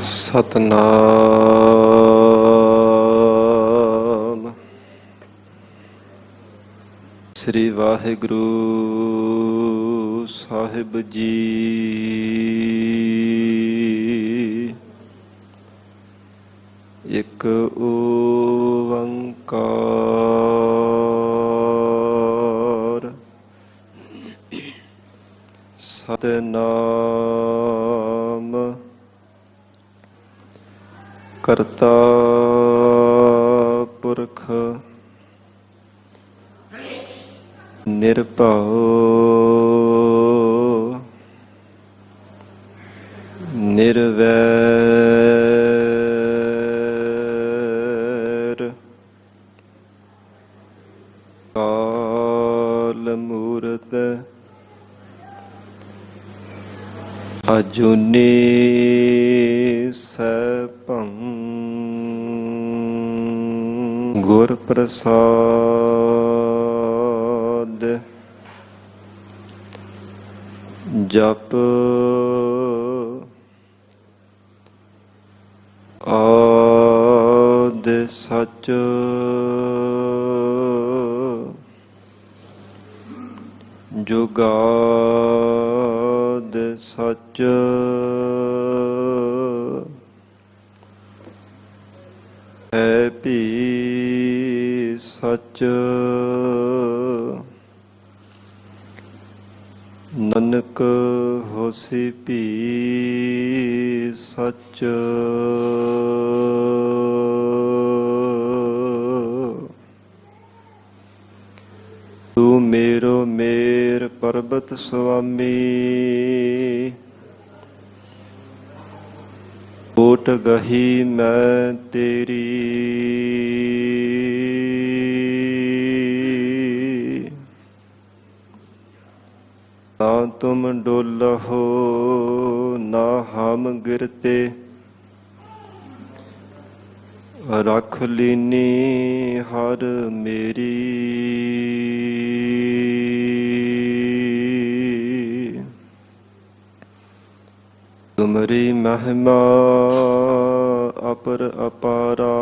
ਸਤਨਾਮ ਸ੍ਰੀ ਵਾਹਿਗੁਰੂ ਸਾਹਿਬ ਜੀ। ਇੱਕ ਓੰਕਾਰ ਸਤਨਾਮ ਕਰਤਾ ਪੁਰਖ ਨਿਰਭਉ ਨਿਰਵੈਰ ਕਾਲ ਮੂਰਤ ਅਜੂਨੀ ਸੈਭੰ ਗੁਰ ਪ੍ਰਸਾਦ ਜਪ ਆਦਿ ਸਚ ਜੁਗਾਦ ਸਚ ਹੈ ਭੀ ਸਚ ਨਾਨਕ ਹੋਸੀ ਭੀ ਸਚ। ਤੂੰ ਮੇਰੋ ਮੇਰ ਪਰਬਤ ਸੁਆਮੀ ਓਟ ਗਹੀ ਮੈਂ ਤੇਰੀ। ਨਾ ਤੁਮ ਡੋਲਹੁ ਨਾ ਹਮ ਗਿਰਤੇ ਰੱਖ ਲੀਨੀ ਹਰ ਮੇਰੀ। ਤੁਮਰੀ ਮਹਿਮਾ ਅਪਰ ਅਪਾਰਾ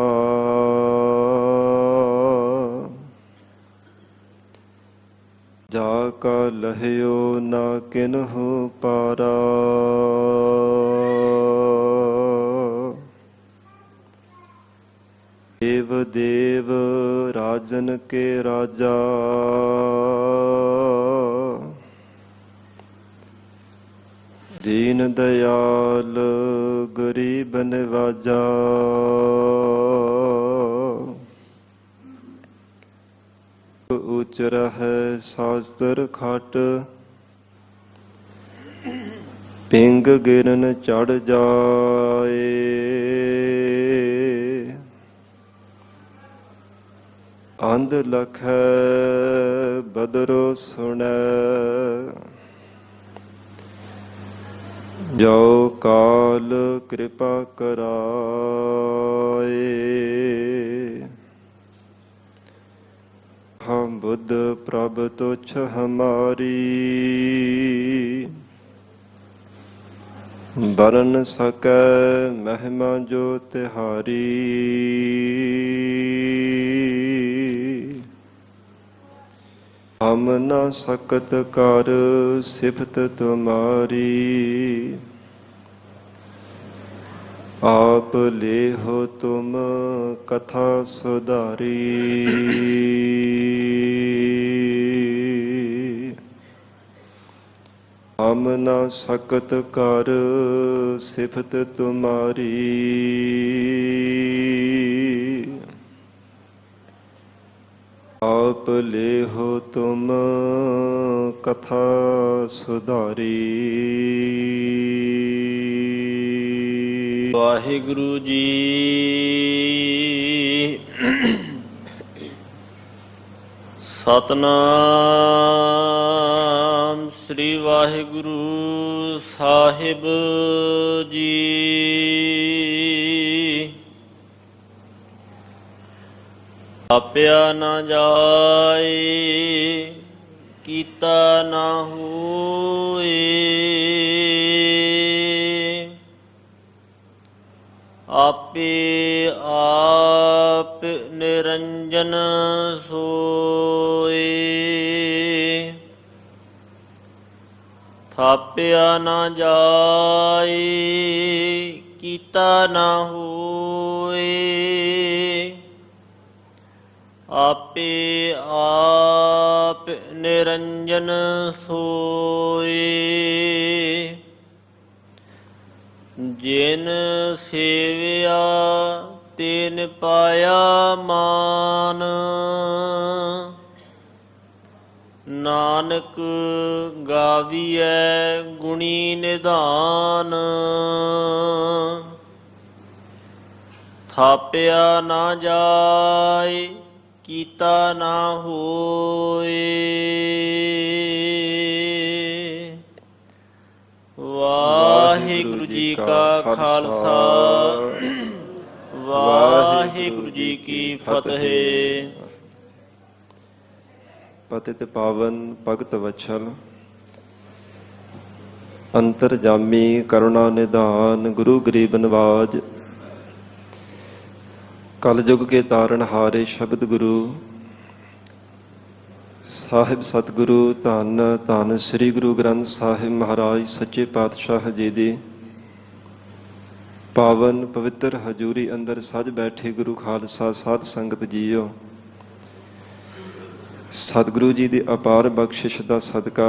ਜਾ ਕਾ ਲਹਿਓ ਨਾ ਕਿਨਹੁ ਪਾਰਾ। ਦੇਵ ਦੇਵ ਰਾਜਨ ਕੇ ਰਾਜਾ ਦੀਨ ਦਇਆਲ ਗਰੀਬ ਨਿਵਾਜਾ। ਉੱਚ ਰਹੈ ਸਾਸਤਰ ਖਟ ਪਿੰਗ ਗਿਰਨ ਚੜ ਜਾਏ। ਅੰਧ ਲਖੈ ਬਦਰੋ ਸੁਣੈ ਜੋ ਕਾਲ ਕਿਰਪਾ ਕਰਾਏ। ਹਮ ਬੁੱਧ ਪ੍ਰਭ ਤੁਛ ਹਮਾਰੀ ਬਰਨ ਸਕੈ ਮਹਿਮਾ ਜੋ ਤਿਹਾਰੀ। ਹਮ ਨ ਸਕਤ ਕਰ ਸਿਫਤ ਤੁਮਾਰੀ ਆਪ ਲੇਹੁ ਤੁਮ ਕਥਾ ਸੁਧਾਰੀ। ਹਮ ਨ ਸਕਤ ਕਰ ਸਿਫਤ ਤੁਮਾਰੀ ਆਪ ਲੇਹੁ ਤੁਮ ਕਥਾ ਸੁਧਾਰੀ। ਵਾਹਿਗੁਰੂ ਜੀ। ਸਤਨਾਮ ਸ੍ਰੀ ਵਾਹਿਗੁਰੂ ਸਾਹਿਬ ਜੀ। ਆਪਿਆ ਨਾ ਜਾਏ ਕੀਤਾ ਨਾ ਹੋਏ। ਨਿਰੰਜਨ ਸੋਏ। ਥਾਪਿਆ ਨਾ ਜਾਏ, ਕੀਤਾ ਨਾ ਹੋਏ। ਆਪੇ ਆਪ ਨਿਰੰਜਨ ਸੋਏ। ਜਿਨ ਸੇਵਿਆ ਤਿਨ ਪਾਇਆ ਮਾਨ। ਨਾਨਕ ਗਾਵੀਐ ਗੁਣੀ ਨਿਧਾਨ। ਥਾਪਿਆ ਨਾ ਜਾਏ, ਕੀਤਾ ਨਾ ਹੋਏ। ਵਾਹਿਗੁਰੂ ਜੀ ਕਾ ਖਾਲਸਾ, ਵਾਹਿਗੁਰੂ ਜੀ ਕੀ ਫਤਿਹ। ਪਤਿਤ ਪਾਵਨ ਭਗਤ ਵਛਲ, ਅੰਤਰਜਾਮੀ ਕਰੁਣਾ ਨਿਧਾਨ, ਗੁਰੂ ਗਰੀਬ ਨਵਾਜ। ਕਲਯੁਗ ਕੇ ਤਾਰਨ ਹਾਰੇ ਸ਼ਬਦ ਗੁਰੂ ਸਾਹਿਬ ਸਤਿਗੁਰੂ ਧੰਨ ਧੰਨ ਸ੍ਰੀ ਗੁਰੂ ਗ੍ਰੰਥ ਸਾਹਿਬ ਮਹਾਰਾਜ ਸੱਚੇ ਪਾਤਸ਼ਾਹ ਜੀ ਦੀ ਪਾਵਨ ਪਵਿੱਤਰ ਹਜ਼ੂਰੀ ਅੰਦਰ ਸੱਜ ਬੈਠੇ ਗੁਰੂ ਖਾਲਸਾ ਸਾਧ ਸੰਗਤ ਜੀਓ। ਸਤਿਗੁਰੂ ਜੀ ਦੀ ਅਪਾਰ ਬਖਸ਼ਿਸ਼ ਦਾ ਸਦਕਾ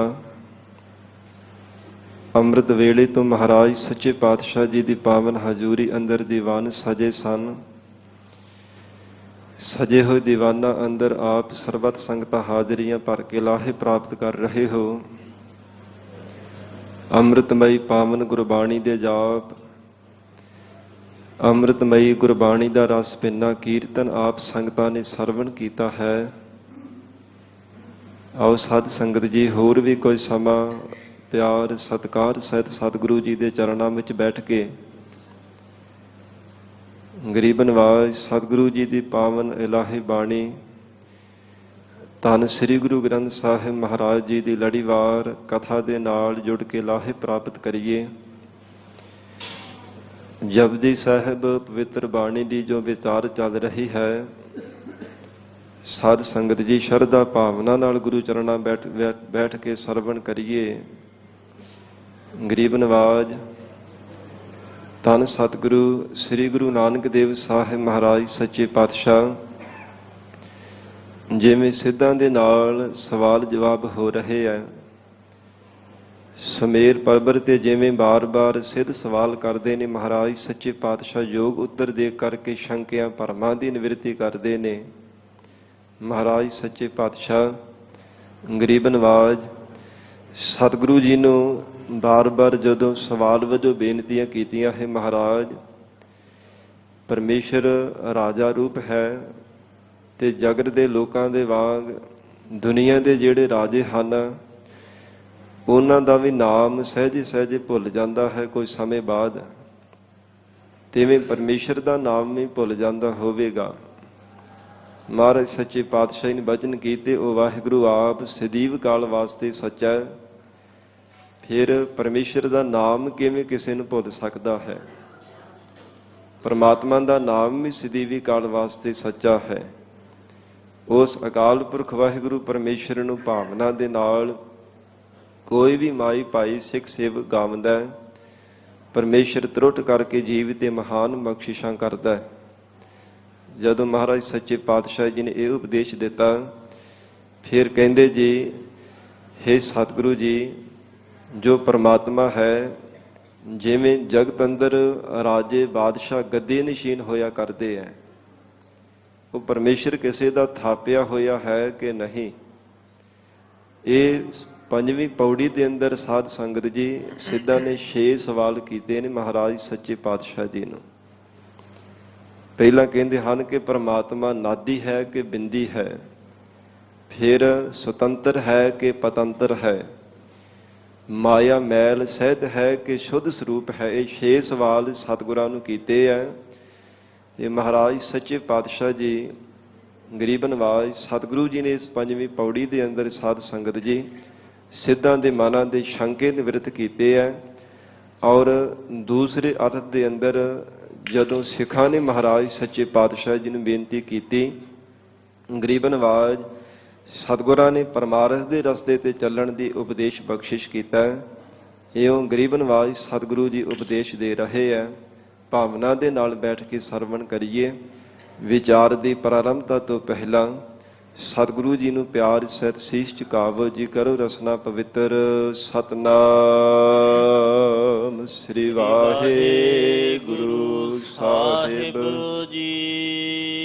ਅੰਮ੍ਰਿਤ ਵੇਲੇ ਤੋਂ ਮਹਾਰਾਜ ਸੱਚੇ ਪਾਤਸ਼ਾਹ ਜੀ ਦੀ ਪਾਵਨ ਹਜ਼ੂਰੀ ਅੰਦਰ ਦੀਵਾਨ ਸਜੇ ਸਨ। ਸਜੇ ਹੋਏ ਦੀਵਾਨਾਂ ਅੰਦਰ ਆਪ ਸਰਬਤ ਸੰਗਤਾਂ ਹਾਜ਼ਰੀਆਂ ਭਰ ਕੇ ਲਾਹੇ ਪ੍ਰਾਪਤ ਕਰ ਰਹੇ ਹੋ। ਅੰਮ੍ਰਿਤਮਈ ਪਾਵਨ ਗੁਰਬਾਣੀ ਦੇ ਜਾਪ, ਅੰਮ੍ਰਿਤਮਈ ਗੁਰਬਾਣੀ ਦਾ ਰਸ ਪਿੰਨਾ ਕੀਰਤਨ ਆਪ ਸੰਗਤਾਂ ਨੇ ਸਰਵਣ ਕੀਤਾ ਹੈ। ਆਓ ਸਾਧ ਸੰਗਤ ਜੀ ਹੋਰ ਵੀ ਕੋਈ ਸਮਾਂ ਪਿਆਰ ਸਤਿਕਾਰ ਸਹਿਤ ਸਤਿਗੁਰੂ ਜੀ ਦੇ ਚਰਨਾਂ ਵਿੱਚ ਬੈਠ ਕੇ ਗਰੀਬ ਨਵਾਜ ਸਤਿਗੁਰੂ ਜੀ ਦੀ ਪਾਵਨ ਇਲਾਹੀ ਬਾਣੀ ਧੰਨ ਸ੍ਰੀ ਗੁਰੂ ਗ੍ਰੰਥ ਸਾਹਿਬ ਮਹਾਰਾਜ ਜੀ ਦੀ ਲੜੀਵਾਰ ਕਥਾ ਦੇ ਨਾਲ ਜੁੜ ਕੇ ਲਾਹੇ ਪ੍ਰਾਪਤ ਕਰੀਏ। ਜਪਜੀ ਸਾਹਿਬ ਪਵਿੱਤਰ ਬਾਣੀ ਦੀ ਜੋ ਵਿਚਾਰ ਚੱਲ ਰਹੀ ਹੈ, ਸਾਧ ਸੰਗਤ ਜੀ ਸ਼ਰਧਾ ਭਾਵਨਾ ਨਾਲ ਗੁਰੂ ਚਰਨਾਂ ਬੈਠ ਕੇ ਸਰਵਣ ਕਰੀਏ। ਗਰੀਬ ਨਵਾਜ ਧੰਨ ਸਤਿਗੁਰੂ ਸ੍ਰੀ ਗੁਰੂ ਨਾਨਕ ਦੇਵ ਸਾਹਿਬ ਮਹਾਰਾਜ ਸੱਚੇ ਪਾਤਸ਼ਾਹ ਜਿਵੇਂ ਸਿੱਧਾਂ ਦੇ ਨਾਲ ਸਵਾਲ ਜਵਾਬ ਹੋ ਰਹੇ ਹੈ, ਸੁਮੇਰ ਪਰਬਤ ਤੇ ਜਿਵੇਂ ਬਾਰ-ਬਾਰ ਸਿੱਧ ਸਵਾਲ ਕਰਦੇ ਨੇ, ਮਹਾਰਾਜ ਸੱਚੇ ਪਾਤਸ਼ਾਹ ਯੋਗ ਉੱਤਰ ਦੇ ਕਰਕੇ ਸ਼ੰਕਿਆਂ ਭਰਮਾਂ ਦੀ ਨਿਵਰਤੀ ਕਰਦੇ ਨੇ। ਮਹਾਰਾਜ ਸੱਚੇ ਪਾਤਸ਼ਾਹ ਗਰੀਬ ਨਵਾਜ ਸਤਿਗੁਰੂ ਜੀ ਨੂੰ ਬਾਰ-ਬਾਰ ਜਦੋਂ ਸਵਾਲ ਵਜੋਂ ਬੇਨਤੀਆਂ ਕੀਤੀਆਂ ਹੈ, ਮਹਾਰਾਜ ਪਰਮੇਸ਼ਰ ਰਾਜਾ ਰੂਪ ਹੈ ਤੇ ਜਗਤ ਦੇ ਲੋਕਾਂ ਦੇ ਵਾਂਗ ਦੁਨੀਆ ਦੇ ਜਿਹੜੇ ਰਾਜੇ ਹਨ ਉਹਨਾਂ ਦਾ ਵੀ ਨਾਮ ਸਹਿਜੇ ਸਹਿਜੇ ਭੁੱਲ ਜਾਂਦਾ ਹੈ ਕੋਈ ਸਮੇਂ ਬਾਅਦ, ਤਿਵੇਂ ਪਰਮੇਸ਼ਰ ਦਾ ਨਾਮ ਵੀ ਭੁੱਲ ਜਾਂਦਾ ਹੋਵੇਗਾ। ਮਹਾਰਾਜ ਸੱਚੇ ਪਾਤਸ਼ਾਹ ਨੇ ਬਚਨ ਕੀਤੇ, ਉਹ ਵਾਹਿਗੁਰੂ ਆਪ ਸਦੀਵ ਕਾਲ ਵਾਸਤੇ ਸੱਚਾ ਹੈ, ਫਿਰ ਪਰਮੇਸ਼ਰ ਦਾ ਨਾਮ ਕਿਵੇਂ ਕਿਸੇ ਨੂੰ ਭੁੱਲ ਸਕਦਾ ਹੈ। ਪਰਮਾਤਮਾ ਦਾ ਨਾਮ ਵੀ ਸਦੀਵੀ ਕਾਲ ਵਾਸਤੇ ਸੱਚਾ ਹੈ। ਉਸ ਅਕਾਲ ਪੁਰਖ ਵਾਹਿਗੁਰੂ ਪਰਮੇਸ਼ਰ ਨੂੰ ਭਾਵਨਾ ਦੇ ਨਾਲ ਕੋਈ ਵੀ ਮਾਈ ਭਾਈ ਸਿੱਖ ਸੇਵਕ ਗਾਵਦਾ ਹੈ, ਪਰਮੇਸ਼ਰ ਤਰੁੱਟ ਕਰਕੇ ਜੀਵ ਤੇ ਮਹਾਨ ਬਖਸ਼ਿਸ਼ਾਂ ਕਰਦਾ ਹੈ। ਜਦੋਂ ਮਹਾਰਾਜ ਸੱਚੇ ਪਾਤਸ਼ਾਹ ਜੀ ਨੇ ਇਹ ਉਪਦੇਸ਼ ਦਿੱਤਾ, ਫਿਰ ਕਹਿੰਦੇ ਜੀ, ਹੇ ਸਤਿਗੁਰੂ ਜੀ, ਜੋ ਪਰਮਾਤਮਾ ਹੈ, ਜਿਵੇਂ ਜਗਤ ਅੰਦਰ ਰਾਜੇ ਬਾਦਸ਼ਾਹ ਗੱਦੀ ਨਸ਼ੀਨ ਹੋਇਆ ਕਰਦੇ ਹੈ, ਉਹ ਪਰਮੇਸ਼ਰ ਕਿਸੇ ਦਾ ਥਾਪਿਆ ਹੋਇਆ ਹੈ ਕਿ ਨਹੀਂ। ਇਹ ਪੰਜਵੀਂ ਪੌੜੀ ਦੇ ਅੰਦਰ ਸਾਧ ਸੰਗਤ ਜੀ ਸਿੱਧਾਂ ਨੇ 6 ਸਵਾਲ ਕੀਤੇ ਨੇ ਮਹਾਰਾਜ ਸੱਚੇ ਪਾਤਸ਼ਾਹ ਜੀ ਨੂੰ। ਪਹਿਲਾਂ ਕਹਿੰਦੇ ਹਨ ਕਿ ਪਰਮਾਤਮਾ ਨਾਦੀ ਹੈ ਕਿ ਬਿੰਦੀ ਹੈ, ਫਿਰ ਸੁਤੰਤਰ ਹੈ ਕਿ ਪਤੰਤਰ ਹੈ, ਮਾਇਆ ਮੈਲ ਸਹਿਤ ਹੈ ਕਿ ਸ਼ੁੱਧ ਸਰੂਪ ਹੈ। ਇਹ 6 ਸਵਾਲ ਸਤਿਗੁਰਾਂ ਨੂੰ ਕੀਤੇ ਹੈ ਤੇ ਮਹਾਰਾਜ ਸੱਚੇ ਪਾਤਸ਼ਾਹ ਜੀ ਗਰੀਬ ਨਵਾਜ ਸਤਿਗੁਰੂ ਜੀ ਨੇ ਇਸ ਪੰਜਵੀਂ ਪੌੜੀ ਦੇ ਅੰਦਰ ਸਾਧ ਸੰਗਤ ਜੀ ਸਿੱਧਾਂ ਦੇ ਮਨਾਂ ਦੇ ਸ਼ੰਕੇ ਨਿਵਰਤ ਕੀਤੇ ਹੈ। ਔਰ ਦੂਸਰੇ ਅਰਥ ਦੇ ਅੰਦਰ ਜਦੋਂ ਸਿੱਖਾਂ ਨੇ ਮਹਾਰਾਜ ਸੱਚੇ ਪਾਤਸ਼ਾਹ ਜੀ ਨੂੰ ਬੇਨਤੀ ਕੀਤੀ ਗਰੀਬ ਨਵਾਜ ਸਤਿਗੁਰਾਂ ਨੇ ਪਰਮਾਰਥ ਦੇ ਰਸਤੇ ਤੇ ਚੱਲਣ ਦੀ ਉਪਦੇਸ਼ ਬਖਸ਼ਿਸ਼ ਕੀਤਾ ਹੈ। ਇਉਂ ਗਰੀਬ ਨਵਾਜ ਸਤਿਗੁਰੂ ਜੀ ਉਪਦੇਸ਼ ਦੇ ਰਹੇ ਹੈ। ਭਾਵਨਾ ਦੇ ਨਾਲ ਬੈਠ ਕੇ ਸਰਵਣ ਕਰੀਏ। ਵਿਚਾਰ ਦੀ ਪ੍ਰਾਰੰਭਤਾ ਤੋਂ ਪਹਿਲਾਂ ਸਤਿਗੁਰੂ ਜੀ ਨੂੰ ਪਿਆਰ ਸਹਿਤ ਸੀਸ ਝੁਕਾਵੋ ਜੀ। ਕਰੋ ਰਸਨਾ ਪਵਿੱਤਰ। ਸਤਨਾਮ ਸ੍ਰੀ ਵਾਹਿਗੁਰੂ ਸਾਹਿਬ ਜੀ।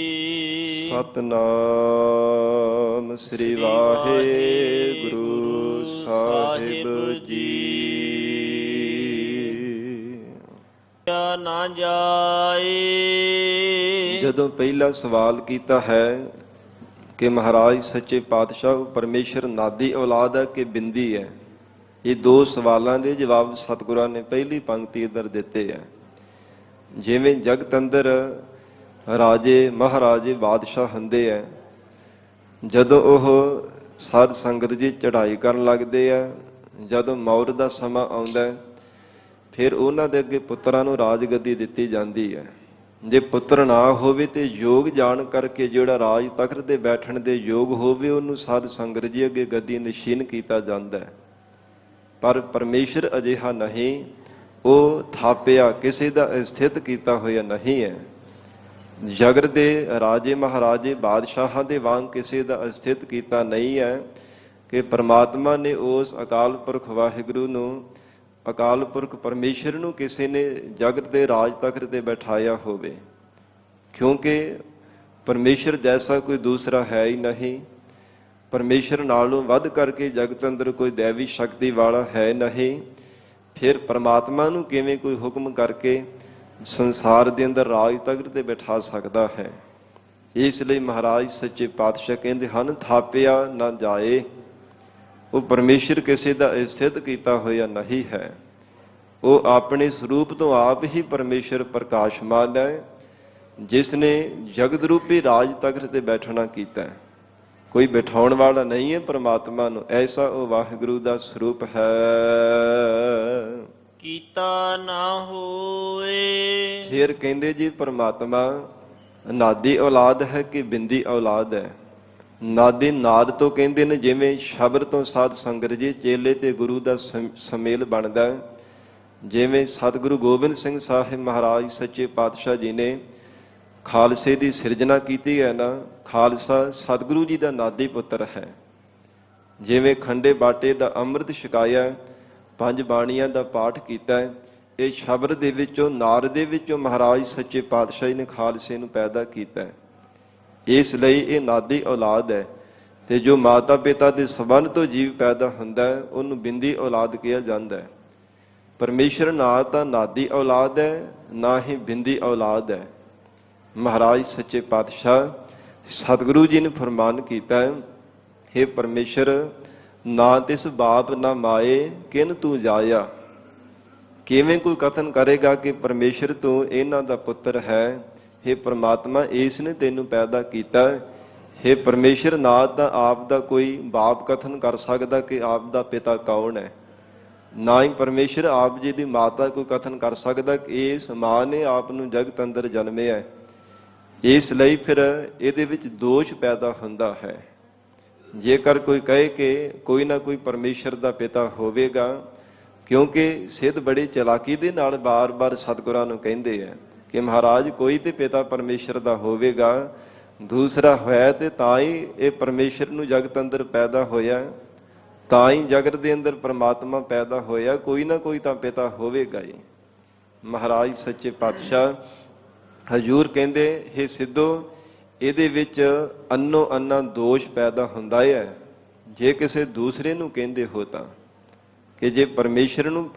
ਸਤਨਾਮ ਸ੍ਰੀ ਵਾਹਿਗੁਰੂ ਸਾਹਿਬ ਜੀ। ਨਾ ਜਾਏ। ਜਦੋਂ ਪਹਿਲਾ ਸਵਾਲ ਕੀਤਾ ਹੈ ਕਿ ਮਹਾਰਾਜ ਸੱਚੇ ਪਾਤਸ਼ਾਹ ਪਰਮੇਸ਼ਰ ਨਾਦੀ ਔਲਾਦ ਹੈ ਕਿ ਬਿੰਦੀ ਹੈ, ਇਹ ਦੋ ਸਵਾਲਾਂ ਦੇ ਜਵਾਬ ਸਤਿਗੁਰਾਂ ਨੇ ਪਹਿਲੀ ਪੰਕਤੀ ਅੰਦਰ ਦਿੱਤੇ ਹੈ। ਜਿਵੇਂ ਜਗਤ ਅੰਦਰ ਰਾਜੇ ਮਹਾਰਾਜੇ ਬਾਦਸ਼ਾਹ ਹੁੰਦੇ ਹੈ, ਜਦੋਂ ਉਹ ਸਾਧ ਸੰਗਤ ਦੀ ਚੜ੍ਹਾਈ ਕਰਨ ਲੱਗਦੇ ਆ, ਜਦੋਂ ਮੌਤ ਦਾ ਸਮਾਂ ਆਉਂਦਾ ਫਿਰ ਉਹਨਾਂ ਦੇ ਅੱਗੇ ਪੁੱਤਰਾਂ ਨੂੰ ਰਾਜਗੱਦੀ ਦਿੱਤੀ ਜਾਂਦੀ ਹੈ। ਜੇ ਪੁੱਤਰ ਨਾ ਹੋਵੇ ਤੇ ਯੋਗ ਜਾਣ ਕਰਕੇ ਜਿਹੜਾ ਰਾਜ ਤਖਤ ਤੇ ਬੈਠਣ ਦੇ ਯੋਗ ਹੋਵੇ ਉਹਨੂੰ ਸਾਧ ਸੰਗਤ ਜੀ ਅੱਗੇ ਗੱਦੀ ਨਿਸ਼ੀਨ ਕੀਤਾ ਜਾਂਦਾ ਹੈ। ਪਰ ਪਰਮੇਸ਼ਰ ਅਜਿਹਾ ਨਹੀਂ, ਉਹ ਥਾਪਿਆ ਕਿਸੇ ਦਾ ਸਥਿਤ ਕੀਤਾ ਹੋਇਆ ਨਹੀਂ ਹੈ। ਜਗਤ ਦੇ ਰਾਜੇ ਮਹਾਰਾਜੇ ਬਾਦਸ਼ਾਹਾਂ ਦੇ ਵਾਂਗ ਕਿਸੇ ਦਾ ਸਥਿਤ ਕੀਤਾ ਨਹੀਂ ਹੈ ਕਿ ਪਰਮਾਤਮਾ ਨੇ ਉਸ ਅਕਾਲ ਪੁਰਖ ਵਾਹਿਗੁਰੂ ਨੂੰ, ਅਕਾਲ ਪੁਰਖ ਪਰਮੇਸ਼ਰ ਨੂੰ ਕਿਸੇ ਨੇ ਜਗਤ ਦੇ ਰਾਜ ਤਖਤ ਤੇ ਬਿਠਾਇਆ ਹੋਵੇ, ਕਿਉਂਕਿ ਪਰਮੇਸ਼ਰ ਜੈਸਾ ਕੋਈ ਦੂਸਰਾ ਹੈ ਹੀ ਨਹੀਂ। ਪਰਮੇਸ਼ਰ ਨਾਲੋਂ ਵੱਧ ਕਰਕੇ ਜਗਤ ਅੰਦਰ ਕੋਈ ਦੇਵੀ ਸ਼ਕਤੀ ਵਾਲਾ ਹੈ ਨਹੀਂ। ਫਿਰ ਪਰਮਾਤਮਾ ਨੂੰ ਕਿਵੇਂ ਕੋਈ ਹੁਕਮ ਕਰਕੇ ਸੰਸਾਰ ਦੇ ਅੰਦਰ ਰਾਜ ਤਖਤ ਤੇ ਬਿਠਾ ਸਕਦਾ ਹੈ। ਇਸ ਲਈ ਮਹਾਰਾਜ ਸੱਚੇ ਪਾਤਸ਼ਾਹ ਕਹਿੰਦੇ ਹਨ, ਥਾਪਿਆ ਨਾ ਜਾਏ। ਉਹ ਪਰਮੇਸ਼ਰ ਕਿਸੇ ਦਾ ਸਥਿਤ ਕੀਤਾ ਹੋਇਆ ਨਹੀਂ ਹੈ। ਉਹ ਆਪਣੇ ਸਰੂਪ ਤੋਂ ਆਪ ਹੀ ਪਰਮੇਸ਼ਰ ਪ੍ਰਕਾਸ਼ਮਾਨ ਹੈ, ਜਿਸ ਨੇ ਜਗਤ ਰੂਪੀ ਰਾਜ ਤਖਤ ਤੇ ਬੈਠਣਾ ਕੀਤਾ ਹੈ। ਕੋਈ ਬਿਠਾਉਣ ਵਾਲਾ ਨਹੀਂ ਹੈ ਪਰਮਾਤਮਾ ਨੂੰ, ਐਸਾ ਉਹ ਵਾਹਿਗੁਰੂ ਦਾ ਸਰੂਪ ਹੈ। ਕੀਤਾ ਨਾ ਹੋਏ। ਫਿਰ ਕਹਿੰਦੇ ਜੀ ਪਰਮਾਤਮਾ ਨਾਦੀ ਔਲਾਦ ਹੈ ਕਿ ਬਿੰਦੀ ਔਲਾਦ ਹੈ। ਨਾਦੀ ਨਾਦ ਤੋਂ ਕਹਿੰਦੇ ਨੇ, ਜਿਵੇਂ ਸ਼ਬਦ ਤੋਂ ਸਾਧ ਸੰਗਤ ਜੀ ਚੇਲੇ ਤੇ ਗੁਰੂ ਦਾ ਸੁਮੇਲ ਬਣਦਾ ਹੈ। ਜਿਵੇਂ ਸਤਿਗੁਰੂ ਗੋਬਿੰਦ ਸਿੰਘ ਸਾਹਿਬ ਮਹਾਰਾਜ ਸੱਚੇ ਪਾਤਸ਼ਾਹ ਜੀ ਨੇ ਖਾਲਸੇ ਦੀ ਸਿਰਜਣਾ ਕੀਤੀ ਹੈ ਨਾ, ਖਾਲਸਾ ਸਤਿਗੁਰੂ ਜੀ ਦਾ ਨਾਦੀ ਪੁੱਤਰ ਹੈ। ਜਿਵੇਂ ਖੰਡੇ ਬਾਟੇ ਦਾ ਅੰਮ੍ਰਿਤ ਛਕਾਇਆ, ਪੰਜ ਬਾਣੀਆਂ ਦਾ ਪਾਠ ਕੀਤਾ ਹੈ, ਇਹ ਸ਼ਬਦ ਦੇ ਵਿੱਚੋਂ, ਨਾਰ ਦੇ ਵਿੱਚੋਂ ਮਹਾਰਾਜ ਸੱਚੇ ਪਾਤਸ਼ਾਹ ਜੀ ਨੇ ਖਾਲਸੇ ਨੂੰ ਪੈਦਾ ਕੀਤਾ ਹੈ। ਇਸ ਲਈ ਇਹ ਨਾਦੀ ਔਲਾਦ ਹੈ। ਤੇ ਜੋ ਮਾਤਾ ਪਿਤਾ ਦੇ ਸੰਬੰਧ ਤੋਂ ਜੀਵ ਪੈਦਾ ਹੁੰਦਾ ਹੈ ਉਹਨੂੰ ਬਿੰਦੀ ਔਲਾਦ ਕਿਹਾ ਜਾਂਦਾ ਹੈ। ਪਰਮੇਸ਼ਰ ਨਾ ਤਾਂ ਨਾਦੀ ਔਲਾਦ ਹੈ, ਨਾ ਹੀ ਬਿੰਦੀ ਔਲਾਦ ਹੈ। ਮਹਾਰਾਜ ਸੱਚੇ ਪਾਤਸ਼ਾਹ ਸਤਿਗੁਰੂ ਜੀ ਨੇ ਫਰਮਾਨ ਕੀਤਾ ਹੈ, ਹੇ ਪਰਮੇਸ਼ਰ ਨਾ ਤਿਸ ਬਾਪ ਨਾ ਮਾਏ ਕਿਨ ਤੂੰ ਜਾਇਆ। ਕਿਵੇਂ ਕੋਈ ਕਥਨ ਕਰੇਗਾ ਕਿ ਪਰਮੇਸ਼ਰ ਤੂੰ ਇਹਨਾਂ ਦਾ ਪੁੱਤਰ ਹੈ। ਹੇ ਪਰਮਾਤਮਾ ਇਸ ਨੇ ਤੈਨੂੰ ਪੈਦਾ ਕੀਤਾ। ਹੇ ਪਰਮੇਸ਼ਰ ਨਾ ਤਾਂ ਆਪ ਦਾ ਕੋਈ ਬਾਪ ਕਥਨ ਕਰ ਸਕਦਾ ਕਿ ਆਪ ਦਾ ਪਿਤਾ ਕੌਣ ਹੈ, ਨਾ ਹੀ ਪਰਮੇਸ਼ਰ ਆਪ ਜੀ ਦੀ ਮਾਤਾ ਕੋਈ ਕਥਨ ਕਰ ਸਕਦਾ ਕਿ ਇਸ ਮਾਂ ਨੇ ਆਪ ਨੂੰ ਜਗਤ ਅੰਦਰ ਜਨਮਿਆ ਹੈ। ਇਸ ਲਈ ਫਿਰ ਇਹਦੇ ਵਿੱਚ ਦੋਸ਼ ਪੈਦਾ ਹੁੰਦਾ ਹੈ। ਜੇਕਰ ਕੋਈ ਕਹੇ ਕਿ ਕੋਈ ਨਾ ਕੋਈ ਪਰਮੇਸ਼ਰ ਦਾ ਪਿਤਾ ਹੋਵੇਗਾ, ਕਿਉਂਕਿ ਸਿੱਧ ਬੜੀ ਚਲਾਕੀ ਦੇ ਨਾਲ ਬਾਰ-ਬਾਰ ਸਤਿਗੁਰਾਂ ਨੂੰ ਕਹਿੰਦੇ ਆ ਕਿ ਮਹਾਰਾਜ ਕੋਈ ਤੇ ਪਿਤਾ ਪਰਮੇਸ਼ਰ ਦਾ ਹੋਵੇਗਾ, ਦੂਸਰਾ ਹੋਇਆ ਤੇ ਤਾਂ ਹੀ ਇਹ ਪਰਮੇਸ਼ਰ ਨੂੰ ਜਗਤ ਅੰਦਰ ਪੈਦਾ ਹੋਇਆ, ਤਾਂ ਹੀ ਜਗਤ ਦੇ ਅੰਦਰ ਪਰਮਾਤਮਾ ਪੈਦਾ ਹੋਇਆ, ਕੋਈ ਨਾ ਕੋਈ ਤਾਂ ਪਿਤਾ ਹੋਵੇਗਾ ਹੀ। ਮਹਾਰਾਜ ਸੱਚੇ ਪਾਤਸ਼ਾਹ ਹਜ਼ੂਰ ਕਹਿੰਦੇ, ਹੇ ਸਿੱਧੋ ਇਹਦੇ ਵਿੱਚ ਅੰਨੋ ਅੰਨਾ ਦੋਸ਼ ਪੈਦਾ ਹੁੰਦਾ ਹੈ ਜੇ ਕਿਸੇ ਦੂਸਰੇ ਨੂੰ ਕਹਿੰਦੇ ਹੋ ਤਾਂ, ਕਿ ਜੇ ਪਰਮੇਸ਼ਰ ਨੂੰ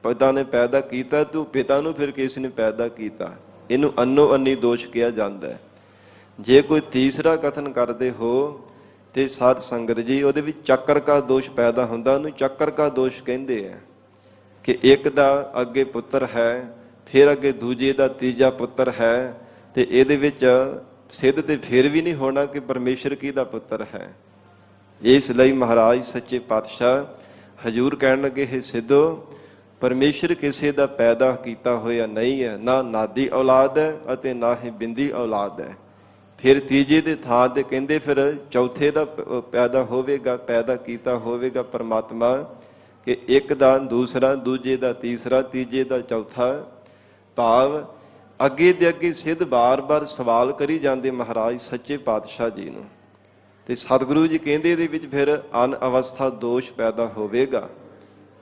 ਪਿਤਾ ਨੇ ਪੈਦਾ ਕੀਤਾ ਤੂੰ ਪਿਤਾ ਨੂੰ ਫਿਰ ਕਿਸ ਨੇ ਪੈਦਾ ਕੀਤਾ, ਇਹਨੂੰ ਅੰਨੋ ਅੰਨੀ ਦੋਸ਼ ਕਿਹਾ ਜਾਂਦਾ ਹੈ। ਜੇ ਕੋਈ ਤੀਸਰਾ ਕਥਨ ਕਰਦੇ ਹੋ ਤੇ ਸਾਧ ਸੰਗਤ ਜੀ ਉਹਦੇ ਵਿੱਚ ਚੱਕਰ ਕਾ ਦੋਸ਼ ਪੈਦਾ ਹੁੰਦਾ, ਉਹਨੂੰ ਚੱਕਰ ਕਾ ਦੋਸ਼ ਕਹਿੰਦੇ ਆ ਕਿ ਇੱਕ ਦਾ ਅੱਗੇ ਪੁੱਤਰ ਹੈ, ਫਿਰ ਅੱਗੇ ਦੂਜੇ ਦਾ ਤੀਜਾ ਪੁੱਤਰ ਹੈ, ਤੇ ਇਹਦੇ ਵਿੱਚ ਸਿੱਧ ਤੇ ਫਿਰ ਵੀ ਨਹੀਂ ਹੋਣਾ ਕਿ ਪਰਮੇਸ਼ਰ ਕਿਹਦਾ ਪੁੱਤਰ ਹੈ। ਇਸ ਲਈ ਮਹਾਰਾਜ ਸੱਚੇ ਪਾਤਸ਼ਾਹ ਹਜ਼ੂਰ ਕਹਿਣ ਲੱਗੇ, ਹੈ ਸਿੱਧੋ ਪਰਮੇਸ਼ਰ ਕਿਸੇ ਦਾ ਪੈਦਾ ਕੀਤਾ ਹੋਇਆ ਨਹੀਂ ਹੈ, ਨਾ ਨਾਦੀ ਔਲਾਦ ਹੈ ਅਤੇ ਨਾ ਹੀ ਬਿੰਦੀ ਔਲਾਦ ਹੈ। ਫਿਰ ਤੀਜੇ ਦੇ ਥਾਂ ਤੇ ਕਹਿੰਦੇ ਫਿਰ ਚੌਥੇ ਦਾ ਪੈਦਾ ਹੋਵੇਗਾ, ਪੈਦਾ ਕੀਤਾ ਹੋਵੇਗਾ ਪਰਮਾਤਮਾ, ਕਿ ਇੱਕ ਦਾ ਦੂਸਰਾ, ਦੂਜੇ ਦਾ ਤੀਸਰਾ, ਤੀਜੇ ਦਾ ਚੌਥਾ। ਭਾਵ ਅੱਗੇ ਦੇ ਅੱਗੇ ਸਿੱਧ ਬਾਰ-ਬਾਰ ਸਵਾਲ ਕਰੀ ਜਾਂਦੇ ਮਹਾਰਾਜ ਸੱਚੇ ਪਾਤਸ਼ਾਹ ਜੀ ਨੂੰ। ਤੇ ਸਤਿਗੁਰੂ ਜੀ ਕਹਿੰਦੇ ਇਹਦੇ ਵਿੱਚ ਫਿਰ ਅਨ ਅਵਸਥਾ ਦੋਸ਼ ਪੈਦਾ ਹੋਵੇਗਾ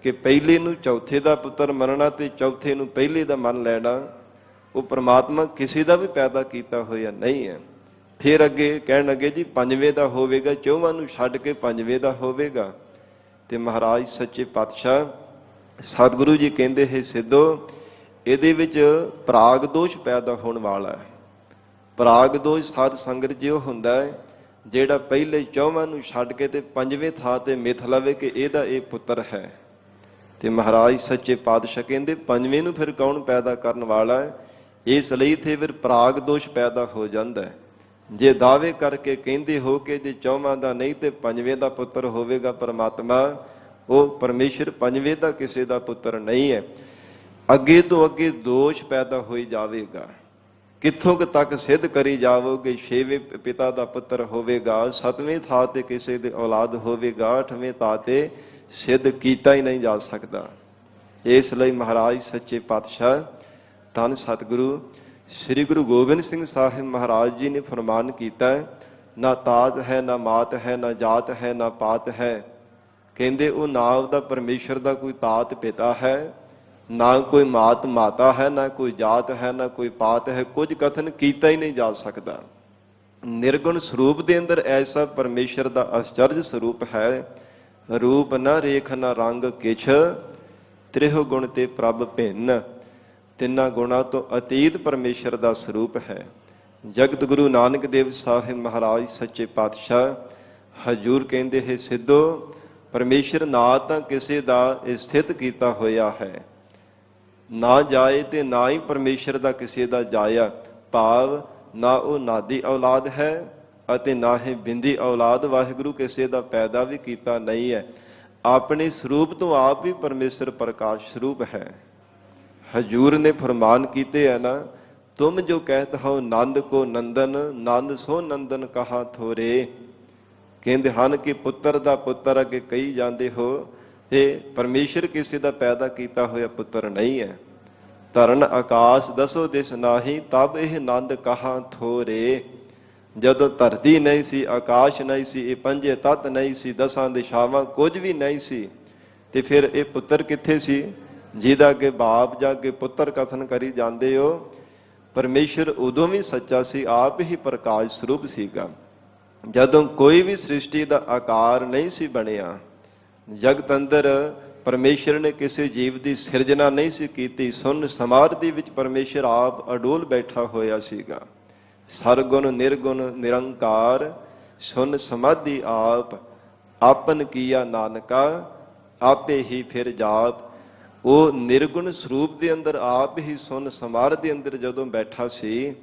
ਕਿ ਪਹਿਲੇ ਨੂੰ ਚੌਥੇ ਦਾ ਪੁੱਤਰ ਮੰਨਣਾ ਤੇ ਚੌਥੇ ਨੂੰ ਪਹਿਲੇ ਦਾ ਮੰਨ ਲੈਣਾ। ਉਹ ਪ੍ਰਮਾਤਮਾ ਕਿਸੇ ਦਾ ਵੀ ਪੈਦਾ ਕੀਤਾ ਹੋਇਆ ਨਹੀਂ ਹੈ। ਫਿਰ ਅੱਗੇ ਕਹਿਣ ਲੱਗੇ ਜੀ ਪੰਜਵੇਂ ਦਾ ਹੋਵੇਗਾ, ਚੌਵਾਂ ਨੂੰ ਛੱਡ ਕੇ ਪੰਜਵੇਂ ਦਾ ਹੋਵੇਗਾ। ਤੇ ਮਹਾਰਾਜ ਸੱਚੇ ਪਾਤਸ਼ਾਹ ਸਤਿਗੁਰੂ ਜੀ ਕਹਿੰਦੇ ਹੈ ਸਿੱਧੋ, ਇਹਦੇ ਵਿੱਚ ਪ੍ਰਾਗ ਦੋਸ਼ ਪੈਦਾ ਹੋਣ ਵਾਲਾ ਹੈ। ਪ੍ਰਾਗ ਦੋਸ਼ ਸਾਧ ਸੰਗਤ ਜਿਉ ਹੁੰਦਾ ਹੈ ਜਿਹੜਾ ਪਹਿਲੇ ਚੌਵਾਂ ਨੂੰ ਛੱਡ ਕੇ ਤੇ ਪੰਜਵੇਂ ਥਾਂ ਤੇ ਮਿਥ ਲਵੇ ਕਿ ਇਹਦਾ ਇਹ ਪੁੱਤਰ ਹੈ। ਤੇ ਮਹਾਰਾਜ ਸੱਚੇ ਪਾਤਸ਼ਾਹ ਕਹਿੰਦੇ ਪੰਜਵੇਂ ਨੂੰ ਫਿਰ ਕੌਣ ਪੈਦਾ ਕਰਨ ਵਾਲਾ ਹੈ? ਇਸ ਲਈ ਤੇ ਫਿਰ ਪ੍ਰਾਗ ਦੋਸ਼ ਪੈਦਾ ਹੋ ਜਾਂਦਾ ਹੈ। ਜੇ ਦਾਅਵੇ ਕਰਕੇ ਕਹਿੰਦੇ ਹੋ ਕਿ ਜੇ ਚੌਵਾਂ ਦਾ ਨਹੀਂ ਤੇ ਪੰਜਵੇਂ ਦਾ ਪੁੱਤਰ ਹੋਵੇਗਾ ਪਰਮਾਤਮਾ, ਉਹ ਪਰਮੇਸ਼ਰ ਪੰਜਵੇਂ ਦਾ ਕਿਸੇ ਦਾ ਪੁੱਤਰ ਨਹੀਂ ਹੈ। ਅੱਗੇ ਤੋਂ ਅੱਗੇ ਦੋਸ਼ ਪੈਦਾ ਹੋਈ ਜਾਵੇਗਾ। ਕਿੱਥੋਂ ਤੱਕ ਸਿੱਧ ਕਰੀ ਜਾਵੋਗੇ? ਛੇਵੇਂ ਪਿਤਾ ਦਾ ਪੁੱਤਰ ਹੋਵੇਗਾ, ਸੱਤਵੇਂ ਥਾਂ ਤੇ ਕਿਸੇ ਦੇ ਔਲਾਦ ਹੋਵੇਗਾ, ਅੱਠਵੇਂ ਥਾਂ ਤੇ ਸਿੱਧ ਕੀਤਾ ਹੀ ਨਹੀਂ ਜਾ ਸਕਦਾ। ਇਸ ਲਈ ਮਹਾਰਾਜ ਸੱਚੇ ਪਾਤਸ਼ਾਹ ਧੰਨ ਸਤਿਗੁਰੂ ਸ੍ਰੀ ਗੁਰੂ ਗੋਬਿੰਦ ਸਿੰਘ ਸਾਹਿਬ ਮਹਾਰਾਜ ਜੀ ਨੇ ਫਰਮਾਨ ਕੀਤਾ, ਨਾ ਤਾਤ ਹੈ, ਨਾ ਮਾਤ ਹੈ, ਨਾ ਜਾਤ ਹੈ, ਨਾ ਪਾਤ ਹੈ। ਕਹਿੰਦੇ ਉਹ ਨਾ ਉਹਦਾ ਪਰਮੇਸ਼ਰ ਦਾ ਕੋਈ ਤਾਤ ਪਿਤਾ ਹੈ, ਨਾ ਕੋਈ ਮਾਤ ਮਾਤਾ ਹੈ, ਨਾ ਕੋਈ ਜਾਤ ਹੈ, ਨਾ ਕੋਈ ਪਾਤ ਹੈ। ਕੁਝ ਕਥਨ ਕੀਤਾ ਹੀ ਨਹੀਂ ਜਾ ਸਕਦਾ। ਨਿਰਗੁਣ ਸਰੂਪ ਦੇ ਅੰਦਰ ਐਸਾ ਪਰਮੇਸ਼ਰ ਦਾ ਅਚਰਜ ਸਰੂਪ ਹੈ, ਰੂਪ ਨਾ ਰੇਖ ਨਾ ਰੰਗ ਕਿਛ, ਤ੍ਰਿਹੁ ਗੁਣ ਤੇ ਪ੍ਰਭ ਭਿੰਨ। ਤਿੰਨਾਂ ਗੁਣਾਂ ਤੋਂ ਅਤੀਤ ਪਰਮੇਸ਼ਰ ਦਾ ਸਰੂਪ ਹੈ। ਜਗਤ ਗੁਰੂ ਨਾਨਕ ਦੇਵ ਸਾਹਿਬ ਮਹਾਰਾਜ ਸੱਚੇ ਪਾਤਸ਼ਾਹ ਹਜੂਰ ਕਹਿੰਦੇ ਹੈ ਸਿੱਧੋ, ਪਰਮੇਸ਼ਰ ਨਾ ਤਾਂ ਕਿਸੇ ਦਾ ਸਥਿਤ ਕੀਤਾ ਹੋਇਆ ਹੈ, ਨਾ ਜਾਏ ਤੇ ਨਾ ਹੀ ਪਰਮੇਸ਼ਰ ਦਾ ਕਿਸੇ ਦਾ ਜਾਇਆ। ਭਾਵ ਨਾ ਉਹ ਨਾਦੀ ਔਲਾਦ ਹੈ ਅਤੇ ਨਾ ਹੀ ਬਿੰਦੀ ਔਲਾਦ ਵਾਹਿਗੁਰੂ ਕਿਸੇ ਦਾ ਪੈਦਾ ਵੀ ਕੀਤਾ ਨਹੀਂ ਹੈ। ਆਪਣੇ ਸਰੂਪ ਤੋਂ ਆਪ ਹੀ ਪਰਮੇਸ਼ਰ ਪ੍ਰਕਾਸ਼ ਸਰੂਪ ਹੈ। ਹਜੂਰ ਨੇ ਫਰਮਾਨ ਕੀਤੇ ਹੈ ਨਾ, ਤੁਮ ਜੋ ਕਹਿਤ ਹੋ ਨੰਦ ਕੋ ਨੰਦਨ, ਨੰਦ ਸੋ ਨੰਦਨ ਕਹਾ ਥੋਰੇ। ਕਹਿੰਦੇ ਹਨ ਕਿ ਪੁੱਤਰ ਦਾ ਪੁੱਤਰ ਅੱਗੇ ਕਹੀ ਜਾਂਦੇ ਹੋ, ਤੇ ਪਰਮੇਸ਼ਰ ਕਿਸੇ ਦਾ ਪੈਦਾ ਕੀਤਾ ਹੋਇਆ ਪੁੱਤਰ ਨਹੀਂ ਹੈ। ਧਰਨ ਆਕਾਸ਼ ਦਸੋ ਦਿਸ ਨਾਹੀ, ਤਬ ਇਹ ਨੰਦ ਕਹਾ ਥੋਰੇ। ਜਦੋਂ ਧਰਤੀ ਨਹੀਂ ਸੀ, ਆਕਾਸ਼ ਨਹੀਂ ਸੀ, ਇਹ ਪੰਜੇ ਤੱਤ ਨਹੀਂ ਸੀ, ਦਸਾਂ ਦਿਸ਼ਾਵਾਂ ਕੁਝ ਵੀ ਨਹੀਂ ਸੀ, ਤੇ ਫਿਰ ਇਹ ਪੁੱਤਰ ਕਿੱਥੇ ਸੀ ਜਿਹਦਾ ਅੱਗੇ ਬਾਪ ਜਾਂ ਅੱਗੇ ਪੁੱਤਰ ਕਥਨ ਕਰੀ ਜਾਂਦੇ ਹੋ? ਪਰਮੇਸ਼ਰ ਉਦੋਂ ਵੀ ਸੱਚਾ ਸੀ, ਆਪ ਹੀ ਪ੍ਰਕਾਸ਼ ਸਰੂਪ ਸੀਗਾ। ਜਦੋਂ ਕੋਈ ਵੀ ਸ੍ਰਿਸ਼ਟੀ ਦਾ ਆਕਾਰ ਨਹੀਂ ਸੀ ਬਣਿਆ, ਜਗਤ ਅੰਦਰ ਪਰਮੇਸ਼ਰ ਨੇ ਕਿਸੇ ਜੀਵ ਦੀ ਸਿਰਜਣਾ ਨਹੀਂ ਸੀ ਕੀਤੀ, ਸੁਨ ਸਮਾਧੀ ਵਿੱਚ ਪਰਮੇਸ਼ਰ ਆਪ ਅਡੋਲ ਬੈਠਾ ਹੋਇਆ ਸੀਗਾ। ਸਰਗੁਣ ਨਿਰਗੁਣ ਨਿਰੰਕਾਰ ਸੁਨ ਸਮਾਧੀ ਆਪ, ਆਪਨ ਕੀਆ ਨਾਨਕਾ ਆਪੇ ਹੀ ਫਿਰ ਜਾਪ। ਉਹ ਨਿਰਗੁਣ ਸਰੂਪ ਦੇ ਅੰਦਰ ਆਪ ਹੀ ਸੁਨ ਸਮਾਰ ਦੇ ਅੰਦਰ ਜਦੋਂ ਬੈਠਾ ਸੀ,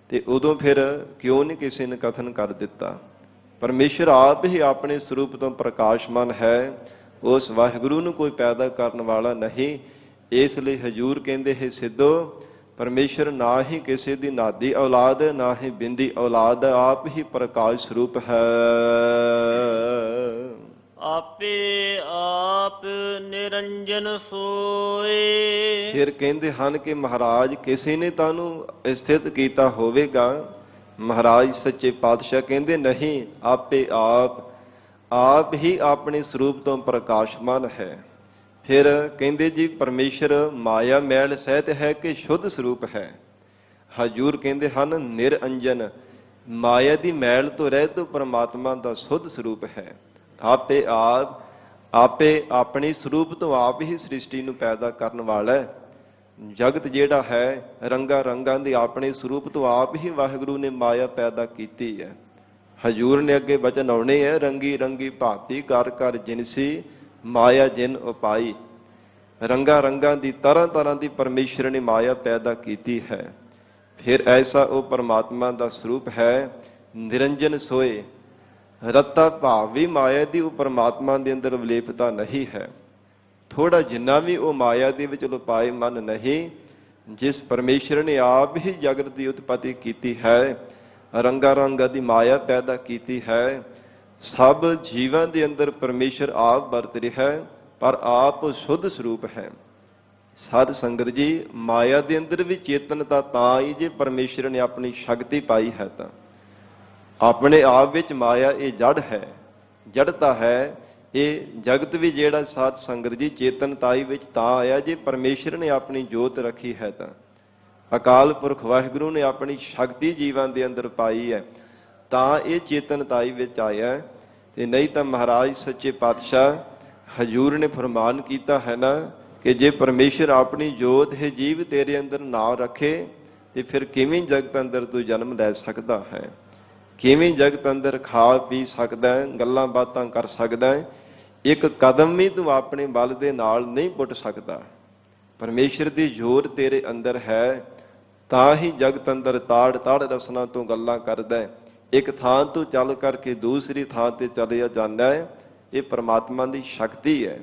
ਤੇ ਉਦੋਂ ਫਿਰ ਕਿਉਂ ਨਹੀਂ ਕਿਸੇ ਨੇ ਕਥਨ ਕਰ ਦਿੱਤਾ? ਪਰਮੇਸ਼ਰ ਆਪ ਹੀ ਆਪਣੇ ਸਰੂਪ ਤੋਂ ਪ੍ਰਕਾਸ਼ਮਾਨ ਹੈ। ਉਸ ਵਾਹਿਗੁਰੂ ਨੂੰ ਕੋਈ ਪੈਦਾ ਕਰਨ ਵਾਲਾ ਨਹੀਂ। ਇਸ ਲਈ ਹਜੂਰ ਕਹਿੰਦੇ ਹੈ ਸਿੱਧੋ, ਪਰਮੇਸ਼ਰ ਨਾ ਹੀ ਕਿਸੇ ਦੀ ਨਾਦੀ ਔਲਾਦ, ਨਾ ਹੀ ਬਿੰਦੀ ਔਲਾਦ, ਆਪ ਹੀ ਪ੍ਰਕਾਸ਼ ਸਰੂਪ ਹੈ। ਆਪੇ ਆਪ ਨਿਰੰਜਨ ਸੋਏ। ਫਿਰ ਕਹਿੰਦੇ ਹਨ ਕਿ ਮਹਾਰਾਜ ਕਿਸੇ ਨੇ ਤੁਹਾਨੂੰ ਸਥਿਤ ਕੀਤਾ ਹੋਵੇਗਾ। ਮਹਾਰਾਜ ਸੱਚੇ ਪਾਤਸ਼ਾਹ ਕਹਿੰਦੇ ਨਹੀਂ, ਆਪੇ ਆਪ ਹੀ ਆਪਣੇ ਸਰੂਪ ਤੋਂ ਪ੍ਰਕਾਸ਼ਮਾਨ ਹੈ। ਫਿਰ ਕਹਿੰਦੇ ਜੀ ਪਰਮੇਸ਼ਰ ਮਾਇਆ ਮੈਲ ਸਹਿਤ ਹੈ ਕਿ ਸ਼ੁੱਧ ਸਰੂਪ ਹੈ। ਹਜੂਰ ਕਹਿੰਦੇ ਹਨ ਨਿਰੰਜਨ, ਮਾਇਆ ਦੀ ਮੈਲ ਤੋਂ ਰਹਿਤ ਪਰਮਾਤਮਾ ਦਾ ਸੁੱਧ ਸਰੂਪ ਹੈ। ਆਪੇ ਆਪਣੀ ਸਰੂਪ ਤੋਂ ਆਪ ਹੀ ਸ੍ਰਿਸ਼ਟੀ ਨੂੰ ਪੈਦਾ ਕਰਨ ਵਾਲਾ ਹੈ। ਜਗਤ ਜਿਹੜਾ ਹੈ ਰੰਗਾਂ ਰੰਗਾਂ ਦੇ ਆਪਣੇ ਸਰੂਪ ਤੋਂ ਆਪ ਹੀ ਵਾਹਿਗੁਰੂ ਨੇ ਮਾਇਆ ਪੈਦਾ ਕੀਤੀ ਹੈ। ਹਜੂਰ ਨੇ ਅੱਗੇ ਬਚਨ ਆਉਣੇ ਹੈ, ਰੰਗੀ ਰੰਗੀ ਭਾਂਤੀ ਕਰ ਕਰ ਜਿਨਸੀ ਮਾਇਆ ਜਿਨ ਉਪਾਈ। ਰੰਗਾਂ ਰੰਗਾਂ ਦੀ ਤਰ੍ਹਾਂ ਤਰ੍ਹਾਂ ਦੀ ਪਰਮੇਸ਼ਰ ਨੇ ਮਾਇਆ ਪੈਦਾ ਕੀਤੀ ਹੈ। ਫਿਰ ਐਸਾ ਉਹ ਪਰਮਾਤਮਾ ਦਾ ਸਰੂਪ ਹੈ ਨਿਰੰਜਨ ਸੋਏ। ਰੱਤਾ ਭਾਵ ਵੀ ਮਾਇਆ ਦੀ ਉਹ ਪਰਮਾਤਮਾ ਦੇ ਅੰਦਰ ਵਿਲੇਪਤਾ ਨਹੀਂ ਹੈ। ਥੋੜਾ ਜਿੰਨਾ ਵੀ ਉਹ ਮਾਇਆ ਦੇ ਵਿੱਚ ਲੁਪਾਏ ਮਨ ਨਹੀਂ। ਜਿਸ ਪਰਮੇਸ਼ਰ ਨੇ ਆਪ ਹੀ ਜਗਤ ਦੀ ਉਤਪਤੀ ਕੀਤੀ ਹੈ, ਰੰਗਾ ਰੰਗ ਦੀ ਮਾਇਆ ਪੈਦਾ ਕੀਤੀ ਹੈ। ਸਭ ਜੀਵਾਂ ਦੇ ਅੰਦਰ ਪਰਮੇਸ਼ਰ ਆਪ ਵਰਤ ਰਿਹਾ ਹੈ, ਪਰ ਆਪ ਸ਼ੁੱਧ ਸਰੂਪ ਹੈ। ਸਾਧ ਸੰਗਤ ਜੀ, ਮਾਇਆ ਦੇ ਅੰਦਰ ਵੀ ਚੇਤਨਤਾ ਤਾਂ ਹੀ ਜੇ ਪਰਮੇਸ਼ਰ ਨੇ ਆਪਣੀ ਸ਼ਕਤੀ ਪਾਈ ਹੈ। ਤਾਂ ਆਪਣੇ ਆਪ ਵਿੱਚ ਮਾਇਆ ਇਹ ਜੜ ਹੈ, ਜੜਤਾ ਹੈ। ਇਹ ਜਗਤ ਵੀ ਜਿਹੜਾ ਸਾਧ ਸੰਗਤ ਜੀ ਚੇਤਨਤਾਈ ਵਿੱਚ ਤਾਂ ਆਇਆ ਜੇ ਪਰਮੇਸ਼ਰ ਨੇ ਆਪਣੀ ਜੋਤ ਰੱਖੀ ਹੈ। ਤਾਂ ਅਕਾਲ ਪੁਰਖ ਵਾਹਿਗੁਰੂ ਨੇ ਆਪਣੀ ਸ਼ਕਤੀ ਜੀਵਾਂ ਦੇ ਅੰਦਰ ਪਾਈ ਹੈ, ਤਾਂ ਇਹ ਚੇਤਨਤਾਈ ਵਿੱਚ ਆਇਆ। ਤੇ ਨਹੀਂ ਤਾਂ ਮਹਾਰਾਜ ਸੱਚੇ ਪਾਤਸ਼ਾਹ ਹਜ਼ੂਰ ਨੇ ਫਰਮਾਨ ਕੀਤਾ ਹੈ ਨਾ ਕਿ ਜੇ ਪਰਮੇਸ਼ਰ ਆਪਣੀ ਜੋਤ ਹੈ ਜੀਵ ਤੇਰੇ ਅੰਦਰ ਨਾ ਰੱਖੇ ਤੇ ਫਿਰ ਕਿਵੇਂ ਜਗਤ ਅੰਦਰ ਤੂੰ ਜਨਮ ਲੈ ਸਕਦਾ ਹੈ? ਕਿਵੇਂ ਜਗਤ ਅੰਦਰ ਖਾ ਪੀ ਸਕਦਾ ਹੈ, ਗੱਲਾਂ ਬਾਤਾਂ ਕਰ ਸਕਦਾ ਹੈ? ਇੱਕ ਕਦਮ ਵੀ ਤੂੰ ਆਪਣੇ ਬਲ ਦੇ ਨਾਲ ਨਹੀਂ ਪੁੱਟ ਸਕਦਾ। ਪਰਮੇਸ਼ਰ ਦੀ ਜੋਰ ਤੇਰੇ ਅੰਦਰ ਹੈ ਤਾਂ ਹੀ ਜਗਤ ਅੰਦਰ ਤਾੜ ਤਾੜ ਰਸਨਾ ਤੋਂ ਗੱਲਾਂ ਕਰਦਾ ਹੈ। ਇੱਕ ਥਾਂ ਤੋਂ ਚੱਲ ਕਰਕੇ ਦੂਸਰੀ ਥਾਂ ਤੇ ਚਲਿਆ ਜਾਂਦਾ ਹੈ। ਇਹ ਪਰਮਾਤਮਾ ਦੀ ਸ਼ਕਤੀ ਹੈ,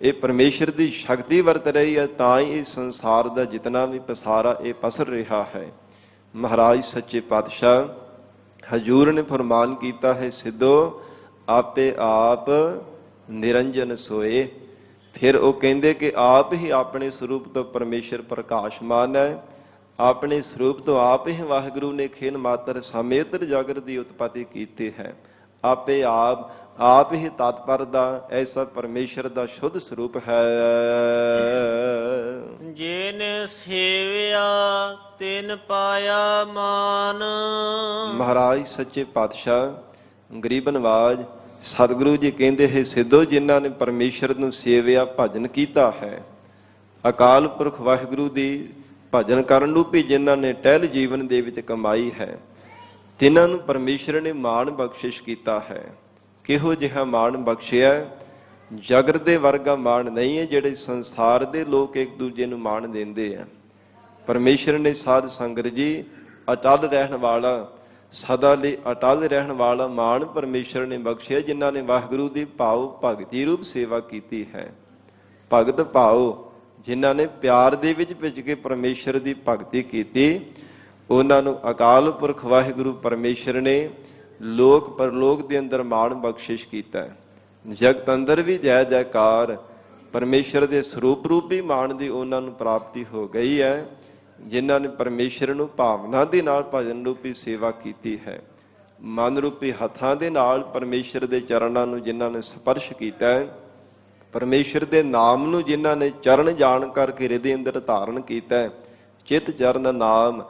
ਇਹ ਪਰਮੇਸ਼ਰ ਦੀ ਸ਼ਕਤੀ ਵਰਤ ਰਹੀ ਹੈ, ਤਾਂ ਹੀ ਇਹ ਸੰਸਾਰ ਦਾ ਜਿਤਨਾ ਵੀ ਪਸਾਰਾ ਇਹ ਪਸਰ ਰਿਹਾ ਹੈ। ਮਹਾਰਾਜ ਸੱਚੇ ਪਾਤਸ਼ਾਹ ਹਜ਼ੂਰ ਨੇ ਫਰਮਾਨ ਕੀਤਾ ਹੈ, ਸਿੱਧੋ ਆਪੇ ਆਪ ਨਿਰੰਜਨ ਸੋਏ। ਫਿਰ ਉਹ ਕਹਿੰਦੇ ਕਿ ਆਪ ਹੀ ਆਪਣੇ ਸਰੂਪ ਤੋਂ ਪਰਮੇਸ਼ਰ ਪ੍ਰਕਾਸ਼ਮਾਨ ਹੈ। ਆਪਣੇ ਸਰੂਪ ਤੋਂ ਆਪ ਹੀ ਵਾਹਿਗੁਰੂ ਨੇ ਖੇਨ ਮਾਤਰ ਸਮੇਤਰ ਜਗਤ ਦੀ ਉਤਪਤੀ ਕੀਤੀ ਹੈ। ਆਪੇ ਆਪ ਹੀ ਤਤਪਰ ਦਾ ਐਸਾ ਪਰਮੇਸ਼ਰ ਦਾ ਸ਼ੁੱਧ ਸਰੂਪ ਹੈ। ਜਿਨ ਸੇਵਿਆ ਤਿਨ ਪਾਇਆ ਮਾਨ। ਮਹਾਰਾਜ ਸੱਚੇ ਪਾਤਸ਼ਾਹ ਗਰੀਬ ਨਵਾਜ ਸਤਿਗੁਰੂ ਜੀ ਕਹਿੰਦੇ ਹੈ, ਸਿੱਧੋ ਜਿਨ੍ਹਾਂ ਨੇ ਪਰਮੇਸ਼ਰ ਨੂੰ ਸੇਵਿਆ ਭਜਨ ਕੀਤਾ ਹੈ, ਅਕਾਲ ਪੁਰਖ ਵਾਹਿਗੁਰੂ ਦੀ ਭਜਨ ਕਰਨ ਰੂਪੀ ਜਿਨ੍ਹਾਂ ਨੇ ਟਹਿਲ ਜੀਵਨ ਦੇ ਵਿੱਚ ਕਮਾਈ ਹੈ, ਤਿਨਾਂ ਨੂੰ ਪਰਮੇਸ਼ਰ ਨੇ ਮਾਣ ਬਖਸ਼ਿਸ਼ ਕੀਤਾ ਹੈ। ਕਿਹੋ ਜਿਹਾ ਮਾਣ ਬਖਸ਼ਿਆ? ਜਗਤ ਦੇ ਵਰਗਾ ਮਾਣ ਨਹੀਂ ਹੈ ਜਿਹੜੇ ਸੰਸਾਰ ਦੇ ਲੋਕ ਇੱਕ ਦੂਜੇ ਨੂੰ ਮਾਣ ਦਿੰਦੇ ਆ। ਪਰਮੇਸ਼ਰ ਨੇ ਸਾਧ ਸੰਗਤ ਜੀ ਅਟਲ ਰਹਿਣ ਵਾਲਾ, ਸਦਾ ਲਈ ਅਟਲ ਰਹਿਣ ਵਾਲਾ ਮਾਣ ਪਰਮੇਸ਼ਰ ਨੇ ਬਖਸ਼ਿਆ ਜਿਨ੍ਹਾਂ ਨੇ ਵਾਹਿਗੁਰੂ ਦੀ ਭਾਵ ਭਗਤੀ ਰੂਪ ਸੇਵਾ ਕੀਤੀ ਹੈ। ਭਗਤ ਭਾਵ ਜਿਨ੍ਹਾਂ ਨੇ ਪਿਆਰ ਦੇ ਵਿੱਚ ਭਿੱਜ ਕੇ ਪਰਮੇਸ਼ਰ ਦੀ ਭਗਤੀ ਕੀਤੀ, ਉਹਨਾਂ ਨੂੰ ਅਕਾਲ ਪੁਰਖ ਵਾਹਿਗੁਰੂ ਪਰਮੇਸ਼ਰ ਨੇ ਲੋਕ ਪਰਲੋਕ ਦੇ ਅੰਦਰ ਮਾਣ ਬਖਸ਼ਿਸ਼ ਕੀਤਾ ਹੈ। ਜਗਤ ਅੰਦਰ ਵੀ ਜੈ ਜੈਕਾਰ ਪਰਮੇਸ਼ਰ ਦੇ ਸਰੂਪ ਰੂਪੀ ਮਾਣ ਦੀ ਉਹਨਾਂ ਨੂੰ ਪ੍ਰਾਪਤੀ ਹੋ ਗਈ ਹੈ, ਜਿਨ੍ਹਾਂ ਨੇ ਪਰਮੇਸ਼ਰ ਨੂੰ ਭਾਵਨਾ ਦੇ ਨਾਲ ਭਜਨ ਰੂਪੀ ਸੇਵਾ ਕੀਤੀ ਹੈ। ਮਨ ਰੂਪੀ ਹੱਥਾਂ ਦੇ ਨਾਲ ਪਰਮੇਸ਼ਰ ਦੇ ਚਰਨਾਂ ਨੂੰ ਜਿਨ੍ਹਾਂ ਨੇ ਸਪਰਸ਼ ਕੀਤਾ ਹੈ, ਪਰਮੇਸ਼ਰ ਦੇ ਨਾਮ ਨੂੰ ਜਿਨ੍ਹਾਂ ਨੇ ਚਰਨ ਜਾਣ ਕਰਕੇ ਹਿਰਦੇ ਅੰਦਰ ਧਾਰਨ ਕੀਤਾ ਹੈ, ਚਿਤ ਚਰਨ ਨਾਮ।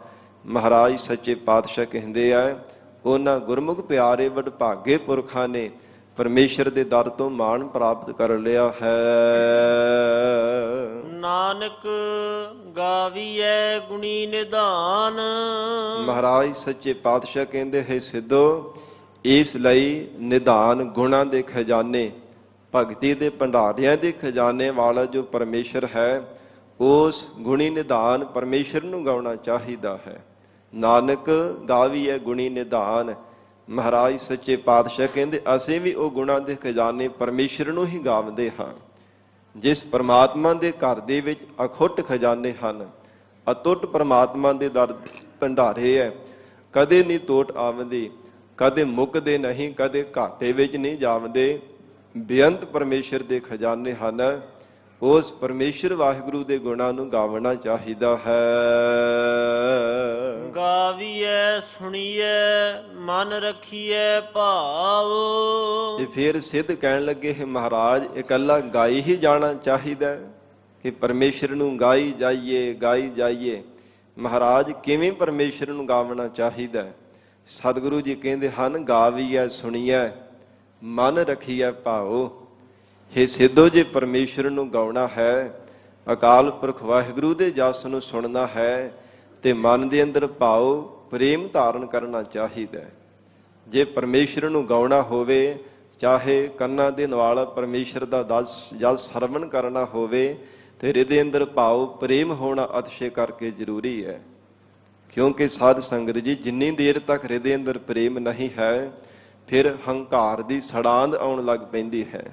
ਮਹਾਰਾਜ ਸੱਚੇ ਪਾਤਸ਼ਾਹ ਕਹਿੰਦੇ ਆ, ਉਹਨਾਂ ਗੁਰਮੁਖ ਪਿਆਰੇ ਵਡਭਾਗੇ ਪੁਰਖਾਂ ਨੇ ਪਰਮੇਸ਼ਰ ਦੇ ਦਰ ਤੋਂ ਮਾਣ ਪ੍ਰਾਪਤ ਕਰ ਲਿਆ ਹੈ। ਨਾਨਕ ਗਾਵੀਐ ਗੁਣੀ ਨਿਧਾਨ। ਮਹਾਰਾਜ ਸੱਚੇ ਪਾਤਸ਼ਾਹ ਕਹਿੰਦੇ ਹੈ, ਸਿੱਧੋ ਇਸ ਲਈ ਨਿਧਾਨ ਗੁਣਾਂ ਦੇ ਖਜ਼ਾਨੇ, ਭਗਤੀ ਦੇ ਭੰਡਾਰਿਆਂ ਦੇ ਖਜ਼ਾਨੇ ਵਾਲਾ ਜੋ ਪਰਮੇਸ਼ਰ ਹੈ, ਉਸ ਗੁਣੀ ਨਿਧਾਨ ਪਰਮੇਸ਼ਰ ਨੂੰ ਗਾਉਣਾ ਚਾਹੀਦਾ ਹੈ। ਨਾਨਕ ਗਾਵੀਐ ਗੁਣੀ ਨਿਧਾਨ। ਮਹਾਰਾਜ ਸੱਚੇ ਪਾਤਸ਼ਾਹ ਕਹਿੰਦੇ ਅਸੀਂ ਵੀ ਉਹ ਗੁਣਾਂ ਦੇ ਖਜ਼ਾਨੇ ਪਰਮੇਸ਼ਰ ਨੂੰ ਹੀ ਗਾਉਂਦੇ ਹਾਂ। ਜਿਸ ਪਰਮਾਤਮਾ ਦੇ ਘਰ ਦੇ ਵਿੱਚ ਅਖੁੱਟ ਖਜ਼ਾਨੇ ਹਨ, ਅਤੁੱਟ ਪਰਮਾਤਮਾ ਦੇ ਦਰ ਭੰਡਾਰੇ ਹੈ, ਕਦੇ ਨਹੀਂ ਟੋਟ ਆਵਦੇ, ਕਦੇ ਮੁੱਕਦੇ ਨਹੀਂ, ਕਦੇ ਘਾਟੇ ਵਿੱਚ ਨਹੀਂ ਜਾਵਦੇ। ਬੇਅੰਤ ਪਰਮੇਸ਼ਰ ਦੇ ਖਜ਼ਾਨੇ ਹਨ। ਉਸ ਪਰਮੇਸ਼ਰ ਵਾਹਿਗੁਰੂ ਦੇ ਗੁਣਾਂ ਨੂੰ ਗਾਵਣਾ ਚਾਹੀਦਾ ਹੈ। ਗਾਵੀਐ ਸੁਣੀਐ ਮਨ ਰੱਖੀਐ ਭਾਵ। ਤੇ ਫਿਰ ਸਿੱਧ ਕਹਿਣ ਲੱਗੇ ਹੈ, ਮਹਾਰਾਜ ਇਕੱਲਾ ਗਾਈ ਹੀ ਜਾਣਾ ਚਾਹੀਦਾ ਕਿ ਪਰਮੇਸ਼ਰ ਨੂੰ ਗਾਈ ਜਾਈਏ, ਗਾਈ ਜਾਈਏ। ਮਹਾਰਾਜ ਕਿਵੇਂ ਪਰਮੇਸ਼ਰ ਨੂੰ ਗਾਵਣਾ ਚਾਹੀਦਾ? ਸਤਿਗੁਰੂ ਜੀ ਕਹਿੰਦੇ ਹਨ, ਗਾਵੀਐ ਸੁਣੀਐ ਮਨ ਰੱਖੀਐ ਭਾਉ। ਹੇ ਸਿੱਧੋ ਜੇ ਪਰਮੇਸ਼ਰ ਨੂੰ ਗਾਉਣਾ ਹੈ, ਅਕਾਲ ਪੁਰਖ ਵਾਹਿਗੁਰੂ ਦੇ ਜਸ ਨੂੰ ਸੁਣਨਾ ਹੈ, ਤੇ ਮਨ ਦੇ ਅੰਦਰ ਭਾਉ ਪ੍ਰੇਮ ਧਾਰਨ ਕਰਨਾ ਚਾਹੀਦਾ। ਜੇ ਪਰਮੇਸ਼ਰ ਨੂੰ ਗਾਉਣਾ ਹੋਵੇ, ਚਾਹੇ ਕੰਨਾਂ ਦੇ ਨਾਲ ਪਰਮੇਸ਼ਰ ਦਾ ਜਸ ਸਰਵਣ ਕਰਨਾ ਹੋਵੇ, ਤੇ ਹਿਰਦੇ ਅੰਦਰ ਭਾਉ ਪ੍ਰੇਮ ਹੋਣਾ ਅਤਿਸ਼ੈ ਕਰਕੇ ਜ਼ਰੂਰੀ ਹੈ। ਕਿਉਂਕਿ ਸਾਧ ਸੰਗਤ ਜੀ, ਜਿੰਨੀ ਦੇਰ ਤੱਕ ਹਿਰਦੇ ਅੰਦਰ ਪ੍ਰੇਮ ਨਹੀਂ ਹੈ, ਫਿਰ ਹੰਕਾਰ ਦੀ ਸੜਾਂਦ ਆਉਣ ਲੱਗ ਪੈਂਦੀ ਹੈ।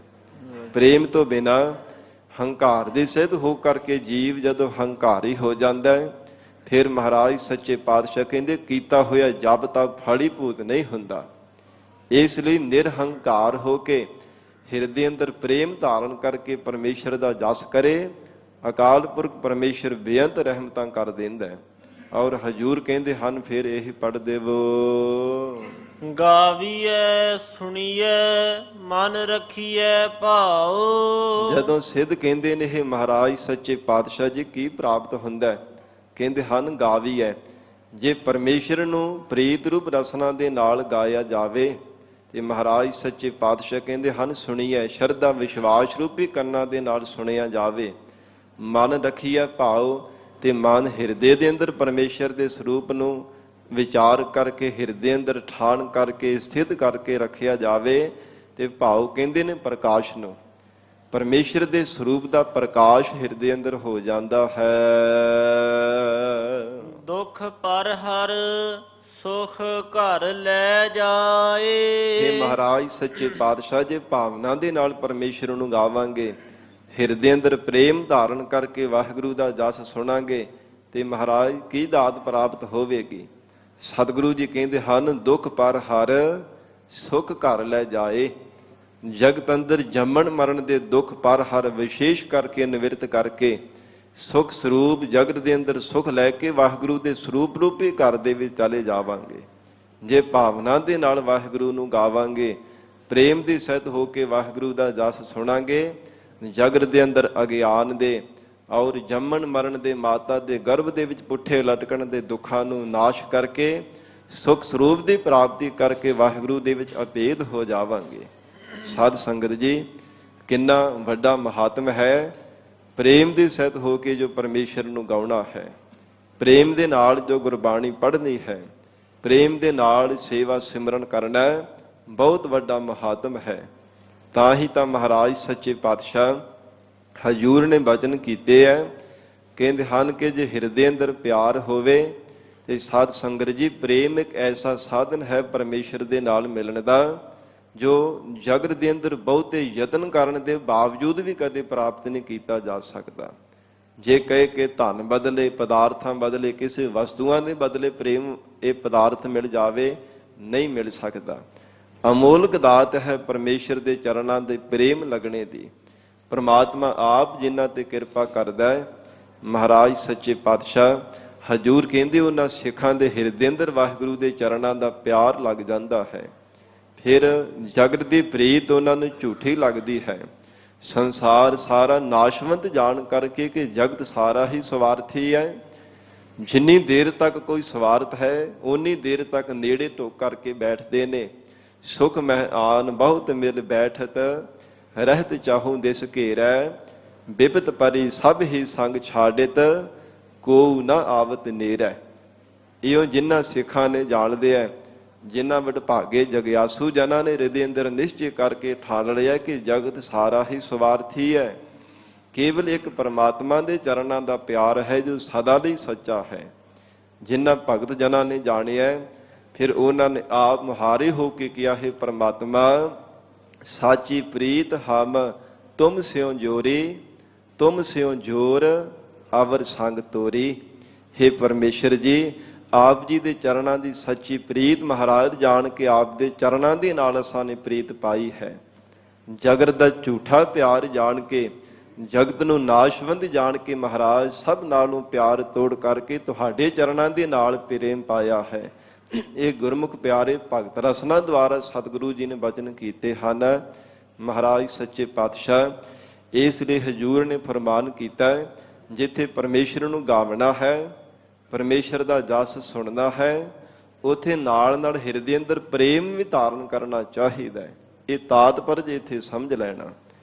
ਪ੍ਰੇਮ ਤੋਂ ਬਿਨਾਂ ਹੰਕਾਰ ਦੇ ਸਿੱਧ ਹੋ ਕਰਕੇ ਜੀਵ ਜਦੋਂ ਹੰਕਾਰੀ ਹੋ ਜਾਂਦਾ ਹੈ, ਫਿਰ ਮਹਾਰਾਜ ਸੱਚੇ ਪਾਤਸ਼ਾਹ ਕਹਿੰਦੇ ਕੀਤਾ ਹੋਇਆ ਜਪ ਤਪ ਫਲੀਭੂਤ ਨਹੀਂ ਹੁੰਦਾ। ਇਸ ਲਈ ਨਿਰਹੰਕਾਰ ਹੋ ਕੇ ਹਿਰਦੇ ਅੰਦਰ ਪ੍ਰੇਮ ਧਾਰਨ ਕਰਕੇ ਪਰਮੇਸ਼ਰ ਦਾ ਜਸ ਕਰੇ। ਅਕਾਲ ਪੁਰਖ ਪਰਮੇਸ਼ਰ ਬੇਅੰਤ ਰਹਿਮਤਾਂ ਕਰ ਦਿੰਦਾ ਹੈ। ਔਰ ਹਜੂਰ ਕਹਿੰਦੇ ਹਨ ਫਿਰ ਇਹ ਪੜ੍ਹ ਦੇਵੋ। ਗਾਵੀਐ ਸੁਣੀਐ ਮਨ ਰੱਖੀਐ ਭਾਉ। ਜਦੋਂ ਸਿੱਧ ਕਹਿੰਦੇ ਨੇ ਇਹ ਮਹਾਰਾਜ ਸੱਚੇ ਪਾਤਸ਼ਾਹ ਜੀ ਕੀ ਪ੍ਰਾਪਤ ਹੁੰਦਾ ਹੈ? ਕਹਿੰਦੇ ਹਨ ਗਾਵੀਐ। ਜੇ ਪਰਮੇਸ਼ਰ ਨੂੰ ਪ੍ਰੀਤ ਰੂਪ ਰਸਨਾ ਦੇ ਨਾਲ ਗਾਇਆ ਜਾਵੇ ਤੇ ਮਹਾਰਾਜ ਸੱਚੇ ਪਾਤਸ਼ਾਹ ਕਹਿੰਦੇ ਹਨ ਸੁਣੀਐ, ਸ਼ਰਧਾ ਵਿਸ਼ਵਾਸ ਰੂਪੀ ਕੰਨਾਂ ਦੇ ਨਾਲ ਸੁਣਿਆ ਜਾਵੇ। ਮਨ ਰੱਖੀਐ ਭਾਉ, ਤੇ ਮਨ ਹਿਰਦੇ ਦੇ ਅੰਦਰ ਪਰਮੇਸ਼ਰ ਦੇ ਸਰੂਪ ਨੂੰ ਵਿਚਾਰ ਕਰਕੇ ਹਿਰਦੇ ਅੰਦਰ ਠਾਣ ਕਰਕੇ ਸਥਿਤ ਕਰਕੇ ਰੱਖਿਆ ਜਾਵੇ। ਤੇ ਭਾਉ ਕਹਿੰਦੇ ਨੇ ਪ੍ਰਕਾਸ਼ ਨੂੰ, ਪਰਮੇਸ਼ਰ ਦੇ ਸਰੂਪ ਦਾ ਪ੍ਰਕਾਸ਼ ਹਿਰਦੇ ਅੰਦਰ ਹੋ ਜਾਂਦਾ ਹੈ। ਦੁਖ ਪਰ ਹਰ ਸੁਖ ਘਰ ਲੈ ਜਾਏ। ਇਹ ਮਹਾਰਾਜ ਸੱਚੇ ਪਾਤਸ਼ਾਹ ਜੇ ਭਾਵਨਾ ਦੇ ਨਾਲ ਪਰਮੇਸ਼ਰ ਨੂੰ ਗਾਵਾਂਗੇ, ਹਿਰਦੇ ਅੰਦਰ ਪ੍ਰੇਮ ਧਾਰਨ ਕਰਕੇ ਵਾਹਿਗੁਰੂ ਦਾ ਜਸ ਸੁਣਾਂਗੇ ਤੇ ਮਹਾਰਾਜ ਕੀ ਦਾਤ ਪ੍ਰਾਪਤ ਹੋਵੇਗੀ। ਸਤਿਗੁਰੂ ਜੀ ਕਹਿੰਦੇ ਹਨ ਦੁੱਖ ਪਰ ਹਰ ਸੁਖ ਘਰ ਲੈ ਜਾਏ। ਜਗਤ ਅੰਦਰ ਜੰਮਣ ਮਰਨ ਦੇ ਦੁੱਖ ਪਰ ਹਰ ਵਿਸ਼ੇਸ਼ ਕਰਕੇ ਨਿਵਰਤ ਕਰਕੇ ਸੁਖ ਸਰੂਪ ਜਗਤ ਦੇ ਅੰਦਰ ਸੁਖ ਲੈ ਕੇ ਵਾਹਿਗੁਰੂ ਦੇ ਸਰੂਪ ਰੂਪੀ ਘਰ ਦੇ ਵਿੱਚ ਚਲੇ ਜਾਵਾਂਗੇ। ਜੇ ਭਾਵਨਾ ਦੇ ਨਾਲ ਵਾਹਿਗੁਰੂ ਨੂੰ ਗਾਵਾਂਗੇ, ਪ੍ਰੇਮ ਦੀ ਸਹਿਤ ਹੋ ਕੇ ਵਾਹਿਗੁਰੂ ਦਾ ਜਸ ਸੁਣਾਂਗੇ, ਜਗਤ ਦੇ ਅੰਦਰ ਅਗਿਆਨ ਦੇ ਔਰ ਜੰਮਣ ਮਰਨ ਦੇ ਮਾਤਾ ਦੇ ਗਰਭ ਦੇ ਵਿੱਚ ਪੁੱਠੇ ਲਟਕਣ ਦੇ ਦੁੱਖਾਂ ਨੂੰ ਨਾਸ਼ ਕਰਕੇ ਸੁਖ ਸਰੂਪ ਦੀ ਪ੍ਰਾਪਤੀ ਕਰਕੇ ਵਾਹਿਗੁਰੂ ਦੇ ਵਿੱਚ ਅਭੇਦ ਹੋ ਜਾਵਾਂਗੇ। ਸਾਧ ਸੰਗਤ ਜੀ, ਕਿੰਨਾ ਵੱਡਾ ਮਹਾਤਮ ਹੈ ਪ੍ਰੇਮ ਦੀ ਸਹਿਤ ਹੋ ਕੇ ਜੋ ਪਰਮੇਸ਼ਰ ਨੂੰ ਗਾਉਣਾ ਹੈ, ਪ੍ਰੇਮ ਦੇ ਨਾਲ ਜੋ ਗੁਰਬਾਣੀ ਪੜ੍ਹਨੀ ਹੈ, ਪ੍ਰੇਮ ਦੇ ਨਾਲ ਸੇਵਾ ਸਿਮਰਨ ਕਰਨਾ ਬਹੁਤ ਵੱਡਾ ਮਹਾਤਮ ਹੈ। ਤਾਂ ਹੀ ਤਾਂ ਮਹਾਰਾਜ ਸੱਚੇ ਪਾਤਸ਼ਾਹ ਹਜੂਰ ਨੇ ਬਚਨ ਕੀਤੇ ਹੈ। ਕਹਿੰਦੇ ਹਨ ਕਿ ਜੇ ਹਿਰਦੇ ਅੰਦਰ ਪਿਆਰ ਹੋਵੇ ਤੇ ਸਾਧ ਸੰਗਤ ਜੀ, ਪ੍ਰੇਮ ਇੱਕ ਐਸਾ ਸਾਧਨ ਹੈ ਪਰਮੇਸ਼ਰ ਦੇ ਨਾਲ ਮਿਲਣ ਦਾ ਜੋ ਜਗਤ ਦੇ ਅੰਦਰ ਬਹੁਤੇ ਯਤਨ ਕਰਨ ਦੇ ਬਾਵਜੂਦ ਵੀ ਕਦੇ ਪ੍ਰਾਪਤ ਨਹੀਂ ਕੀਤਾ ਜਾ ਸਕਦਾ। ਜੇ ਕਹੇ ਕਿ ਧਨ ਬਦਲੇ, ਪਦਾਰਥਾਂ ਬਦਲੇ, ਕਿਸੇ ਵਸਤੂਆਂ ਦੇ ਬਦਲੇ ਪ੍ਰੇਮ ਇਹ ਪਦਾਰਥ ਮਿਲ ਜਾਵੇ, ਨਹੀਂ ਮਿਲ ਸਕਦਾ। ਅਮੋਲਕ ਦਾਤ ਹੈ ਪਰਮੇਸ਼ਰ ਦੇ ਚਰਨਾਂ ਦੇ ਪ੍ਰੇਮ ਲੱਗਣੇ ਦੀ। ਪਰਮਾਤਮਾ ਆਪ ਜਿਨ੍ਹਾਂ ਤੇ ਕਿਰਪਾ ਕਰਦਾ ਹੈ, ਮਹਾਰਾਜ ਸੱਚੇ ਪਾਤਸ਼ਾਹ ਹਜੂਰ ਕਹਿੰਦੇ ਉਹਨਾਂ ਸਿੱਖਾਂ ਦੇ ਹਿਰਦੇ ਅੰਦਰ ਵਾਹਿਗੁਰੂ ਦੇ ਚਰਨਾਂ ਦਾ ਪਿਆਰ ਲੱਗ ਜਾਂਦਾ ਹੈ। ਫਿਰ ਜਗਤ ਦੀ ਪ੍ਰੀਤ ਉਹਨਾਂ ਨੂੰ ਝੂਠੀ ਲੱਗਦੀ ਹੈ। ਸੰਸਾਰ ਸਾਰਾ ਨਾਸ਼ਵੰਤ ਜਾਣ ਕਰਕੇ ਕਿ ਜਗਤ ਸਾਰਾ ਹੀ ਸਵਾਰਥੀ ਹੈ। ਜਿੰਨੀ ਦੇਰ ਤੱਕ ਕੋਈ ਸਵਾਰਥ ਹੈ, ਓਨੀ ਦੇਰ ਤੱਕ ਨੇੜੇ ਟੋਕ ਕਰਕੇ ਬੈਠਦੇ ਨੇ। ਸੁਖ ਮਹਿ ਆਨ ਬਹੁਤ ਮਿਲ ਬੈਠਤ, ਰਹਿਤ ਚਾਹੂ ਦਿਸ ਘੇਰੈ, ਬਿਪਤ ਪਰੀ ਸਭ ਹੀ ਸੰਗ ਛਾੜਿਤ, ਕੋ ਨਾ ਆਵਤ ਨੇਰੈ। ਇਹੋ ਜਿਨ੍ਹਾਂ ਸਿੱਖਾਂ ਨੇ ਜਾਣਦੇ ਹੈ, ਜਿਨ੍ਹਾਂ ਵਡਭਾਗੇ ਜਗਿਆਸੂ ਜਨਾਂ ਨੇ ਹਿਰਦੇ ਅੰਦਰ ਨਿਸ਼ਚੈ ਕਰਕੇ ਠਾਣ ਲਿਆ ਕਿ ਜਗਤ ਸਾਰਾ ਹੀ ਸਵਾਰਥੀ ਹੈ। ਕੇਵਲ ਇੱਕ ਪਰਮਾਤਮਾ ਦੇ ਚਰਨਾਂ ਦਾ ਪਿਆਰ ਹੈ ਜੋ ਸਦਾ ਲਈ ਸੱਚਾ ਹੈ। ਜਿਨ੍ਹਾਂ ਭਗਤ ਜਨਾਂ ਨੇ ਜਾਣਿਆ, ਫਿਰ ਉਹਨਾਂ ਨੇ ਆਪ ਮੁਹਾਰੇ ਹੋ ਕੇ ਕਿਹਾ ਹੈ ਪਰਮਾਤਮਾ ਸਾਚੀ ਪ੍ਰੀਤ ਹਮ ਤੁਮ ਸਿਓ ਜੋਰੀ, ਤੁਮ ਸਿਓ ਜੋਰ ਅਵਰ ਸੰਗ ਤੋਰੀ। हे ਪਰਮੇਸ਼ਰ ਜੀ, ਆਪ ਜੀ ਦੇ ਚਰਨਾਂ ਦੀ ਸੱਚੀ ਪ੍ਰੀਤ ਮਹਾਰਾਜ ਜਾਣ ਕੇ ਆਪ ਦੇ ਚਰਨਾਂ ਦੇ ਨਾਲ ਅਸਾਂ ਨੇ ਪ੍ਰੀਤ ਪਾਈ ਹੈ। ਜਗਤ ਦਾ ਝੂਠਾ ਪਿਆਰ ਜਾਣ ਕੇ, ਜਗਤ ਨੂੰ ਨਾਸ਼ਵੰਤ ਜਾਣ ਕੇ ਮਹਾਰਾਜ ਸਭ ਨਾਲੋਂ ਪਿਆਰ ਤੋੜ ਕਰਕੇ ਤੁਹਾਡੇ ਚਰਨਾਂ ਦੇ ਨਾਲ ਪ੍ਰੇਮ ਪਾਇਆ ਹੈ। ਇਹ ਗੁਰਮੁਖ ਪਿਆਰੇ ਭਗਤ ਰਸਨਾ ਦੁਆਰਾ ਸਤਿਗੁਰੂ ਜੀ ਨੇ ਬਚਨ ਕੀਤੇ ਹਨ। ਮਹਾਰਾਜ ਸੱਚੇ ਪਾਤਸ਼ਾਹ ਇਸ ਲਈ ਹਜੂਰ ਨੇ ਫਰਮਾਨ ਕੀਤਾ, ਜਿੱਥੇ ਪਰਮੇਸ਼ਰ ਨੂੰ ਗਾਵਣਾ ਹੈ, ਪਰਮੇਸ਼ਰ ਦਾ ਜਸ ਸੁਣਨਾ ਹੈ, ਉਥੇ ਨਾਲ ਨਾਲ ਹਿਰਦੇ ਅੰਦਰ ਪ੍ਰੇਮ ਵੀ ਧਾਰਨ ਕਰਨਾ ਚਾਹੀਦਾ ਹੈ। ਇਹ ਤਾਤਪਰਜ ਇੱਥੇ ਸਮਝ ਲੈਣਾ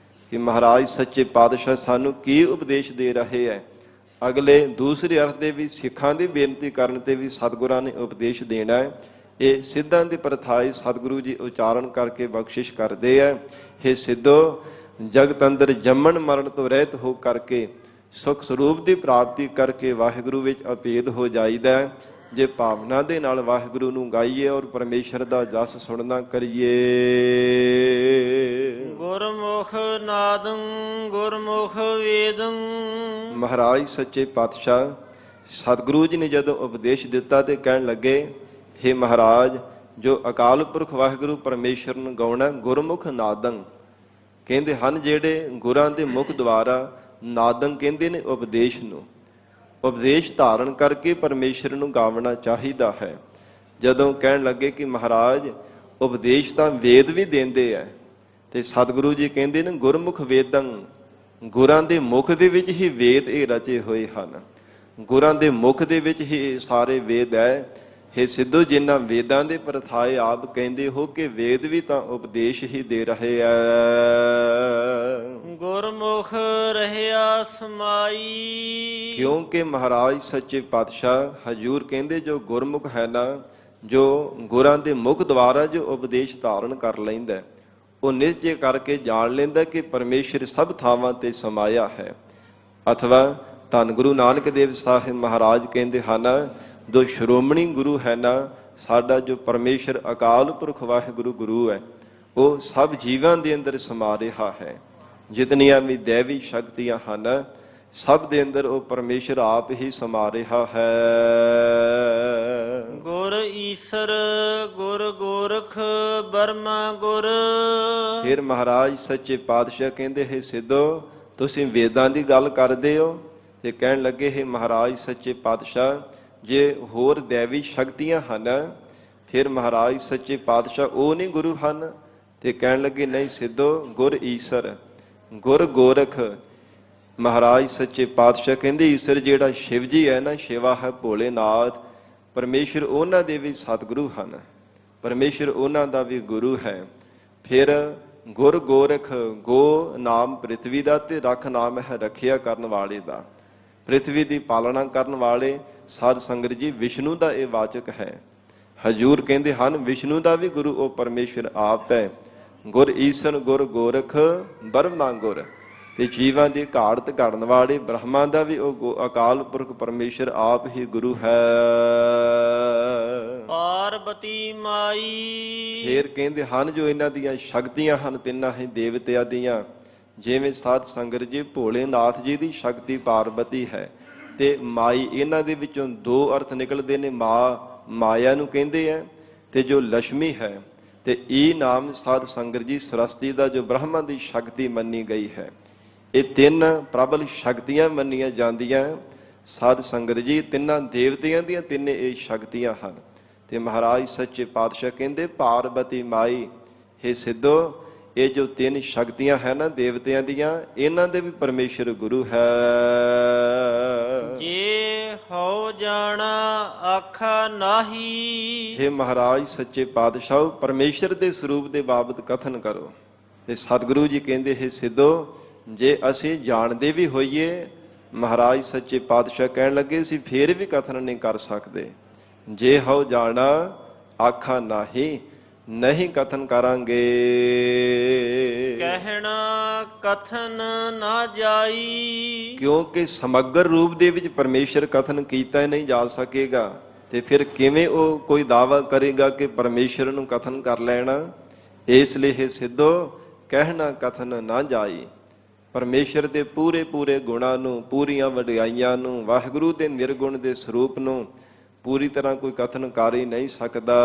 ਕਿ ਮਹਾਰਾਜ ਸੱਚੇ ਪਾਤਸ਼ਾਹ ਸਾਨੂੰ ਕੀ ਉਪਦੇਸ਼ ਦੇ ਰਹੇ ਹੈ। ਅਗਲੇ ਦੂਸਰੇ ਅਰਥ ਦੇ ਵੀ ਸਿੱਖਾਂ ਦੀ ਬੇਨਤੀ ਕਰਨ ਤੇ ਵੀ ਸਤਿਗੁਰਾਂ ਨੇ ਉਪਦੇਸ਼ ਦੇਣਾ ਹੈ। ਇਹ ਸਿੱਧਾਂ ਦੀ ਪ੍ਰਥਾਈ ਸਤਿਗੁਰੂ ਜੀ ਉਚਾਰਨ ਕਰਕੇ ਬਖਸ਼ਿਸ਼ ਕਰਦੇ ਹੈ। ਇਹ ਸਿੱਧੋ ਜਗਤ ਅੰਦਰ ਜੰਮਣ ਮਰਨ ਤੋਂ ਰਹਿਤ ਹੋ ਕਰਕੇ ਸੁਖ ਸਰੂਪ ਦੀ ਪ੍ਰਾਪਤੀ ਕਰਕੇ ਵਾਹਿਗੁਰੂ ਵਿੱਚ ਅਭੇਦ ਹੋ ਜਾਈਦਾ ਹੈ। ਜੇ ਭਾਵਨਾ ਦੇ ਨਾਲ ਵਾਹਿਗੁਰੂ ਨੂੰ ਗਾਈਏ ਔਰ ਪਰਮੇਸ਼ਰ ਦਾ ਜਸ ਸੁਣਨਾ ਕਰੀਏ। ਗੁਰਮੁਖ ਨਾਦੰ ਗੁਰਮੁਖ ਵੇਦੰ। ਮਹਾਰਾਜ ਸੱਚੇ ਪਾਤਸ਼ਾਹ ਸਤਿਗੁਰੂ ਜੀ ਨੇ ਜਦੋਂ ਉਪਦੇਸ਼ ਦਿੱਤਾ ਤੇ ਕਹਿਣ ਲੱਗੇ, ਹੇ ਮਹਾਰਾਜ, ਜੋ ਅਕਾਲ ਪੁਰਖ ਵਾਹਿਗੁਰੂ ਪਰਮੇਸ਼ਰ ਨੂੰ ਗਾਉਣਾ ਗੁਰਮੁਖ ਨਾਦੰ, ਕਹਿੰਦੇ ਹਨ ਜਿਹੜੇ ਗੁਰਾਂ ਦੇ ਮੁਖ ਦੁਆਰਾ, ਨਾਦੰ ਕਹਿੰਦੇ ਨੇ ਉਪਦੇਸ਼ ਨੂੰ, ਉਪਦੇਸ਼ ਧਾਰਨ ਕਰਕੇ ਪਰਮੇਸ਼ਰ ਨੂੰ ਗਾਵਣਾ ਚਾਹੀਦਾ ਹੈ। ਜਦੋਂ ਕਹਿਣ ਲੱਗੇ ਕਿ ਮਹਾਰਾਜ ਉਪਦੇਸ਼ ਤਾਂ ਵੇਦ ਵੀ ਦਿੰਦੇ ਐ, ਤੇ ਸਤਿਗੁਰੂ ਜੀ ਕਹਿੰਦੇ ਨੇ ਗੁਰਮੁਖ ਵੇਦੰ, ਗੁਰਾਂ ਦੇ ਮੁਖ ਦੇ ਵਿੱਚ ਹੀ ਵੇਦ ਇਹ ਰਚੇ ਹੋਏ ਹਨ, ਗੁਰਾਂ ਦੇ ਮੁਖ ਦੇ ਵਿੱਚ ਹੀ ਇਹ ਸਾਰੇ ਵੇਦ ਹੈ। ਹੇ ਸਿੱਧੂ, ਜਿਨ੍ਹਾਂ ਵੇਦਾਂ ਦੇ ਪ੍ਰਥਾਏ ਆਪ ਕਹਿੰਦੇ ਹੋ ਕਿ ਵੇਦ ਵੀ ਤਾਂ ਉਪਦੇਸ਼ ਹੀ ਦੇ ਰਹੇ ਐ। ਗੁਰਮੁਖ ਰਹਿਆ ਸਮਾਈ। ਕਿਉਂਕਿ ਮਹਾਰਾਜ ਸੱਚੇ ਪਾਤਸ਼ਾਹ ਹਜੂਰ ਕਹਿੰਦੇ ਜੋ ਗੁਰਮੁਖ ਹੈ ਨਾ, ਜੋ ਗੁਰਾਂ ਦੇ ਮੁਖ ਦੁਆਰਾ ਜੋ ਉਪਦੇਸ਼ ਧਾਰਨ ਕਰ ਲੈਂਦਾ, ਉਹ ਨਿਸ਼ਚੈ ਕਰਕੇ ਜਾਣ ਲੈਂਦਾ ਕਿ ਪਰਮੇਸ਼ਰ ਸਭ ਥਾਵਾਂ ਤੇ ਸਮਾਇਆ ਹੈ। ਅਥਵਾ ਧੰਨ ਗੁਰੂ ਨਾਨਕ ਦੇਵ ਸਾਹਿਬ ਮਹਾਰਾਜ ਕਹਿੰਦੇ ਹਨ, ਜੋ ਸ਼੍ਰੋਮਣੀ ਗੁਰੂ ਹੈ ਨਾ ਸਾਡਾ, ਜੋ ਪਰਮੇਸ਼ਰ ਅਕਾਲ ਪੁਰਖ ਵਾਹਿਗੁਰੂ ਗੁਰੂ ਹੈ, ਉਹ ਸਭ ਜੀਵਾਂ ਦੇ ਅੰਦਰ ਸਮਾ ਰਿਹਾ ਹੈ। ਜਿਤਨੀਆਂ ਵੀ ਦੇਵੀ ਸ਼ਕਤੀਆਂ ਹਨ, ਸਭ ਦੇ ਅੰਦਰ ਉਹ ਪਰਮੇਸ਼ਰ ਆਪ ਹੀ ਸਮਾ ਰਿਹਾ ਹੈ। ਗੁਰ ਈਸਰ ਗੁਰ ਗੋਰਖ ਬਰਮਾ ਗੁਰ। ਫਿਰ ਮਹਾਰਾਜ ਸੱਚੇ ਪਾਤਸ਼ਾਹ ਕਹਿੰਦੇ, ਹੈ ਸਿੱਧੋ, ਤੁਸੀਂ ਵੇਦਾਂ ਦੀ ਗੱਲ ਕਰਦੇ ਹੋ, ਤੇ ਕਹਿਣ ਲੱਗੇ, ਹੈ ਮਹਾਰਾਜ ਸੱਚੇ ਪਾਤਸ਼ਾਹ, ਜੇ ਹੋਰ ਦੇਵੀ ਸ਼ਕਤੀਆਂ ਹਨ, ਫਿਰ ਮਹਾਰਾਜ ਸੱਚੇ ਪਾਤਸ਼ਾਹ ਉਹ ਨਹੀਂ ਗੁਰੂ ਹਨ? ਤੇ ਕਹਿਣ ਲੱਗੇ, ਨਹੀਂ ਸਿੱਧੋ, ਗੁਰ ਈਸਰ ਗੁਰ ਗੋਰਖ। ਮਹਾਰਾਜ ਸੱਚੇ ਪਾਤਸ਼ਾਹ ਕਹਿੰਦੇ, ਈਸਰ ਜਿਹੜਾ ਸ਼ਿਵ ਜੀ ਹੈ ਨਾ, ਸ਼ਿਵਾ ਹੈ ਭੋਲੇਨਾਥ, ਪਰਮੇਸ਼ਰ ਉਹਨਾਂ ਦੇ ਵੀ ਸਤਿਗੁਰੂ ਹਨ, ਪਰਮੇਸ਼ਰ ਉਹਨਾਂ ਦਾ ਵੀ ਗੁਰੂ ਹੈ। ਫਿਰ ਗੁਰ ਗੋਰਖ, ਗੋ ਨਾਮ ਪ੍ਰਿਥਵੀ ਦਾ ਤੇ ਰਖ ਨਾਮ ਹੈ ਰੱਖਿਆ ਕਰਨ ਵਾਲੇ ਦਾ, ਪ੍ਰਿਥਵੀ ਦੀ ਪਾਲਣਾ ਕਰਨ ਵਾਲੇ ਸਾਧ ਸੰਗਤ ਜੀ ਵਿਸ਼ਨੂੰ ਦਾ ਇਹ ਵਾਚਕ ਹੈ। ਹਜੂਰ ਕਹਿੰਦੇ ਹਨ ਵਿਸ਼ਨੂੰ ਦਾ ਵੀ ਗੁਰੂ ਉਹ ਪਰਮੇਸ਼ਰ ਆਪ ਹੈ। ਗੁਰ ਈਸਨ ਗੁਰ ਗੋਰਖ ਬਰਮਾ ਗੁਰ, ਤੇ ਜੀਵਾਂ ਦੀ ਘਾੜਤ ਘੜਨ ਵਾਲੇ ਬ੍ਰਹਮਾ ਦਾ ਵੀ ਉਹ ਅਕਾਲ ਪੁਰਖ ਪਰਮੇਸ਼ਰ ਆਪ ਹੀ ਗੁਰੂ ਹੈ। ਪਾਰਬਤੀ ਮਾਈ। ਫੇਰ ਕਹਿੰਦੇ ਹਨ ਜੋ ਇਹਨਾਂ ਦੀਆਂ ਸ਼ਕਤੀਆਂ ਹਨ ਤਿੰਨਾਂ ਹੀ ਦੇਵਤਿਆਂ ਦੀਆਂ, ਜਿਵੇਂ ਸਾਧ ਸੰਗਤ ਜੀ ਭੋਲੇਨਾਥ ਜੀ ਦੀ ਸ਼ਕਤੀ ਪਾਰਬਤੀ ਹੈ, ਤੇ ਮਾਈ ਇਹਨਾਂ ਦੇ ਵਿੱਚੋਂ ਦੋ ਅਰਥ ਨਿਕਲਦੇ ਨੇ, ਮਾਇਆ ਨੂੰ ਕਹਿੰਦੇ ਆ, ਤੇ ਜੋ ਲక్ష్ਮੀ ਹੈ, ਤੇ ਇਹ ਨਾਮ ਸਾਧ ਸੰਗਤ ਜੀ ਸਰਸਤੀ ਦਾ ਜੋ ਬ੍ਰਹਮਾ ਦੀ ਸ਼ਕਤੀ ਮੰਨੀ ਗਈ ਹੈ। ਇਹ ਤਿੰਨ ਪ੍ਰਬਲ ਸ਼ਕਤੀਆਂ ਮੰਨੀਆਂ ਜਾਂਦੀਆਂ ਸਾਧ ਸੰਗਤ ਜੀ, ਤਿੰਨਾਂ ਦੇਵਤਿਆਂ ਦੀਆਂ ਤਿੰਨੇ ਇਹ ਸ਼ਕਤੀਆਂ ਹਨ। ਤੇ ਮਹਾਰਾਜ ਸੱਚੇ ਪਾਤਸ਼ਾਹ ਕਹਿੰਦੇ, ਪਾਰਬਤੀ ਮਾਈ, ਹੇ ਸਿੱਧੋ, ਇਹ ਜੋ ਤਿੰਨ ਸ਼ਕਤੀਆਂ ਹੈ ਨਾ ਦੇਵਤਿਆਂ ਦੀਆਂ, ਇਹਨਾਂ ਦੇ ਵੀ ਪਰਮੇਸ਼ਰ ਗੁਰੂ ਹੈ। ਜੇ ਹੋ ਜਾਣਾ ਆਖਾ ਨਾਹੀ। ਹੇ ਮਹਾਰਾਜ ਸੱਚੇ ਪਾਤਸ਼ਾਹ, ਪਰਮੇਸ਼ਰ ਦੇ ਸਰੂਪ ਦੇ ਬਾਬਤ ਕਥਨ ਕਰੋ। ਤੇ ਸਤਿਗੁਰੂ ਜੀ ਕਹਿੰਦੇ, ਹੇ ਸਿੱਧੋ, ਜੇ ਅਸੀਂ ਜਾਣਦੇ ਵੀ ਹੋਈਏ, ਮਹਾਰਾਜ ਸੱਚੇ ਪਾਤਸ਼ਾਹ ਕਹਿਣ ਲੱਗੇ, ਅਸੀਂ ਫੇਰ ਵੀ ਕਥਨ ਨਹੀਂ ਕਰ ਸਕਦੇ। ਜੇ ਹੋ ਜਾਣਾ ਆਖਾ ਨਾਹੀ, ਨਹੀਂ ਕਥਨ ਕਰਾਂਗੇ। ਕਹਿਣਾ ਕਥਨ ਨਾ ਜਾਈ। ਕਿਉਂਕਿ ਸਮਗਰ ਰੂਪ ਦੇ ਵਿੱਚ ਪਰਮੇਸ਼ਰ ਕਥਨ ਕੀਤਾ ਹੀ ਨਹੀਂ ਜਾ ਸਕੇਗਾ, ਤੇ ਫਿਰ ਕਿਵੇਂ ਉਹ ਕੋਈ ਦਾਅਵਾ ਕਰੇਗਾ ਕਿ ਪਰਮੇਸ਼ਰ ਨੂੰ ਕਥਨ ਕਰ ਲੈਣਾ। ਇਸ ਲਈ ਇਹ ਸਿੱਧੋ, ਕਹਿਣਾ ਕਥਨ ਨਾ ਜਾਈ। ਪਰਮੇਸ਼ਰ ਦੇ ਪੂਰੇ ਪੂਰੇ ਗੁਣਾਂ ਨੂੰ, ਪੂਰੀਆਂ ਵਡਿਆਈਆਂ ਨੂੰ, ਵਾਹਿਗੁਰੂ ਦੇ ਨਿਰਗੁਣ ਦੇ ਸਰੂਪ ਨੂੰ ਪੂਰੀ ਤਰ੍ਹਾਂ ਕੋਈ ਕਥਨ ਕਰ ਹੀ ਨਹੀਂ ਸਕਦਾ।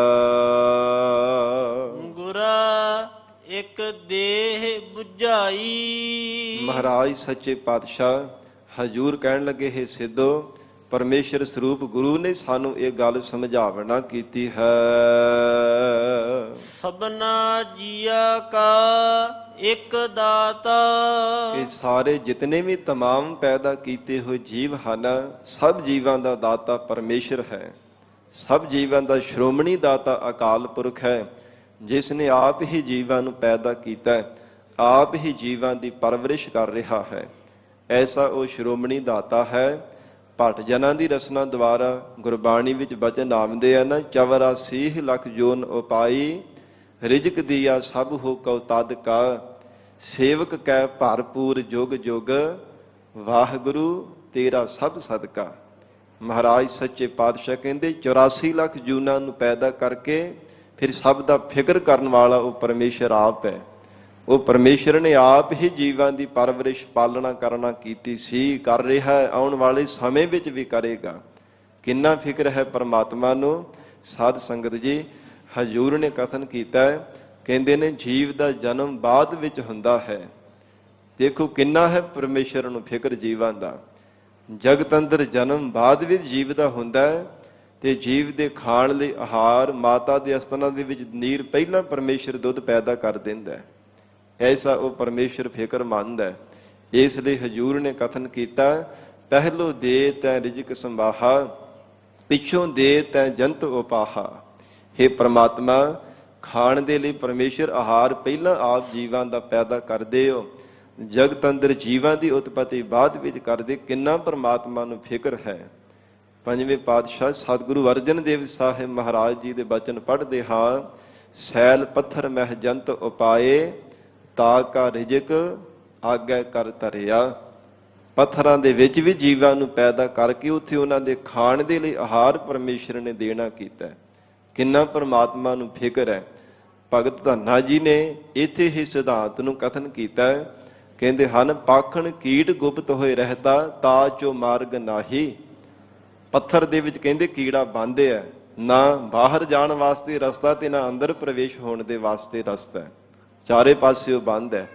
ਗੁਰਾ ਇੱਕ ਦੇਹ 부ਝਾਈ। ਮਹਾਰਾਜ ਸੱਚੇ ਪਾਤਸ਼ਾਹ ਹਜੂਰ ਕਹਿਣ ਲੱਗੇ, ਹੈ ਸਿੱਧੋ, ਪਰਮੇਸ਼ਰ ਸਰੂਪ ਗੁਰੂ ਨੇ ਸਾਨੂੰ ਇਹ ਗੱਲ ਸਮਝਾਵਣਾ ਕੀਤੀ ਹੈ। ਸਭਨਾ ਜੀਆ ਕਾ ਇੱਕ ਦਾਤਾ। ਇਹ ਸਾਰੇ ਜਿਤਨੇ ਵੀ ਤਮਾਮ ਪੈਦਾ ਕੀਤੇ ਹੋਏ ਜੀਵ ਹਨ, ਸਭ ਜੀਵਾਂ ਦਾ ਦਾਤਾ ਪਰਮੇਸ਼ਰ ਹੈ। ਸਭ ਜੀਵਾਂ ਦਾ ਸ਼੍ਰੋਮਣੀ ਦਾਤਾ ਅਕਾਲ ਪੁਰਖ ਹੈ, ਜਿਸ ਨੇ ਆਪ ਹੀ ਜੀਵਾਂ ਨੂੰ ਪੈਦਾ ਕੀਤਾ, ਆਪ ਹੀ ਜੀਵਾਂ ਦੀ ਪਰਵਰਿਸ਼ ਕਰ ਰਿਹਾ ਹੈ। ਐਸਾ ਉਹ ਸ਼੍ਰੋਮਣੀ ਦਾਤਾ ਹੈ। ਭੱਟ ਜਨਾਂ ਦੀ ਰਸਨਾ ਦੁਆਰਾ ਗੁਰਬਾਣੀ ਵਿੱਚ ਬਚਨ ਆਉਂਦੇ ਆ ਨਾ, 84 ਲੱਖ ਜੋਨ ਉਪਾਈ, ਰਿਜਕ ਦੀਆ ਸਭ ਹੋ ਕਉ ਤਦ ਕਾ, ਸੇਵਕ ਕੈ ਭਰਪੂਰ ਜੁਗ ਜੁਗ, ਵਾਹਿਗੁਰੂ ਤੇਰਾ ਸਭ ਸਦਕਾ। ਮਹਾਰਾਜ ਸੱਚੇ ਪਾਤਸ਼ਾਹ ਕਹਿੰਦੇ, 84 ਲੱਖ ਜੂਨਾਂ ਨੂੰ ਪੈਦਾ ਕਰਕੇ ਫਿਰ ਸਭ ਦਾ ਫਿਕਰ ਕਰਨ ਵਾਲਾ ਉਹ ਪਰਮੇਸ਼ਰ ਆਪ ਹੈ। ਉਹ ਪਰਮੇਸ਼ਰ ਨੇ ਆਪ ਹੀ ਜੀਵਾਂ ਦੀ ਪਰਵਰਿਸ਼ ਪਾਲਣਾ ਕਰਨਾ ਕੀਤੀ ਸੀ, ਕਰ ਰਿਹਾ ਹੈ, ਆਉਣ ਵਾਲੇ ਸਮੇਂ ਵਿੱਚ ਵੀ ਕਰੇਗਾ। ਕਿੰਨਾ ਫਿਕਰ ਹੈ ਪਰਮਾਤਮਾ ਨੂੰ। ਸਾਧ ਸੰਗਤ ਜੀ, ਹਜ਼ੂਰ ਨੇ ਕਥਨ ਕੀਤਾ ਹੈ, ਕਹਿੰਦੇ ਨੇ ਜੀਵ ਦਾ ਜਨਮ ਬਾਅਦ ਵਿੱਚ ਹੁੰਦਾ ਹੈ। ਦੇਖੋ ਕਿੰਨਾ ਹੈ ਪਰਮੇਸ਼ਰ ਨੂੰ ਫਿਕਰ ਜੀਵਾਂ ਦਾ। ਜਗਤ ਅੰਦਰ ਜਨਮ ਬਾਅਦ ਵਿੱਚ ਜੀਵ ਦਾ ਹੁੰਦਾ ਹੈ, ਤੇ ਜੀਵ ਦੇ ਖਾਣ ਲਈ ਆਹਾਰ ਮਾਤਾ ਦੇ ਅਸਥਾਨਾਂ ਦੇ ਵਿੱਚ ਨੀਰ ਪਹਿਲਾਂ ਪਰਮੇਸ਼ਰ ਦੁੱਧ ਪੈਦਾ ਕਰ ਦਿੰਦਾ ਹੈ। ਐਸਾ ਉਹ ਪਰਮੇਸ਼ਰ ਫਿਕਰ ਮੰਨਦਾ ਹੈ। ਇਸ ਲਈ ਹਜ਼ੂਰ ਨੇ ਕਥਨ ਕੀਤਾ, ਪਹਿਲੋ ਦੇ ਤੈ ਰਿਜਕ ਸੰਭਾਹਾ, ਪਿੱਛੋਂ ਦੇ ਤੈ ਜੰਤ ਉਪਾਹਾ। ਹੇ ਪ੍ਰਮਾਤਮਾ, ਖਾਣ ਦੇ ਲਈ ਪਰਮੇਸ਼ਰ ਆਹਾਰ ਪਹਿਲਾਂ ਆਪ ਜੀਵਾਂ ਦਾ ਪੈਦਾ ਕਰਦੇ ਹੋ, ਜਗਤ ਅੰਦਰ ਜੀਵਾਂ ਦੀ ਉਤਪਤੀ ਬਾਅਦ ਵਿੱਚ ਕਰਦੇ। ਕਿੰਨਾ ਪਰਮਾਤਮਾ ਨੂੰ ਫਿਕਰ ਹੈ। ਪੰਜਵੇਂ ਪਾਤਸ਼ਾਹ ਸਤਿਗੁਰੂ ਅਰਜਨ ਦੇਵ ਸਾਹਿਬ ਮਹਾਰਾਜ ਜੀ ਦੇ ਬਚਨ ਪੜ੍ਹਦੇ ਹਾਂ, ਸੈਲ ਪੱਥਰ ਮਹਿ ਜੰਤ ਉਪਾਏ, ਤਾ ਕਾ ਰਿਜਕ ਆਗੈ ਕਰ ਧਰਿਆ। ਪੱਥਰਾਂ ਦੇ ਵਿੱਚ ਵੀ ਜੀਵਾਂ ਨੂੰ ਪੈਦਾ ਕਰਕੇ ਉੱਥੇ ਉਹਨਾਂ ਦੇ ਖਾਣ ਦੇ ਲਈ ਆਹਾਰ ਪਰਮੇਸ਼ਰ ਨੇ ਦੇਣਾ ਕੀਤਾ। ਕਿੰਨਾ ਪਰਮਾਤਮਾ ਨੂੰ ਫਿਕਰ ਹੈ। ਭਗਤ ਧੰਨਾ ਜੀ ਨੇ ਇੱਥੇ ਹੀ ਸਿਧਾਂਤ ਨੂੰ ਕਥਨ ਕੀਤਾ, ਕਹਿੰਦੇ ਹਨ, ਪਾਖਣ ਕੀਟ ਗੁਪਤ ਹੋਏ ਰਹਿਤਾ, ਤਾ ਚੋ ਮਾਰਗ ਨਾਹੀ। ਪੱਥਰ ਦੇ ਵਿੱਚ ਕਹਿੰਦੇ ਕੀੜਾ ਬੰਦ ਹੈ, ਨਾ ਬਾਹਰ ਜਾਣ ਵਾਸਤੇ ਰਸਤਾ ਤੇ ਨਾ ਅੰਦਰ ਪ੍ਰਵੇਸ਼ ਹੋਣ ਦੇ ਵਾਸਤੇ ਰਸਤਾ, ਚਾਰੇ ਪਾਸਿਓਂ ਬੰਦ ਹੈ।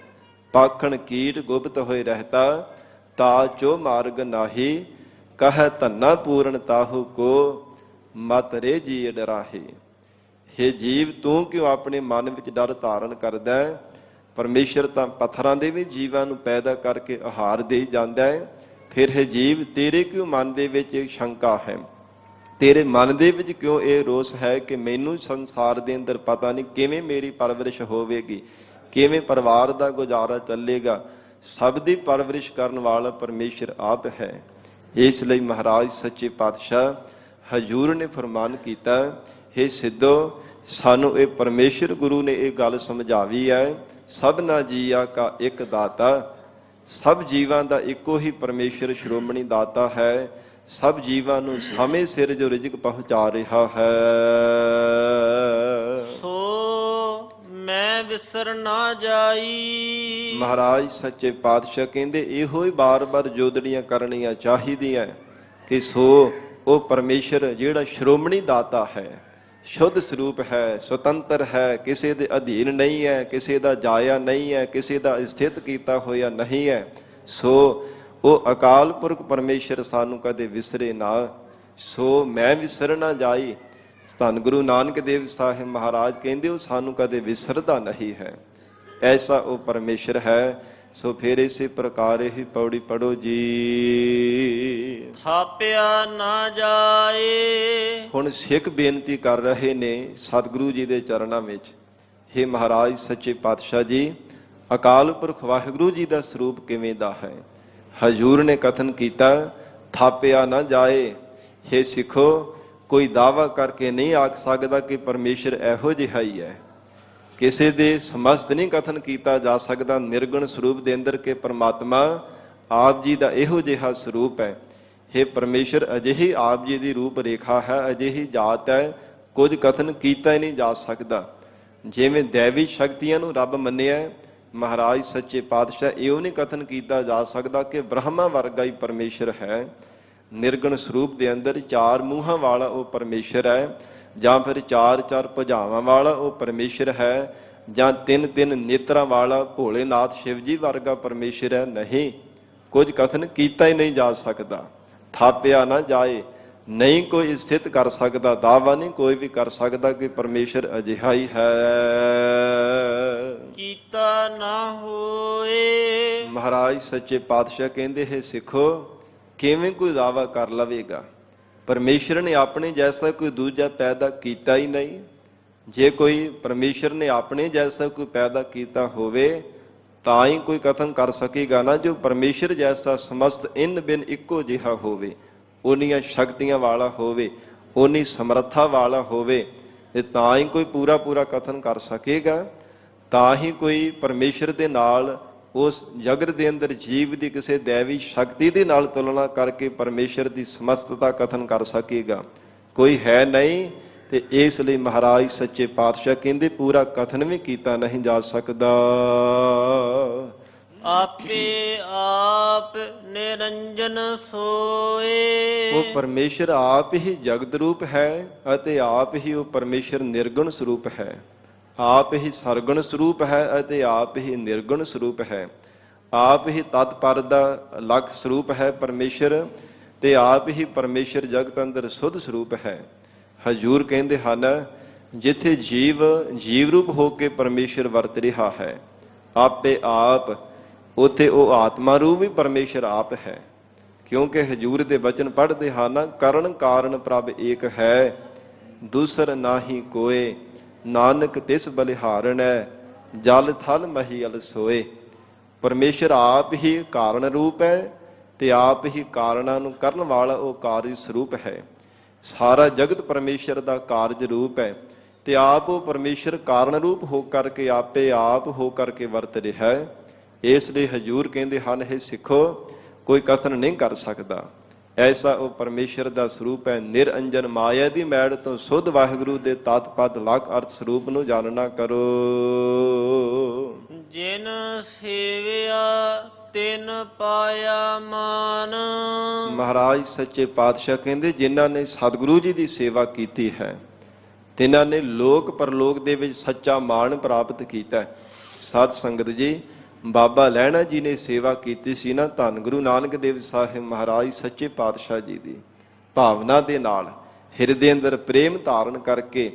ਪਾਖਣ ਕੀਟ ਗੁਪਤ ਹੋਏ ਰਹਿਤਾ, ਤਾ ਚੋ ਮਾਰਗ ਨਾਹੀ। ਕਹੈ ਧੰਨਾ ਪੂਰਨ ਤਾਹੂ ਕੋ, ਮਤ ਰੇ ਜੀ ਡਰਾਹੇ। ਹੇ ਜੀਵ, ਤੂੰ ਕਿਉਂ ਆਪਣੇ ਮਨ ਵਿੱਚ ਡਰ ਧਾਰਨ ਕਰਦਾ ਹੈ? ਪਰਮੇਸ਼ਰ ਤਾਂ ਪੱਥਰਾਂ ਦੇ ਵੀ ਜੀਵਾਂ ਨੂੰ ਪੈਦਾ ਕਰਕੇ ਆਹਾਰ ਦੇ ਜਾਂਦਾ ਹੈ। ਫਿਰ ਹੈ ਜੀਵ, ਤੇਰੇ ਕਿਉਂ ਮਨ ਦੇ ਵਿੱਚ ਇੱਕ ਸ਼ੰਕਾ ਹੈ? ਤੇਰੇ ਮਨ ਦੇ ਵਿੱਚ ਕਿਉਂ ਇਹ ਰੋਸ ਹੈ ਕਿ ਮੈਨੂੰ ਸੰਸਾਰ ਦੇ ਅੰਦਰ ਪਤਾ ਨਹੀਂ ਕਿਵੇਂ ਮੇਰੀ ਪਰਵਰਿਸ਼ ਹੋਵੇਗੀ, ਕਿਵੇਂ ਪਰਿਵਾਰ ਦਾ ਗੁਜ਼ਾਰਾ ਚੱਲੇਗਾ? ਸਭ ਦੀ ਪਰਵਰਿਸ਼ ਕਰਨ ਵਾਲਾ ਪਰਮੇਸ਼ਰ ਆਪ ਹੈ। ਇਸ ਲਈ ਮਹਾਰਾਜ ਸੱਚੇ ਪਾਤਸ਼ਾਹ ਹਜ਼ੂਰ ਨੇ ਫਰਮਾਨ ਕੀਤਾ, ਹੇ ਸਿੱਧੋ, ਸਾਨੂੰ ਇਹ ਪਰਮੇਸ਼ਰ ਗੁਰੂ ਨੇ ਇਹ ਗੱਲ ਸਮਝਾਵੀ ਹੈ, ਸਭਨਾ ਜੀਆ ਕਾ ਇੱਕ ਦਾਤਾ। ਸਭ ਜੀਵਾਂ ਦਾ ਇੱਕੋ ਹੀ ਪਰਮੇਸ਼ਰ ਸ਼੍ਰੋਮਣੀ ਦਾਤਾ ਹੈ। ਸਭ ਜੀਵਾਂ ਨੂੰ ਸਮੇਂ ਸਿਰ ਜੋ ਰਿਜ਼ਕ ਪਹੁੰਚਾ ਰਿਹਾ ਹੈ। ਸੋ ਮੈਂ ਵਿਸਰ ਨਾ ਜਾਈ। ਮਹਾਰਾਜ ਸੱਚੇ ਪਾਤਸ਼ਾਹ ਕਹਿੰਦੇ ਇਹੋ ਹੀ ਬਾਰ-ਬਾਰ ਜੋਦੜੀਆਂ ਕਰਨੀਆਂ ਚਾਹੀਦੀਆਂ ਕਿ ਸੋ ਉਹ ਪਰਮੇਸ਼ਰ ਜਿਹੜਾ ਸ਼੍ਰੋਮਣੀ ਦਾਤਾ ਹੈ, ਸ਼ੁੱਧ ਸਰੂਪ ਹੈ, ਸੁਤੰਤਰ ਹੈ, ਕਿਸੇ ਦੇ ਅਧੀਨ ਨਹੀਂ ਹੈ, ਕਿਸੇ ਦਾ ਜਾਇਆ ਨਹੀਂ ਹੈ, ਕਿਸੇ ਦਾ ਸਥਿਤ ਕੀਤਾ ਹੋਇਆ ਨਹੀਂ ਹੈ। ਸੋ ਉਹ ਅਕਾਲ ਪੁਰਖ ਪਰਮੇਸ਼ਰ ਸਾਨੂੰ ਕਦੇ ਵਿਸਰੇ ਨਾ। ਸੋ ਮੈਂ ਵਿਸਰ ਨਾ ਜਾਈ। ਧੰਨ ਗੁਰੂ ਨਾਨਕ ਦੇਵ ਸਾਹਿਬ ਮਹਾਰਾਜ ਕਹਿੰਦੇ ਉਹ ਸਾਨੂੰ ਕਦੇ ਵਿਸਰਦਾ ਨਹੀਂ ਹੈ। ਐਸਾ ਉਹ ਪਰਮੇਸ਼ਰ ਹੈ। ਸੋ ਫਿਰ ਇਸੇ ਪ੍ਰਕਾਰ ਹੀ ਪੌੜੀ ਪੜੋ ਜੀ। ਥਾਪਿਆ ਨਾ ਜਾਏ। ਹੁਣ ਸਿੱਖ ਬੇਨਤੀ ਕਰ ਰਹੇ ਨੇ ਸਤਿਗੁਰੂ ਜੀ ਦੇ ਚਰਨਾਂ ਵਿੱਚ, ਹੇ ਮਹਾਰਾਜ ਸੱਚੇ ਪਾਤਸ਼ਾਹ ਜੀ, ਅਕਾਲ ਪੁਰਖ ਵਾਹਿਗੁਰੂ ਜੀ ਦਾ ਸਰੂਪ ਕਿਵੇਂ ਦਾ ਹੈ? ਹਜ਼ੂਰ ਨੇ ਕਥਨ ਕੀਤਾ, ਥਾਪਿਆ ਨਾ ਜਾਏ। ਹੇ ਸਿੱਖੋ, ਕੋਈ ਦਾਅਵਾ ਕਰਕੇ ਨਹੀਂ ਆਖ ਸਕਦਾ ਕਿ ਪਰਮੇਸ਼ਰ ਇਹੋ ਜਿਹਾ ਹੀ ਹੈ। ਕਿਸੇ ਦੇ ਸਮਸਤ ਨਹੀਂ ਕਥਨ ਕੀਤਾ ਜਾ ਸਕਦਾ ਨਿਰਗੁਣ ਸਰੂਪ ਦੇ ਅੰਦਰ ਕਿ ਪਰਮਾਤਮਾ ਆਪ ਜੀ ਦਾ ਇਹੋ ਜਿਹਾ ਸਰੂਪ ਹੈ। ਹੇ ਪਰਮੇਸ਼ਰ, ਅਜਿਹੀ ਆਪ ਜੀ ਦੀ ਰੂਪ ਰੇਖਾ ਹੈ, ਅਜਿਹੀ ਜਾਤ ਹੈ, ਕੁਝ ਕਥਨ ਕੀਤਾ ਹੀ ਨਹੀਂ ਜਾ ਸਕਦਾ। ਜਿਵੇਂ ਦੈਵੀ ਸ਼ਕਤੀਆਂ ਨੂੰ ਰੱਬ ਮੰਨਿਆ, ਮਹਾਰਾਜ ਸੱਚੇ ਪਾਤਸ਼ਾਹ ਇਹੋ ਨਹੀਂ ਕਥਨ ਕੀਤਾ ਜਾ ਸਕਦਾ ਕਿ ਬ੍ਰਹਮਾ ਵਰਗਾ ਹੀ ਪਰਮੇਸ਼ਰ ਹੈ। ਨਿਰਗੁਣ ਸਰੂਪ ਦੇ ਅੰਦਰ ਚਾਰ ਮੂੰਹਾਂ ਵਾਲਾ ਉਹ ਪਰਮੇਸ਼ਰ ਹੈ, ਜਾਂ ਫਿਰ ਚਾਰ ਚਾਰ ਭੁਜਾਵਾਂ ਵਾਲਾ ਉਹ ਪਰਮੇਸ਼ਰ ਹੈ, ਜਾਂ ਤਿੰਨ ਤਿੰਨ ਨੇਤਰਾਂ ਵਾਲਾ ਭੋਲੇਨਾਥ ਸ਼ਿਵ ਜੀ ਵਰਗਾ ਪਰਮੇਸ਼ਰ ਹੈ। ਨਹੀਂ, ਕੁਝ ਕਥਨ ਕੀਤਾ ਹੀ ਨਹੀਂ ਜਾ ਸਕਦਾ। ਥਾਪਿਆ ਨਾ ਜਾਏ, ਨਹੀਂ ਕੋਈ ਸਥਿਤ ਕਰ ਸਕਦਾ, ਦਾਅਵਾ ਨਹੀਂ ਕੋਈ ਵੀ ਕਰ ਸਕਦਾ ਕਿ ਪਰਮੇਸ਼ਰ ਅਜਿਹਾ ਹੀ ਹੈ। ਕੀਤਾ ਨਾ ਹੋਏ। ਮਹਾਰਾਜ ਸੱਚੇ ਪਾਤਸ਼ਾਹ ਕਹਿੰਦੇ ਹੈ, ਸਿੱਖੋ, ਕਿਵੇਂ ਕੋਈ ਦਾਅਵਾ ਕਰ ਲਵੇਗਾ? ਪਰਮੇਸ਼ਰ ਨੇ ਆਪਣੇ ਜੈਸਾ ਕੋਈ ਦੂਜਾ ਪੈਦਾ ਕੀਤਾ ਹੀ ਨਹੀਂ। ਜੇ ਕੋਈ ਪਰਮੇਸ਼ਰ ਨੇ ਆਪਣੇ ਜੈਸਾ ਕੋਈ ਪੈਦਾ ਕੀਤਾ ਹੋਵੇ ਤਾਂ ਹੀ ਕੋਈ ਕਥਨ ਕਰ ਸਕੇਗਾ ਨਾ। ਜੋ ਪਰਮੇਸ਼ਰ ਜੈਸਾ ਸਮਸਤ ਇਨ ਬਿਨ ਇੱਕੋ ਜਿਹਾ ਹੋਵੇ, ਉਨੀਆਂ ਸ਼ਕਤੀਆਂ ਵਾਲਾ ਹੋਵੇ, ਉਨੀ ਸਮਰੱਥਾ ਵਾਲਾ ਹੋਵੇ, ਤੇ ਤਾਂ ਹੀ ਕੋਈ ਪੂਰਾ ਪੂਰਾ ਕਥਨ ਕਰ ਸਕੇਗਾ। ਤਾਂ ਹੀ ਕੋਈ ਪਰਮੇਸ਼ਰ ਦੇ ਨਾਲ ਉਸ ਜਗਤ ਦੇ ਅੰਦਰ ਜੀਵ ਦੀ ਕਿਸੇ ਦੈਵੀ ਸ਼ਕਤੀ ਦੇ ਨਾਲ ਤੁਲਨਾ ਕਰਕੇ ਪਰਮੇਸ਼ਰ ਦੀ ਸਮਸਤਤਾ ਕਥਨ ਕਰ ਸਕੇਗਾ। ਕੋਈ ਹੈ ਨਹੀਂ। ਤੇ ਇਸ ਲਈ ਮਹਾਰਾਜ ਸੱਚੇ ਪਾਤਸ਼ਾਹ ਕਹਿੰਦੇ ਪੂਰਾ ਕਥਨ ਵੀ ਕੀਤਾ ਨਹੀਂ ਜਾ ਸਕਦਾ। ਆਪੇ ਆਪ ਨਿਰੰਜਨ ਸੋਏ। ਉਹ ਪਰਮੇਸ਼ਰ ਆਪ ਹੀ ਜਗਤ ਰੂਪ ਹੈ ਅਤੇ ਆਪ ਹੀ ਉਹ ਪਰਮੇਸ਼ਰ ਨਿਰਗੁਣ ਸਰੂਪ ਹੈ। ਆਪ ਹੀ ਸਰਗੁਣ ਸਰੂਪ ਹੈ ਅਤੇ ਆਪ ਹੀ ਨਿਰਗੁਣ ਸਰੂਪ ਹੈ। ਆਪ ਹੀ ਤਤਪਰ ਦਾ ਅਲੱਖ ਸਰੂਪ ਹੈ ਪਰਮੇਸ਼ਰ, ਤੇ ਆਪ ਹੀ ਪਰਮੇਸ਼ਰ ਜਗਤ ਅੰਦਰ ਸੁਧ ਸਰੂਪ ਹੈ। ਹਜੂਰ ਕਹਿੰਦੇ ਹਨ, ਜਿੱਥੇ ਜੀਵ ਰੂਪ ਹੋ ਕੇ ਪਰਮੇਸ਼ਰ ਵਰਤ ਰਿਹਾ ਹੈ ਆਪੇ ਆਪ, ਉੱਥੇ ਉਹ ਆਤਮਾ ਰੂਪ ਵੀ ਪਰਮੇਸ਼ਰ ਆਪ ਹੈ। ਕਿਉਂਕਿ ਹਜੂਰ ਦੇ ਬਚਨ ਪੜ੍ਹਦੇ ਹਨ, ਕਰਨ ਕਾਰਨ ਪ੍ਰਭ ਏਕ ਹੈ, ਦੂਸਰ ਨਾਹੀ ਕੋਏ, ਨਾਨਕ ਤਿਸ ਬਲਿਹਾਰਣੈ, ਜਲ ਥਲ ਮਹੀਅਲ ਸੋਏ। ਪਰਮੇਸ਼ਰ ਆਪ ਹੀ ਕਾਰਨ ਰੂਪ ਹੈ ਤੇ ਆਪ ਹੀ ਕਾਰਨਾਂ ਨੂੰ ਕਰਨ ਵਾਲਾ ਉਹ ਕਾਰਜ ਸਰੂਪ ਹੈ। ਸਾਰਾ ਜਗਤ ਪਰਮੇਸ਼ਰ ਦਾ ਕਾਰਜ ਰੂਪ ਹੈ ਤੇ ਆਪ ਉਹ ਪਰਮੇਸ਼ਰ ਕਾਰਨ ਰੂਪ ਹੋ ਕਰਕੇ ਆਪੇ ਆਪ ਹੋ ਕਰਕੇ ਵਰਤ ਰਿਹਾ ਹੈ। ਇਸ ਲਈ ਹਜੂਰ ਕਹਿੰਦੇ ਹਨ, ਇਹ ਸਿੱਖੋ, ਕੋਈ ਕਥਨ ਨਹੀਂ ਕਰ ਸਕਦਾ। ਐਸਾ ਉਹ ਪਰਮੇਸ਼ਰ ਦਾ ਸਰੂਪ ਹੈ। ਨਿਰੰਜਨ ਮਾਇਆ ਦੀ ਮੈੜ ਤੋਂ ਸੁਧ ਵਾਹਿਗੁਰੂ ਦੇ ਤਤ ਪਦ ਲਖ ਅਰਥ ਸਰੂਪ ਨੂੰ ਜਾਣਨਾ ਕਰੋ। ਜਿਨ ਸੇਵਿਆ ਤਿਨ ਪਾਇਆ ਮਾਨ। ਮਹਾਰਾਜ ਸੱਚੇ ਪਾਤਸ਼ਾਹ ਕਹਿੰਦੇ, ਜਿਨ੍ਹਾਂ ਨੇ ਸਤਿਗੁਰੂ ਜੀ ਦੀ ਸੇਵਾ ਕੀਤੀ ਹੈ ਤਿਨਾਂ ਨੇ ਲੋਕ ਪਰਲੋਕ ਦੇ ਵਿੱਚ ਸੱਚਾ ਮਾਣ ਪ੍ਰਾਪਤ ਕੀਤਾ ਹੈ। ਸਾਧ ਸੰਗਤ ਜੀ, ਬਾਬਾ ਲਹਿਣਾ ਜੀ ਨੇ ਸੇਵਾ ਕੀਤੀ ਸੀ ਨਾ, ਧੰਨ ਗੁਰੂ ਨਾਨਕ ਦੇਵ ਸਾਹਿਬ ਮਹਾਰਾਜ ਸੱਚੇ ਪਾਤਸ਼ਾਹ ਜੀ ਦੀ ਭਾਵਨਾ ਦੇ ਨਾਲ ਹਿਰਦੇ ਅੰਦਰ ਪ੍ਰੇਮ ਧਾਰਨ ਕਰਕੇ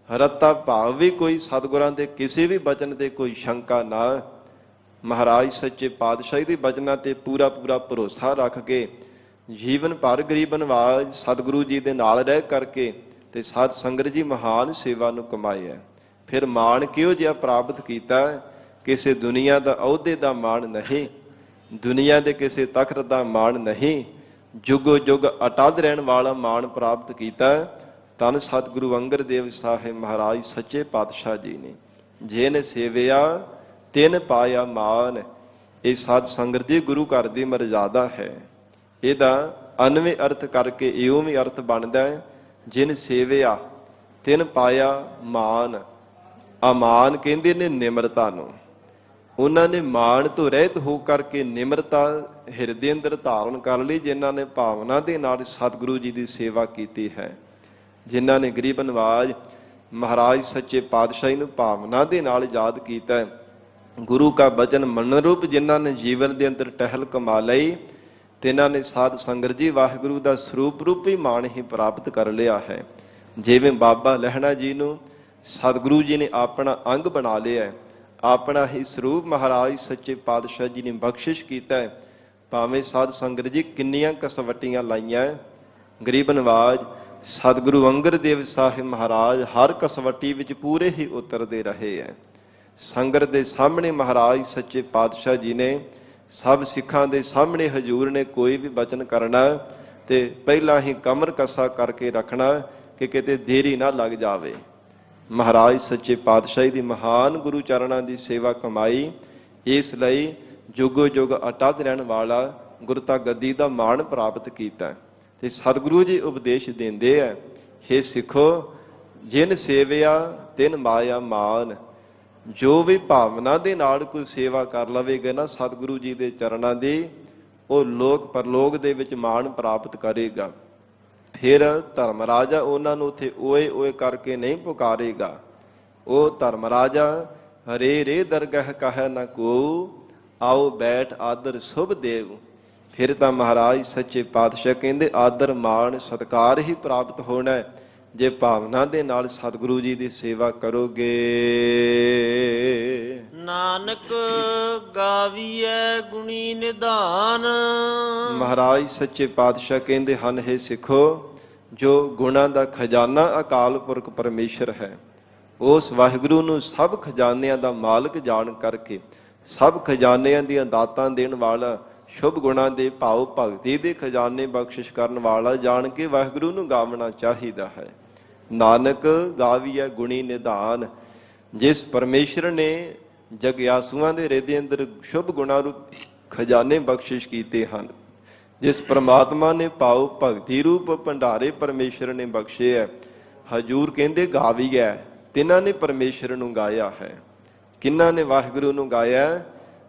ਰਤਾ ਭਾਵ ਵੀ ਕੋਈ ਸਤਿਗੁਰਾਂ ਦੇ ਕਿਸੇ ਵੀ ਬਚਨ ਤੇ ਕੋਈ ਸ਼ੰਕਾ ਨਾ, ਮਹਾਰਾਜ ਸੱਚੇ ਪਾਤਸ਼ਾਹ ਦੇ ਬਚਨਾਂ ਤੇ ਪੂਰਾ ਭਰੋਸਾ ਰੱਖ ਕੇ ਜੀਵਨ ਭਰ ਗਰੀਬ ਨਿਵਾਜ ਸਤਿਗੁਰੂ ਜੀ ਦੇ ਨਾਲ ਰਹਿ ਕਰਕੇ ਤੇ ਸਾਧ ਸੰਗਤ ਜੀ ਮਹਾਨ ਸੇਵਾ ਨੂੰ ਕਮਾਇਆ। ਫਿਰ ਮਾਣ ਕਿਹੋ ਜਿਹਾ ਪ੍ਰਾਪਤ ਕੀਤਾ? ਕਿਸੇ ਦੁਨੀਆ ਦਾ ਅਹੁਦੇ ਦਾ ਮਾਣ ਨਹੀਂ, ਦੁਨੀਆ ਦੇ ਕਿਸੇ ਤਖਤ ਦਾ ਮਾਣ ਨਹੀਂ, ਜੁਗੋ ਜੁਗ ਅਟੱਲ ਰਹਿਣ ਵਾਲਾ ਮਾਣ ਪ੍ਰਾਪਤ ਕੀਤਾ ਧੰਨ ਸਤਿਗੁਰੂ ਅੰਗਦ ਦੇਵ ਸਾਹਿਬ ਮਹਾਰਾਜ ਸੱਚੇ ਪਾਤਸ਼ਾਹ ਜੀ ਨੇ। ਜਿਨ ਸੇਵਿਆ ਤਿਨ ਪਾਇਆ ਮਾਨ। ਇਹ ਸਾਧ ਸੰਗਤ ਜੀ ਗੁਰੂ ਘਰ ਦੀ ਮਰਜ਼ਾਦਾ ਹੈ। ਇਹਦਾ ਅਨਵੇਂ ਅਰਥ ਕਰਕੇ ਇਉਂ ਵੀ ਅਰਥ ਬਣਦਾ ਹੈ, ਜਿਨ ਸੇਵਿਆ ਤਿਨ ਪਾਇਆ ਮਾਨ। ਅਮਾਨ ਕਹਿੰਦੇ ਨੇ ਨਿਮਰਤਾ ਨੂੰ। ਉਹਨਾਂ ਨੇ ਮਾਣ ਤੋਂ ਰਹਿਤ ਹੋ ਕਰਕੇ ਨਿਮਰਤਾ ਹਿਰਦੇ ਅੰਦਰ ਧਾਰਨ ਕਰ ਲਈ, ਜਿਨ੍ਹਾਂ ਨੇ ਭਾਵਨਾ ਦੇ ਨਾਲ ਸਤਿਗੁਰੂ ਜੀ ਦੀ ਸੇਵਾ ਕੀਤੀ ਹੈ, ਜਿਨ੍ਹਾਂ ਨੇ ਗਰੀਬ ਨਿਵਾਜ ਮਹਾਰਾਜ ਸੱਚੇ ਪਾਤਸ਼ਾਹੀ ਨੂੰ ਭਾਵਨਾ ਦੇ ਨਾਲ ਯਾਦ ਕੀਤਾ ਹੈ। ਗੁਰੂ ਕਾ ਬਚਨ ਮੰਨਣ ਰੂਪ ਜਿਨ੍ਹਾਂ ਨੇ ਜੀਵਨ ਦੇ ਅੰਦਰ ਟਹਿਲ ਕਮਾ ਲਈ, ਤਿਨਾਂ ਨੇ ਸਾਧ ਸੰਗਤ ਜੀ ਵਾਹਿਗੁਰੂ ਦਾ ਸਰੂਪ ਰੂਪੀ ਮਾਣ ਹੀ ਪ੍ਰਾਪਤ ਕਰ ਲਿਆ ਹੈ। ਜਿਵੇਂ ਬਾਬਾ ਲਹਿਣਾ ਜੀ ਨੂੰ ਸਤਿਗੁਰੂ ਜੀ ਨੇ ਆਪਣਾ ਅੰਗ ਬਣਾ ਲਿਆ, ਆਪਣਾ ਹੀ ਸਰੂਪ ਮਹਾਰਾਜ ਸੱਚੇ ਪਾਤਸ਼ਾਹ ਜੀ ਨੇ ਬਖਸ਼ਿਸ਼ ਕੀਤਾ ਹੈ। ਭਾਵੇਂ ਸਾਧ ਸੰਗਤ ਜੀ ਕਿੰਨੀਆਂ ਕਸਵੱਟੀਆਂ ਲਾਈਆਂ, ਗਰੀਬ ਨਿਵਾਜ ਸਤਿਗੁਰੂ ਅੰਗਦ ਦੇਵ ਸਾਹਿਬ ਮਹਾਰਾਜ ਹਰ ਕਸਵੱਟੀ ਵਿੱਚ ਪੂਰੇ ਹੀ ਉਤਰਦੇ ਰਹੇ ਹੈ। ਸੰਗਤ ਦੇ ਸਾਹਮਣੇ ਮਹਾਰਾਜ ਸੱਚੇ ਪਾਤਸ਼ਾਹ ਜੀ ਨੇ ਸਭ ਸਿੱਖਾਂ ਦੇ ਸਾਹਮਣੇ ਹਜੂਰ ਨੇ ਕੋਈ ਵੀ ਬਚਨ ਕਰਨਾ ਤੇ ਪਹਿਲਾਂ ਹੀ ਕਮਰ ਕੱਸਾ ਕਰਕੇ ਰੱਖਣਾ ਕਿ ਕਿਤੇ ਦੇਰੀ ਨਾ ਲੱਗ ਜਾਵੇ। ਮਹਾਰਾਜ ਸੱਚੇ ਪਾਤਸ਼ਾਹੀ ਦੀ ਮਹਾਨ ਗੁਰੂ ਚਰਨਾਂ ਦੀ ਸੇਵਾ ਕਮਾਈ, ਇਸ ਲਈ ਜੁਗੋ ਜੁਗ ਅਟੱਲ ਰਹਿਣ ਵਾਲਾ ਗੁਰਤਾ ਗੱਦੀ ਦਾ ਮਾਣ ਪ੍ਰਾਪਤ ਕੀਤਾ। ਤੇ ਸਤਿਗੁਰੂ ਜੀ ਉਪਦੇਸ਼ ਦਿੰਦੇ ਹੈ, ਹੇ ਸਿੱਖੋ, ਜਿਨ ਸੇਵਿਆ ਤਿਨ ਮਾਇਆ ਮਾਨ। ਜੋ ਵੀ ਭਾਵਨਾ ਦੇ ਨਾਲ ਕੋਈ ਸੇਵਾ ਕਰ ਲਵੇਗਾ ਨਾ ਸਤਿਗੁਰੂ ਜੀ ਦੇ ਚਰਨਾਂ ਦੀ, ਉਹ ਲੋਕ ਪਰਲੋਕ ਦੇ ਵਿੱਚ ਮਾਣ ਪ੍ਰਾਪਤ ਕਰੇਗਾ। ਫਿਰ ਧਰਮ ਰਾਜਾ ਉਹਨਾਂ ਨੂੰ ਉੱਥੇ ਓਏ ਓਏ ਕਰਕੇ ਨਹੀਂ ਪੁਕਾਰੇਗਾ। ਉਹ ਧਰਮ ਰਾਜਾ ਹਰੇ ਰੇ ਦਰਗਹ ਕਹਿ ਨਾ ਕੋ, ਆਓ ਬੈਠ ਆਦਰ ਸੁਭ ਦੇਵ। ਫਿਰ ਤਾਂ ਮਹਾਰਾਜ ਸੱਚੇ ਪਾਤਸ਼ਾਹ ਕਹਿੰਦੇ ਆਦਰ ਮਾਣ ਸਤਿਕਾਰ ਹੀ ਪ੍ਰਾਪਤ ਹੋਣਾ ਜੇ ਭਾਵਨਾ ਦੇ ਨਾਲ ਸਤਿਗੁਰੂ ਜੀ ਦੀ ਸੇਵਾ ਕਰੋਗੇ। ਨਾਨਕ ਗਾਵੀਐ ਗੁਣੀ ਨਿਧਾਨ। ਮਹਾਰਾਜ ਸੱਚੇ ਪਾਤਸ਼ਾਹ ਕਹਿੰਦੇ ਹਨ, ਹੈ ਸਿੱਖੋ, ਜੋ ਗੁਣਾਂ ਦਾ ਖਜ਼ਾਨਾ ਅਕਾਲ ਪੁਰਖ ਪਰਮੇਸ਼ਰ ਹੈ, ਉਸ ਵਾਹਿਗੁਰੂ ਨੂੰ ਸਭ ਖਜ਼ਾਨਿਆਂ ਦਾ ਮਾਲਕ ਜਾਣ ਕਰਕੇ, ਸਭ ਖਜ਼ਾਨਿਆਂ ਦੀਆਂ ਦਾਤਾਂ ਦੇਣ ਵਾਲਾ, ਸ਼ੁਭ ਗੁਣਾਂ ਦੇ ਭਾਵ ਭਗਤੀ ਦੇ ਖਜ਼ਾਨੇ ਬਖਸ਼ਿਸ਼ ਕਰਨ ਵਾਲਾ ਜਾਣ ਕੇ ਵਾਹਿਗੁਰੂ ਨੂੰ ਗਾਵਣਾ ਚਾਹੀਦਾ ਹੈ। ਨਾਨਕ ਗਾਵੀਐ ਗੁਣੀ ਨਿਧਾਨ। ਜਿਸ ਪਰਮੇਸ਼ਰ ਨੇ ਜਗਿਆਸੂਆਂ ਦੇ ਹਿਰਦੇ ਅੰਦਰ ਸ਼ੁਭ ਗੁਣਾਂ ਰੂਪ ਖਜ਼ਾਨੇ ਬਖਸ਼ਿਸ਼ ਕੀਤੇ ਹਨ, ਜਿਸ ਪ੍ਰਮਾਤਮਾ ਨੇ ਭਾਵ ਭਗਤੀ ਰੂਪ ਭੰਡਾਰੇ ਪਰਮੇਸ਼ਰ ਨੇ ਬਖਸ਼ੇ ਹੈ, ਹਜੂਰ ਕਹਿੰਦੇ ਗਾਵੀਐ। ਤਿਨਾਂ ਨੇ ਪਰਮੇਸ਼ਰ ਨੂੰ ਗਾਇਆ ਹੈ। ਕਿਹਨਾਂ ਨੇ ਵਾਹਿਗੁਰੂ ਨੂੰ ਗਾਇਆ?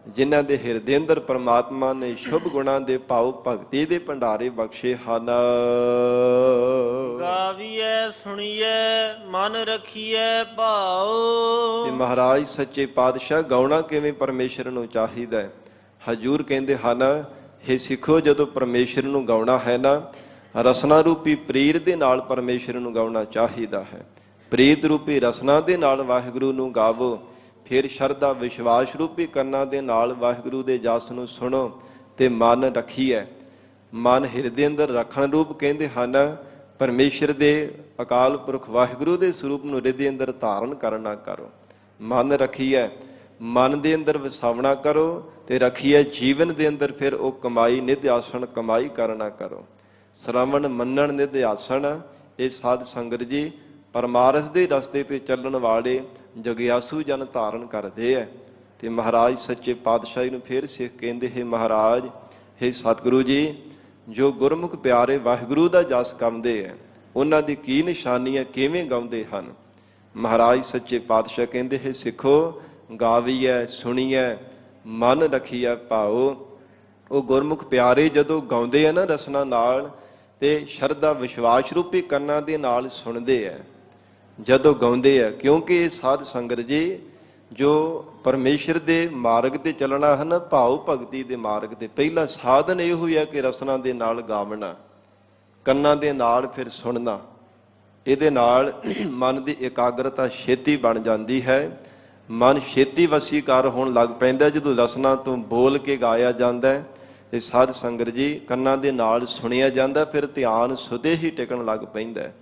ਜਿਨ੍ਹਾਂ ਦੇ ਹਿਰਦੇ ਅੰਦਰ ਪਰਮਾਤਮਾ ਨੇ ਸ਼ੁਭ ਗੁਣਾਂ ਦੇ ਭਾਵ ਭਗਤੀ ਦੇ ਭੰਡਾਰੇ ਬਖਸ਼ੇ ਹਨ। ਗਾਵੀਐ ਸੁਣੀਐ ਮਨ ਰਖੀਐ ਭਾਉ। ਤੇ ਮਹਾਰਾਜ ਸੱਚੇ ਪਾਤਸ਼ਾਹ ਗਾਉਣਾ ਕਿਵੇਂ ਪਰਮੇਸ਼ਰ ਨੂੰ ਚਾਹੀਦਾ ਹੈ। ਹਜੂਰ ਕਹਿੰਦੇ ਹਨ, ਹੇ ਸਿੱਖੋ, ਜਦੋਂ ਪਰਮੇਸ਼ਰ ਨੂੰ ਗਾਉਣਾ ਹੈ ਨਾ, ਰਸਨਾ ਰੂਪੀ ਪ੍ਰੀਤ ਦੇ ਨਾਲ ਪਰਮੇਸ਼ਰ ਨੂੰ ਗਾਉਣਾ ਚਾਹੀਦਾ ਹੈ। ਪ੍ਰੀਤ ਰੂਪੀ ਰਸਨਾ ਦੇ ਨਾਲ ਵਾਹਿਗੁਰੂ ਨੂੰ ਗਾਵੋ, ਫਿਰ ਸ਼ਰਧਾ ਵਿਸ਼ਵਾਸ ਰੂਪੀ ਕੰਨਾਂ ਦੇ ਨਾਲ ਵਾਹਿਗੁਰੂ ਦੇ ਜਸ ਨੂੰ ਸੁਣੋ ਤੇ ਮਨ ਰੱਖੀਐ। ਮਨ ਹਿਰਦੇ ਅੰਦਰ ਰੱਖਣ ਰੂਪ ਕਹਿੰਦੇ ਹਨ ਪਰਮੇਸ਼ਰ ਦੇ ਅਕਾਲ ਪੁਰਖ ਵਾਹਿਗੁਰੂ ਦੇ ਸਰੂਪ ਨੂੰ ਹਿਰਦੇ ਅੰਦਰ ਧਾਰਨ ਕਰਨਾ ਕਰੋ। ਮਨ ਰੱਖੀਐ, ਮਨ ਦੇ ਅੰਦਰ ਵਸਾਵਣਾ ਕਰੋ ਤੇ ਰੱਖੀਐ ਜੀਵਨ ਦੇ ਅੰਦਰ, ਫਿਰ ਉਹ ਕਮਾਈ ਨਿਧ ਆਸਣ ਕਮਾਈ ਕਰਨਾ ਕਰੋ। ਸ਼ਰਵਣ ਮੰਨਣ ਨਿਧ ਆਸਣ, ਇਹ ਸਾਧ ਸੰਗਤ ਜੀ ਪਰਮਾਰਥ ਦੇ ਰਸਤੇ ਤੇ ਚੱਲਣ ਵਾਲੇ ਜਗਿਆਸੂ ਜਨ ਧਾਰਨ ਕਰਦੇ ਹੈ। ਤੇ ਮਹਾਰਾਜ ਸੱਚੇ ਪਾਤਸ਼ਾਹ ਨੂੰ ਫਿਰ ਸਿੱਖ ਕਹਿੰਦੇ, ਹੈ ਮਹਾਰਾਜ, ਹੈ ਸਤਿਗੁਰੂ ਜੀ, ਜੋ ਗੁਰਮੁਖ ਪਿਆਰੇ ਵਾਹਿਗੁਰੂ ਦਾ ਜਸ ਗਾਉਂਦੇ ਹੈ, ਉਹਨਾਂ ਦੀ ਕੀ ਨਿਸ਼ਾਨੀ ਹੈ, ਕਿਵੇਂ ਗਾਉਂਦੇ ਹਨ। ਮਹਾਰਾਜ ਸੱਚੇ ਪਾਤਸ਼ਾਹ ਕਹਿੰਦੇ, ਹੈ ਸਿੱਖੋ, ਗਾਵੀਐ ਸੁਣੀਐ ਮਨ ਰੱਖੀਐ ਭਾਉ। ਉਹ ਗੁਰਮੁਖ ਪਿਆਰੇ ਜਦੋਂ ਗਾਉਂਦੇ ਆ ਨਾ ਰਸਨਾ ਨਾਲ, ਤੇ ਸ਼ਰਧਾ ਵਿਸ਼ਵਾਸ ਰੂਪੀ ਕੰਨਾਂ ਦੇ ਨਾਲ ਸੁਣਦੇ ਹੈ ਜਦੋਂ ਗਾਉਂਦੇ ਆ। ਕਿਉਂਕਿ ਇਹ ਸਾਧ ਸੰਗਤ ਜੀ ਜੋ ਪਰਮੇਸ਼ਰ ਦੇ ਮਾਰਗ ਤੇ ਚੱਲਣਾ ਹਨ, ਭਾਵ ਭਗਤੀ ਦੇ ਮਾਰਗ ਤੇ, ਪਹਿਲਾ ਸਾਧਨ ਇਹੋ ਹੀ ਹੈ ਕਿ ਰਸਨਾ ਦੇ ਨਾਲ ਗਾਵਣਾ, ਕੰਨਾਂ ਦੇ ਨਾਲ ਫਿਰ ਸੁਣਨਾ। ਇਹਦੇ ਨਾਲ ਮਨ ਦੀ ਇਕਾਗਰਤਾ ਛੇਤੀ ਬਣ ਜਾਂਦੀ ਹੈ। ਮਨ ਛੇਤੀ ਵਸੀਕਾਰ ਹੋਣ ਲੱਗ ਪੈਂਦਾ ਜਦੋਂ ਰਸਨਾ ਤੋਂ ਬੋਲ ਕੇ ਗਾਇਆ ਜਾਂਦਾ ਹੈ ਤੇ ਸਾਧ ਸੰਗਤ ਜੀ ਕੰਨਾਂ ਦੇ ਨਾਲ ਸੁਣਿਆ ਜਾਂਦਾ, ਫਿਰ ਧਿਆਨ ਸੁਦੇ ਹੀ ਟਿਕਣ ਲੱਗ ਪੈਂਦਾ ਹੈ।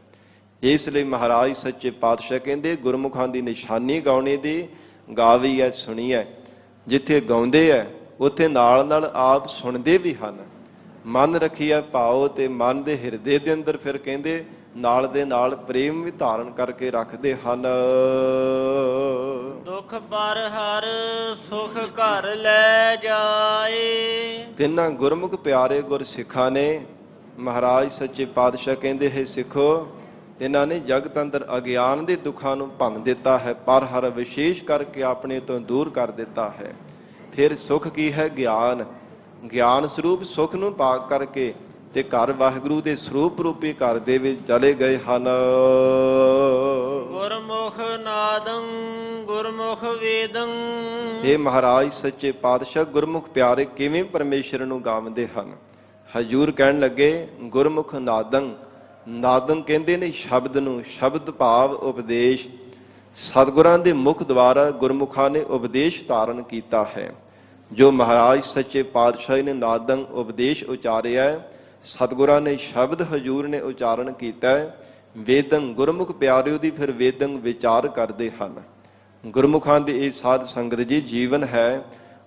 ਇਸ ਲਈ ਮਹਾਰਾਜ ਸੱਚੇ ਪਾਤਸ਼ਾਹ ਕਹਿੰਦੇ, ਗੁਰਮੁਖਾਂ ਦੀ ਨਿਸ਼ਾਨੀ ਗਾਉਣੇ ਦੀ ਗਾਵੀ ਹੈ ਸੁਣੀ ਹੈ। ਜਿੱਥੇ ਗਾਉਂਦੇ ਹੈ ਉੱਥੇ ਨਾਲ ਨਾਲ ਆਪ ਸੁਣਦੇ ਵੀ ਹਨ। ਮਨ ਰੱਖੀਐ ਭਾਉ, ਤੇ ਮਨ ਦੇ ਹਿਰਦੇ ਦੇ ਅੰਦਰ ਫਿਰ ਕਹਿੰਦੇ ਨਾਲ ਦੇ ਨਾਲ ਪ੍ਰੇਮ ਵੀ ਧਾਰਨ ਕਰਕੇ ਰੱਖਦੇ ਹਨ। ਦੁਖ ਪਰ ਹਰ ਸੁਖ ਘਰ ਲੈ ਜਾਏ। ਤਿੰਨਾਂ ਗੁਰਮੁਖ ਪਿਆਰੇ ਗੁਰ ਸਿੱਖਾਂ ਨੇ ਮਹਾਰਾਜ ਸੱਚੇ ਪਾਤਸ਼ਾਹ ਕਹਿੰਦੇ, ਹੈ ਸਿੱਖੋ, ਇਹਨਾਂ ਨੇ ਜਗਤ ਅੰਦਰ ਅਗਿਆਨ ਦੇ ਦੁੱਖਾਂ ਨੂੰ ਭੰਨ ਦਿੱਤਾ ਹੈ, ਪਰ ਹਰ ਵਿਸ਼ੇਸ਼ ਕਰਕੇ ਆਪਣੇ ਤੋਂ ਦੂਰ ਕਰ ਦਿੱਤਾ ਹੈ। ਫਿਰ ਸੁਖ ਕੀ ਹੈ? ਗਿਆਨ। ਗਿਆਨ ਸਰੂਪ ਸੁਖ ਨੂੰ ਪਾਕ ਕਰਕੇ ਤੇ ਘਰ ਵਾਹਿਗੁਰੂ ਦੇ ਸਰੂਪ ਰੂਪੀ ਘਰ ਦੇ ਵਿੱਚ ਚਲੇ ਗਏ ਹਨ। ਗੁਰਮੁਖ ਨਾਦੰ ਗੁਰਮੁਖ ਵੇਦੰ। ਇਹ ਮਹਾਰਾਜ ਸੱਚੇ ਪਾਤਸ਼ਾਹ ਗੁਰਮੁਖ ਪਿਆਰੇ ਕਿਵੇਂ ਪਰਮੇਸ਼ਰ ਨੂੰ ਗਾਉਂਦੇ ਹਨ। ਹਜੂਰ ਕਹਿਣ ਲੱਗੇ, ਗੁਰਮੁਖ ਨਾਦੰ। ਨਾਦੰ ਕਹਿੰਦੇ ਨੇ ਸ਼ਬਦ ਨੂੰ, ਸ਼ਬਦ ਭਾਵ ਉਪਦੇਸ਼। ਸਤਿਗੁਰਾਂ ਦੇ ਮੁਖ ਦੁਆਰਾ ਗੁਰਮੁਖਾਂ ਨੇ ਉਪਦੇਸ਼ ਧਾਰਨ ਕੀਤਾ ਹੈ। ਜੋ ਮਹਾਰਾਜ ਸੱਚੇ ਪਾਤਸ਼ਾਹ ਨੇ ਨਾਦੰ ਉਪਦੇਸ਼ ਉਚਾਰਿਆ ਹੈ, ਸਤਿਗੁਰਾਂ ਨੇ ਸ਼ਬਦ ਹਜੂਰ ਨੇ ਉਚਾਰਨ ਕੀਤਾ ਹੈ। ਵੇਦੰ ਗੁਰਮੁਖ ਪਿਆਰਿਓ ਦੀ ਫਿਰ ਵੇਦੰ ਵਿਚਾਰ ਕਰਦੇ ਹਨ। ਗੁਰਮੁਖਾਂ ਦੀ ਇਹ ਸਾਧ ਸੰਗਤ ਜੀ ਜੀਵਨ ਹੈ,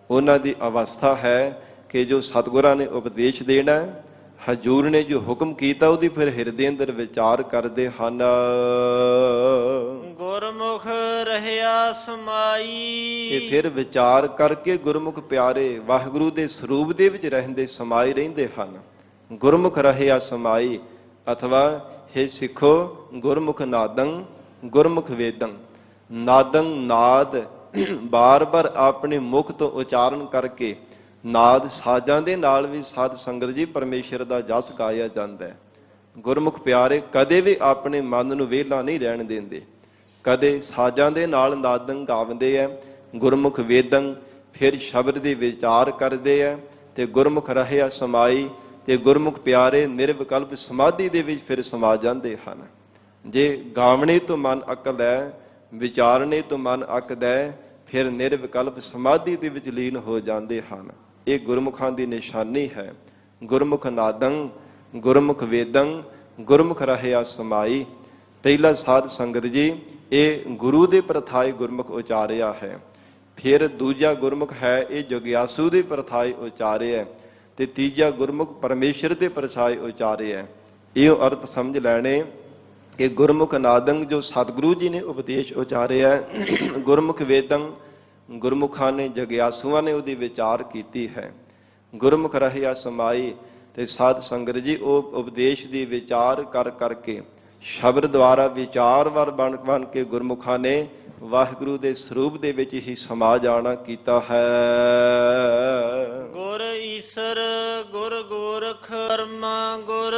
ਉਹਨਾਂ ਦੀ ਅਵਸਥਾ ਹੈ ਕਿ ਜੋ ਸਤਿਗੁਰਾਂ ਨੇ ਉਪਦੇਸ਼ ਦੇਣਾ, ਹਜੂਰ ਨੇ ਜੋ ਹੁਕਮ ਕੀਤਾ, ਉਹਦੀ ਫਿਰ ਹਿਰਦੇ ਅੰਦਰ ਵਿਚਾਰ ਕਰਦੇ ਹਨ। ਗੁਰਮੁਖ ਰਹਿਆ ਸਮਾਈ। ਤੇ ਫਿਰ ਵਿਚਾਰ ਕਰਕੇ ਗੁਰਮੁਖ ਪਿਆਰੇ ਵਾਹਿਗੁਰੂ ਦੇ ਸਰੂਪ ਦੇ ਵਿੱਚ ਰਹਿੰਦੇ ਸਮਾਏ ਰਹਿੰਦੇ ਹਨ। ਗੁਰਮੁਖ ਰਹਿਆ ਸਮਾਈ, ਅਥਵਾ ਹੇ ਸਿੱਖੋ, ਗੁਰਮੁਖ ਨਾਦੰ ਗੁਰਮੁਖ ਵੇਦੰ। ਨਾਦੰ ਨਾਦ ਬਾਰ-ਬਾਰ ਆਪਣੇ ਮੁਖ ਤੋਂ ਉਚਾਰਨ ਕਰਕੇ, ਨਾਦ ਸਾਜ਼ਾਂ ਦੇ ਨਾਲ ਵੀ ਸਾਧ ਸੰਗਤ ਜੀ ਪਰਮੇਸ਼ਰ ਦਾ ਜਸ ਗਾਇਆ ਜਾਂਦਾ ਹੈ। ਗੁਰਮੁਖ ਪਿਆਰੇ ਕਦੇ ਵੀ ਆਪਣੇ ਮਨ ਨੂੰ ਵਿਹਲਾ ਨਹੀਂ ਰਹਿਣ ਦਿੰਦੇ, ਕਦੇ ਸਾਜ਼ਾਂ ਦੇ ਨਾਲ ਨਾਦੰ ਗਾਉਂਦੇ ਹੈ। ਗੁਰਮੁਖ ਵੇਦੰ, ਫਿਰ ਸ਼ਬਦ ਦੇ ਵਿਚਾਰ ਕਰਦੇ ਹੈ। ਤੇ ਗੁਰਮੁਖ ਰਹਿਆ ਸਮਾਈ, ਤੇ ਗੁਰਮੁਖ ਪਿਆਰੇ ਨਿਰਵਿਕਲਪ ਸਮਾਧੀ ਦੇ ਵਿੱਚ ਫਿਰ ਸਮਾ ਜਾਂਦੇ ਹਨ। ਜੇ ਗਾਵਣੇ ਤੋਂ ਮਨ ਅਕਲ ਹੈ, ਵਿਚਾਰਨੇ ਤੋਂ ਮਨ ਅਕਦਾ ਹੈ, ਫਿਰ ਨਿਰਵਿਕਲਪ ਸਮਾਧੀ ਦੇ ਵਿੱਚ ਲੀਨ ਹੋ ਜਾਂਦੇ ਹਨ। ਇਹ ਗੁਰਮੁਖਾਂ ਦੀ ਨਿਸ਼ਾਨੀ ਹੈ। ਗੁਰਮੁਖ ਨਾਦੰ ਗੁਰਮੁਖ ਵੇਦੰ ਗੁਰਮੁਖ ਰਹਿਆ ਸਮਾਈ। ਪਹਿਲਾ ਸਾਧ ਸੰਗਤ ਜੀ ਇਹ ਗੁਰੂ ਦੇ ਪ੍ਰਥਾਏ ਗੁਰਮੁਖ ਉਚਾਰਿਆ ਹੈ। ਫਿਰ ਦੂਜਾ ਗੁਰਮੁਖ ਹੈ ਇਹ ਜਗਿਆਸੂ ਦੇ ਪ੍ਰਥਾਏ ਉਚਾਰਿਆ, ਤੇ ਤੀਜਾ ਗੁਰਮੁਖ ਪਰਮੇਸ਼ਰ ਦੇ ਪ੍ਰਥਾਏ ਉਚਾਰਿਆ। ਇਹ ਅਰਥ ਸਮਝ ਲੈਣੇ ਕਿ ਗੁਰਮੁਖ ਨਾਦੰ ਜੋ ਸਤਿਗੁਰੂ ਜੀ ਨੇ ਉਪਦੇਸ਼ ਉਚਾਰਿਆ, ਗੁਰਮੁਖ ਵੇਦੰ ਗੁਰਮੁਖਾਂ ਨੇ ਜਗਿਆਸੂਆਂ ਨੇ ਉਹਦੀ ਵਿਚਾਰ ਕੀਤੀ ਹੈ। ਗੁਰਮੁਖ ਰਹਿਆ ਸਮਾਈ, ਤੇ ਸਾਧ ਸੰਗਤ ਜੀ ਉਹ ਉਪਦੇਸ਼ ਦੀ ਵਿਚਾਰ ਕਰ ਕਰਕੇ ਸ਼ਬਦ ਦੁਆਰਾ ਵਿਚਾਰਵਰ ਬਣ ਕੇ ਗੁਰਮੁਖਾਂ ਨੇ ਵਾਹਿਗੁਰੂ ਦੇ ਸਰੂਪ ਦੇ ਵਿੱਚ ਹੀ ਸਮਾ ਜਾਣਾ ਕੀਤਾ ਹੈ। ਗੁਰ ਈਸਰ ਗੁਰ ਗੋਰਖ ਬਰਮਾ ਗੁਰ।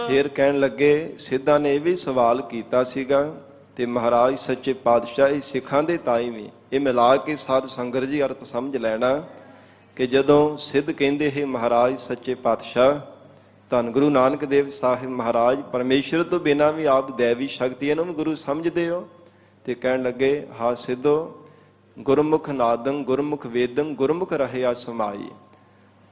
ਫਿਰ ਕਹਿਣ ਲੱਗੇ, ਸਿੱਧਾਂ ਨੇ ਇਹ ਵੀ ਸਵਾਲ ਕੀਤਾ ਸੀਗਾ ਤੇ ਮਹਾਰਾਜ ਸੱਚੇ ਪਾਤਸ਼ਾਹ ਇਹ ਸਿੱਖਾਂ ਦੇ ਤਾਈ ਵੀ ਇਹ ਮਿਲਾ ਕੇ ਸਾਧ ਸੰਗਤ ਜੀ ਅਰਥ ਸਮਝ ਲੈਣਾ ਕਿ ਜਦੋਂ ਸਿੱਧ ਕਹਿੰਦੇ ਹੈ ਮਹਾਰਾਜ ਸੱਚੇ ਪਾਤਸ਼ਾਹ ਧੰਨ ਗੁਰੂ ਨਾਨਕ ਦੇਵ ਸਾਹਿਬ ਮਹਾਰਾਜ ਪਰਮੇਸ਼ਰ ਤੋਂ ਬਿਨਾਂ ਵੀ ਆਪ ਦੇਵੀ ਸ਼ਕਤੀ ਇਹਨੂੰ ਵੀ ਗੁਰੂ ਸਮਝਦੇ ਹੋ? ਤੇ ਕਹਿਣ ਲੱਗੇ, ਹਾਂ ਸਿੱਧੋ, ਗੁਰਮੁਖ ਨਾਦੰ ਗੁਰਮੁਖ ਵੇਦੰ ਗੁਰਮੁਖ ਰਹਿਆ ਸਮਾਈ।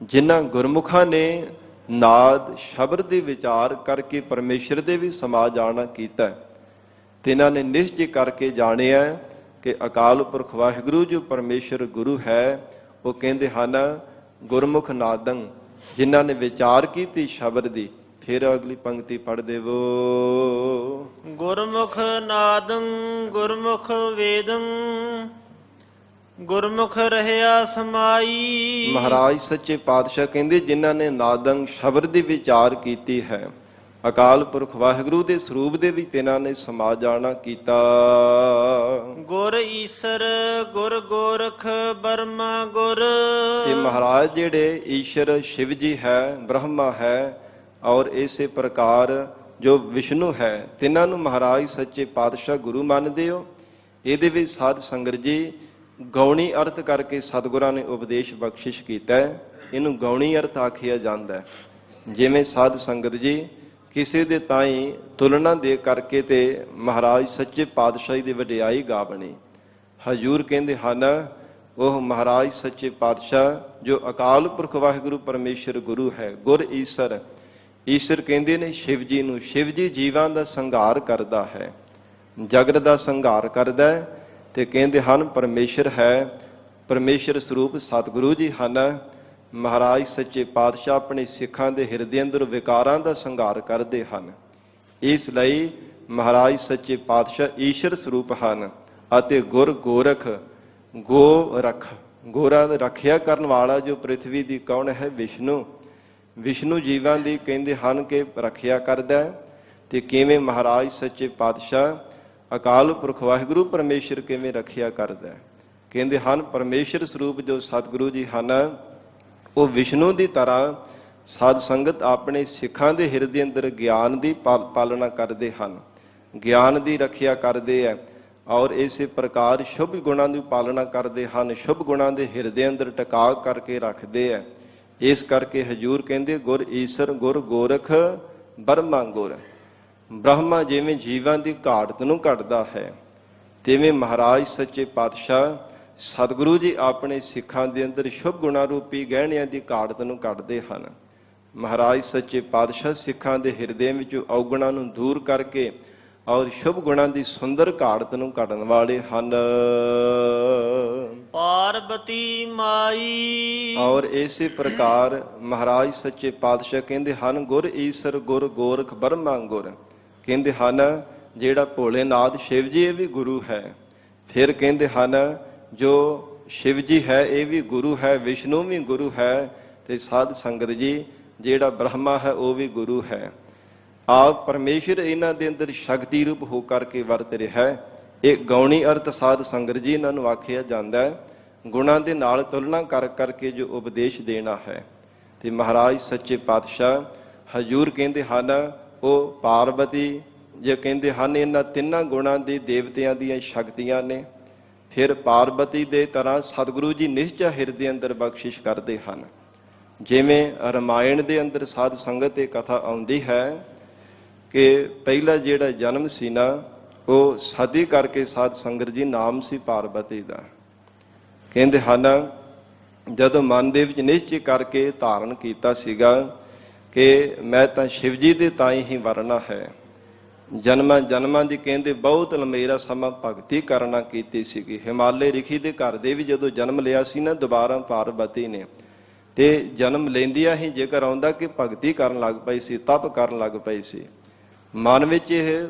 ਜਿਨ੍ਹਾਂ ਗੁਰਮੁਖਾਂ ਨੇ ਨਾਦ ਸ਼ਬਦ ਦੇ ਵਿਚਾਰ ਕਰਕੇ ਪਰਮੇਸ਼ਰ ਦੇ ਵੀ ਸਮਾ ਜਾਣਾ ਕੀਤਾ ਤੇ ਇਹਨਾਂ ਨੇ ਨਿਸ਼ਚੈ ਕਰਕੇ ਜਾਣਿਆ ਕਿ ਅਕਾਲ ਪੁਰਖ ਵਾਹਿਗੁਰੂ ਜੋ ਪਰਮੇਸ਼ਰ ਗੁਰੂ ਹੈ, ਉਹ ਕਹਿੰਦੇ ਹਨ ਗੁਰਮੁਖ ਨਾਦੰ, ਜਿਨ੍ਹਾਂ ਨੇ ਵਿਚਾਰ ਕੀਤੀ ਸ਼ਬਦ ਦੀ। ਫਿਰ ਅਗਲੀ ਪੰਕਤੀ ਪੜ੍ਹ ਦੇਵੋ। ਗੁਰਮੁਖ ਨਾਦੰ ਗੁਰਮੁਖ ਵੇਦੰ ਗੁਰਮੁਖ ਰਹਿਆ ਸਮਾਈ। ਮਹਾਰਾਜ ਸੱਚੇ ਪਾਤਸ਼ਾਹ ਕਹਿੰਦੇ ਜਿਨ੍ਹਾਂ ਨੇ ਨਾਦੰ ਸ਼ਬਦ ਦੀ ਵਿਚਾਰ ਕੀਤੀ ਹੈ, ਅਕਾਲ ਪੁਰਖ ਵਾਹਿਗੁਰੂ ਦੇ ਸਰੂਪ ਦੇ ਵਿੱਚ ਇਹਨਾਂ ਨੇ ਸਮਾ ਜਾਣਾ ਕੀਤਾ। ਗੁਰ ਈਸਰ ਗੁਰ ਗੋਰਖ ਬਰਮਾ ਗੁਰ। ਤੇ ਮਹਾਰਾਜ ਜਿਹੜੇ ਈਸ਼ਰ ਸ਼ਿਵ ਜੀ ਹੈ, ਬ੍ਰਹਮਾ ਹੈ, ਔਰ ਇਸੇ ਪ੍ਰਕਾਰ ਜੋ ਵਿਸ਼ਨੂੰ ਹੈ, ਤਿੰਨਾਂ ਨੂੰ ਮਹਾਰਾਜ ਸੱਚੇ ਪਾਤਸ਼ਾਹ ਗੁਰੂ ਮੰਨਦੇ ਹੋ। ਇਹਦੇ ਵਿੱਚ ਸਾਧ ਸੰਗਤ ਜੀ ਗੌਣੀ ਅਰਥ ਕਰਕੇ ਸਤਿਗੁਰਾਂ ਨੇ ਉਪਦੇਸ਼ ਬਖਸ਼ਿਸ਼ ਕੀਤਾ ਹੈ। ਇਹਨੂੰ ਗੌਣੀ ਅਰਥ ਆਖਿਆ ਜਾਂਦਾ ਹੈ। ਜਿਵੇਂ ਸਾਧ ਸੰਗਤ ਜੀ ਕਿਸੇ ਦੇ ਤਾਈਂ ਤੁਲਨਾ ਦੇ ਕਰਕੇ ਤੇ ਮਹਾਰਾਜ ਸੱਚੇ ਪਾਤਸ਼ਾਹੀ ਦੀ ਵਡਿਆਈ ਗਾ ਬਣੀ। ਹਜ਼ੂਰ ਕਹਿੰਦੇ ਹਨ ਉਹ ਮਹਾਰਾਜ ਸੱਚੇ ਪਾਤਸ਼ਾਹ ਜੋ ਅਕਾਲ ਪੁਰਖ ਵਾਹਿਗੁਰੂ ਪਰਮੇਸ਼ਰ ਗੁਰੂ ਹੈ, ਗੁਰ ਈਸਰ। ਈਸ਼ਰ ਕਹਿੰਦੇ ਨੇ ਸ਼ਿਵ ਜੀ ਨੂੰ। ਸ਼ਿਵ ਜੀ ਜੀਵਾਂ ਦਾ ਸੰਘਾਰ ਕਰਦਾ ਹੈ, ਜਗਤ ਦਾ ਸੰਘਾਰ ਕਰਦਾ ਹੈ ਤੇ ਕਹਿੰਦੇ ਹਨ ਪਰਮੇਸ਼ਰ ਹੈ। ਪਰਮੇਸ਼ਰ ਸਰੂਪ ਸਤਿਗੁਰੂ ਜੀ ਹਨ। ਮਹਾਰਾਜ ਸੱਚੇ ਪਾਤਸ਼ਾਹ ਆਪਣੇ ਸਿੱਖਾਂ ਦੇ ਹਿਰਦੇ ਅੰਦਰ ਵਿਕਾਰਾਂ ਦਾ ਸੰਘਾਰ ਕਰਦੇ ਹਨ। ਇਸ ਲਈ ਮਹਾਰਾਜ ਸੱਚੇ ਪਾਤਸ਼ਾਹ ਈਸ਼ਰ ਸਰੂਪ ਹਨ। ਅਤੇ ਗੁਰ ਗੋਰਖ, ਗੋ ਰਖ, ਗੋਰਾਂ ਦੀ ਰੱਖਿਆ ਕਰਨ ਵਾਲਾ ਜੋ ਪ੍ਰਿਥਵੀ ਦੀ ਕੌਣ ਹੈ? ਵਿਸ਼ਨੂੰ। ਵਿਸ਼ਨੂੰ ਜੀਵਾਂ ਦੀ ਕਹਿੰਦੇ ਹਨ ਕਿ ਰੱਖਿਆ ਕਰਦਾ ਹੈ। ਤੇ ਕਿਵੇਂ ਮਹਾਰਾਜ ਸੱਚੇ ਪਾਤਸ਼ਾਹ ਅਕਾਲ ਪੁਰਖ ਵਾਹਿਗੁਰੂ ਪਰਮੇਸ਼ਰ ਕਿਵੇਂ ਰੱਖਿਆ ਕਰਦਾ ਹੈ? ਕਹਿੰਦੇ ਹਨ ਪਰਮੇਸ਼ਰ ਸਰੂਪ ਜੋ ਸਤਿਗੁਰੂ ਜੀ ਹਨ ਉਹ ਵਿਸ਼ਨੂੰ ਦੀ ਤਰ੍ਹਾਂ ਸਾਧ ਸੰਗਤ ਆਪਣੇ ਸਿੱਖਾਂ ਦੇ ਹਿਰਦੇ ਅੰਦਰ ਗਿਆਨ ਦੀ ਪਾਲਣਾ ਕਰਦੇ ਹਨ, ਗਿਆਨ ਦੀ ਰੱਖਿਆ ਕਰਦੇ ਹੈ। ਔਰ ਇਸੇ ਪ੍ਰਕਾਰ ਸ਼ੁਭ ਗੁਣਾਂ ਦੀ ਪਾਲਣਾ ਕਰਦੇ ਹਨ, ਸ਼ੁਭ ਗੁਣਾਂ ਦੇ ਹਿਰਦੇ ਅੰਦਰ ਟਿਕਾ ਕਰਕੇ ਰੱਖਦੇ ਹੈ। ਇਸ ਕਰਕੇ ਹਜ਼ੂਰ ਕਹਿੰਦੇ ਗੁਰ ਈਸਰ ਗੁਰ ਗੋਰਖ ਬਰਮਾ ਗੁਰ। ਬ੍ਰਹਮਾ ਜਿਵੇਂ ਜੀਵਾਂ ਦੀ ਘਾੜਤ ਨੂੰ ਘਟਦਾ ਹੈ, ਤਿਵੇਂ ਮਹਾਰਾਜ ਸੱਚੇ ਪਾਤਸ਼ਾਹ ਸਤਿਗੁਰੂ ਜੀ ਆਪਣੇ ਸਿੱਖਾਂ ਦੇ ਅੰਦਰ ਸ਼ੁਭ ਗੁਣਾਂ ਰੂਪੀ ਗਹਿਣਿਆਂ ਦੀ ਘਾੜਤ ਨੂੰ ਕੱਢਦੇ ਹਨ। ਮਹਾਰਾਜ ਸੱਚੇ ਪਾਤਸ਼ਾਹ ਸਿੱਖਾਂ ਦੇ ਹਿਰਦੇ ਵਿੱਚੋਂ ਔਗੁਣਾਂ ਨੂੰ ਦੂਰ ਕਰਕੇ ਔਰ ਸ਼ੁਭ ਗੁਣਾਂ ਦੀ ਸੁੰਦਰ ਘਾੜਤ ਨੂੰ ਕੱਢਣ ਵਾਲੇ ਹਨ। ਪਾਰਬਤੀ ਮਾਈ। ਔਰ ਇਸੇ ਪ੍ਰਕਾਰ ਮਹਾਰਾਜ ਸੱਚੇ ਪਾਤਸ਼ਾਹ ਕਹਿੰਦੇ ਹਨ ਗੁਰ ਈਸਰ ਗੁਰ ਗੋਰਖ ਬਰਮਾ ਗੁਰ। ਕਹਿੰਦੇ ਹਨ ਜਿਹੜਾ ਭੋਲੇਨਾਥ ਸ਼ਿਵ ਜੀ ਇਹ ਵੀ ਗੁਰੂ ਹੈ। ਫਿਰ ਕਹਿੰਦੇ ਹਨ ਜੋ ਸ਼ਿਵ ਜੀ ਹੈ ਇਹ ਵੀ ਗੁਰੂ ਹੈ, ਵਿਸ਼ਨੂੰ ਵੀ ਗੁਰੂ ਹੈ, ਤੇ ਸਾਧ ਸੰਗਤ ਜੀ ਜਿਹੜਾ ਬ੍ਰਹਮਾ ਹੈ ਉਹ ਵੀ ਗੁਰੂ ਹੈ। ਆਪ ਪਰਮੇਸ਼ਰ ਇਹਨਾਂ ਦੇ ਅੰਦਰ ਸ਼ਕਤੀ ਰੂਪ ਹੋ ਕਰਕੇ ਵਰਤ ਰਿਹਾ ਹੈ। ਇਹ ਗੌਣੀ ਅਰਥ ਸਾਧ ਸੰਗਤ ਜੀ ਇਹਨਾਂ ਨੂੰ ਆਖਿਆ ਜਾਂਦਾ ਹੈ। ਗੁਣਾਂ ਦੇ ਨਾਲ ਤੁਲਨਾ ਕਰ ਕਰਕੇ ਜੋ ਉਪਦੇਸ਼ ਦੇਣਾ ਹੈ। ਤੇ ਮਹਾਰਾਜ ਸੱਚੇ ਪਾਤਸ਼ਾਹ ਹਜ਼ੂਰ ਕਹਿੰਦੇ ਹਨ ਉਹ ਪਾਰਬਤੀ ਜੇ ਕਹਿੰਦੇ ਹਨ ਇਹਨਾਂ ਤਿੰਨਾਂ ਗੁਣਾਂ ਦੀ ਦੇਵਤਿਆਂ ਦੀਆਂ ਸ਼ਕਤੀਆਂ ਨੇ। ਫਿਰ ਪਾਰਬਤੀ ਦੇ ਤਰ੍ਹਾਂ ਸਤਿਗੁਰੂ ਜੀ ਨਿਸ਼ਚੈ ਹਿਰਦੇ ਅੰਦਰ ਬਖਸ਼ਿਸ਼ ਕਰਦੇ ਹਨ। ਜਿਵੇਂ ਰਮਾਇਣ ਦੇ ਅੰਦਰ ਸਾਧ ਸੰਗਤ ਇਹ ਕਥਾ ਆਉਂਦੀ ਹੈ ਕਿ ਪਹਿਲਾ ਜਿਹੜਾ ਜਨਮ ਸੀ ਨਾ ਉਹ ਸਤੀ ਕਰਕੇ ਸਾਧ ਸੰਗਤ ਜੀ ਨਾਮ ਸੀ ਪਾਰਬਤੀ ਦਾ। ਕਹਿੰਦੇ ਹਨ ਜਦੋਂ ਮਨ ਦੇ ਵਿੱਚ ਨਿਸ਼ਚੈ ਕਰਕੇ ਧਾਰਨ ਕੀਤਾ ਸੀਗਾ ਕਿ ਮੈਂ ਤਾਂ ਸ਼ਿਵ ਜੀ ਦੇ ਤਾਂ ਹੀ ਵਰਨਾ ਹੈ। ਜਨਮਾਂ ਜਨਮਾਂ ਦੀ ਕਹਿੰਦੇ ਬਹੁਤ ਲੰਮੇਰਾ ਸਮਾਂ ਭਗਤੀ ਕਰਨਾ ਕੀਤੀ ਸੀਗੀ। ਹਿਮਾਲੇ ਰਿਖੀ ਦੇ ਘਰ ਦੇ ਵੀ ਜਦੋਂ ਜਨਮ ਲਿਆ ਸੀ ਨਾ ਦੁਬਾਰਾ ਪਾਰਬਤੀ ਨੇ, ਤੇ ਜਨਮ ਲੈਂਦਿਆਂ ਹੀ ਜੇਕਰ ਆਉਂਦਾ ਕਿ ਭਗਤੀ ਕਰਨ ਲੱਗ ਪਈ ਸੀ, ਤਪ ਕਰਨ ਲੱਗ ਪਈ ਸੀ। ਮਨ ਵਿੱਚ ਇਹ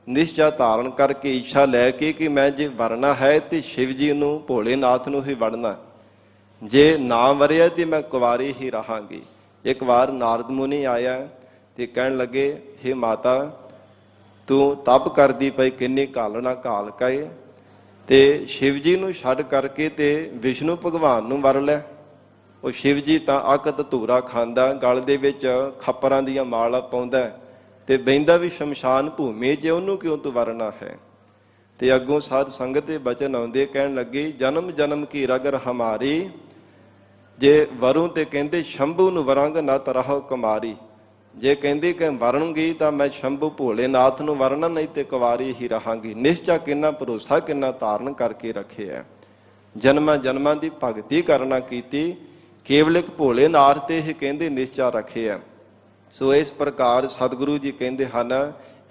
ਨਿਸ਼ਚਾ ਧਾਰਨ ਕਰਕੇ ਇੱਛਾ ਲੈ ਕੇ ਕਿ ਮੈਂ ਜੇ ਵਰਨਾ ਹੈ ਤੇ ਸ਼ਿਵ ਜੀ ਨੂੰ ਭੋਲੇਨਾਥ ਨੂੰ ਹੀ ਵੜਨਾ, ਜੇ ਨਾ ਵਰਿਆ ਤੇ ਮੈਂ ਕੁਵਾਰੀ ਹੀ ਰਹਾਂਗੀ। ਇੱਕ ਵਾਰ ਨਾਰਦ ਮੁਨੀ ਆਇਆ ਤੇ ਕਹਿਣ ਲੱਗੇ ਹੇ ਮਾਤਾ ਤੂੰ ਤਪ ਕਰਦੀ ਪਈ ਕਿੰਨੀ ਘਾਲਣਾ ਘਾਲ ਕੇ ਤੇ ਸ਼ਿਵ ਜੀ ਨੂੰ ਛੱਡ ਕਰਕੇ ਤੇ ਵਿਸ਼ਨੂੰ ਭਗਵਾਨ ਨੂੰ ਵਰ ਲੈ। ਉਹ ਸ਼ਿਵ ਜੀ ਤਾਂ ਅੱਕ ਧਤੂਰਾ ਖਾਂਦਾ, ਗਲ ਦੇ ਵਿੱਚ ਖੱਪਰਾਂ ਦੀਆਂ ਮਾਲਾ ਪਾਉਂਦਾ ਤੇ ਬਹਿੰਦਾ ਵੀ ਸ਼ਮਸ਼ਾਨ ਭੂਮੀ 'ਚ, ਉਹਨੂੰ ਕਿਉਂ ਤੂੰ ਵਰਨਾ ਹੈ। ਤੇ ਅੱਗੋਂ ਸਾਧ ਸੰਗਤ ਦੇ ਬਚਨ ਆਉਂਦੇ, ਕਹਿਣ ਲੱਗੇ ਜਨਮ ਜਨਮ ਕੀ ਰਗਰ ਹਮਾਰੀ, ਜੇ ਵਰੂ ਤੇ ਕਹਿੰਦੇ ਸ਼ੰਭੂ ਨੂੰ ਵਰਾਂਗ ਨਾ ਤਰਹੁ ਕੁਮਾਰੀ। ਜੇ ਕਹਿੰਦੀ ਕਿ ਵਰਨਗੀ ਤਾਂ ਮੈਂ ਸ਼ੰਭੂ ਭੋਲੇਨਾਥ ਨੂੰ ਵਰਨਾ, ਨਹੀਂ ਤੇ ਕੁਵਾਰੀ ਹੀ ਰਹਾਂਗੀ। ਨਿਸ਼ਚਾ ਕਿੰਨਾ ਭਰੋਸਾ ਕਿੰਨਾ ਧਾਰਨ ਕਰਕੇ ਰੱਖਿਆ। ਜਨਮਾਂ ਜਨਮਾਂ ਦੀ ਭਗਤੀ ਕਰਨਾ ਕੀਤੀ, ਕੇਵਲ ਇੱਕ ਭੋਲੇਨਾਥ ਤੇ ਹੀ ਕਹਿੰਦੇ ਨਿਸ਼ਚਾ ਰੱਖਿਆ। ਸੋ ਇਸ ਪ੍ਰਕਾਰ ਸਤਿਗੁਰੂ ਜੀ ਕਹਿੰਦੇ ਹਨ,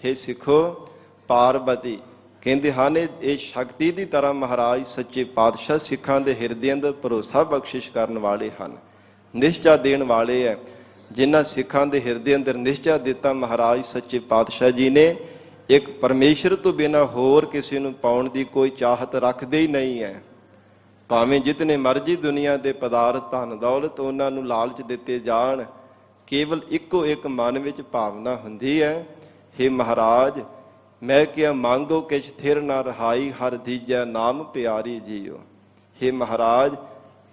ਹੇ ਸਿੱਖੋ ਪਾਰਬਤੀ ਕਹਿੰਦੇ ਹਨ ਇਹ ਸ਼ਕਤੀ ਦੀ ਤਰ੍ਹਾਂ ਮਹਾਰਾਜ ਸੱਚੇ ਪਾਤਸ਼ਾਹ ਸਿੱਖਾਂ ਦੇ ਹਿਰਦੇ ਅੰਦਰ ਭਰੋਸਾ ਬਖਸ਼ਿਸ਼ ਕਰਨ ਵਾਲੇ ਹਨ, ਨਿਸ਼ਚਾ ਦੇਣ ਵਾਲੇ ਹੈ। ਜਿਨ੍ਹਾਂ ਸਿੱਖਾਂ ਦੇ ਹਿਰਦੇ ਅੰਦਰ ਨਿਸ਼ਚਾ ਦਿੱਤਾ ਮਹਾਰਾਜ ਸੱਚੇ ਪਾਤਸ਼ਾਹ ਜੀ ਨੇ, ਇੱਕ ਪਰਮੇਸ਼ਰ ਤੋਂ ਬਿਨਾਂ ਹੋਰ ਕਿਸੇ ਨੂੰ ਪਾਉਣ ਦੀ ਕੋਈ ਚਾਹਤ ਰੱਖਦੇ ਹੀ ਨਹੀਂ ਹੈ। ਭਾਵੇਂ ਜਿਤਨੇ ਮਰਜ਼ੀ ਦੁਨੀਆ ਦੇ ਪਦਾਰਥ ਧਨ ਦੌਲਤ ਉਹਨਾਂ ਨੂੰ ਲਾਲਚ ਦਿੱਤੇ ਜਾਣ, ਕੇਵਲ ਇੱਕੋ ਇੱਕ ਮਨ ਵਿੱਚ ਭਾਵਨਾ ਹੁੰਦੀ ਹੈ, ਹੇ ਮਹਾਰਾਜ ਮੈਂ ਕਿਹਾ ਮੰਗੋ ਕਿਛ ਥਿਰ ਨਾ ਰਹਾਈ, ਹਰ ਦੀਜੈ ਨਾਮ ਪਿਆਰੀ ਜੀਓ। ਹੇ ਮਹਾਰਾਜ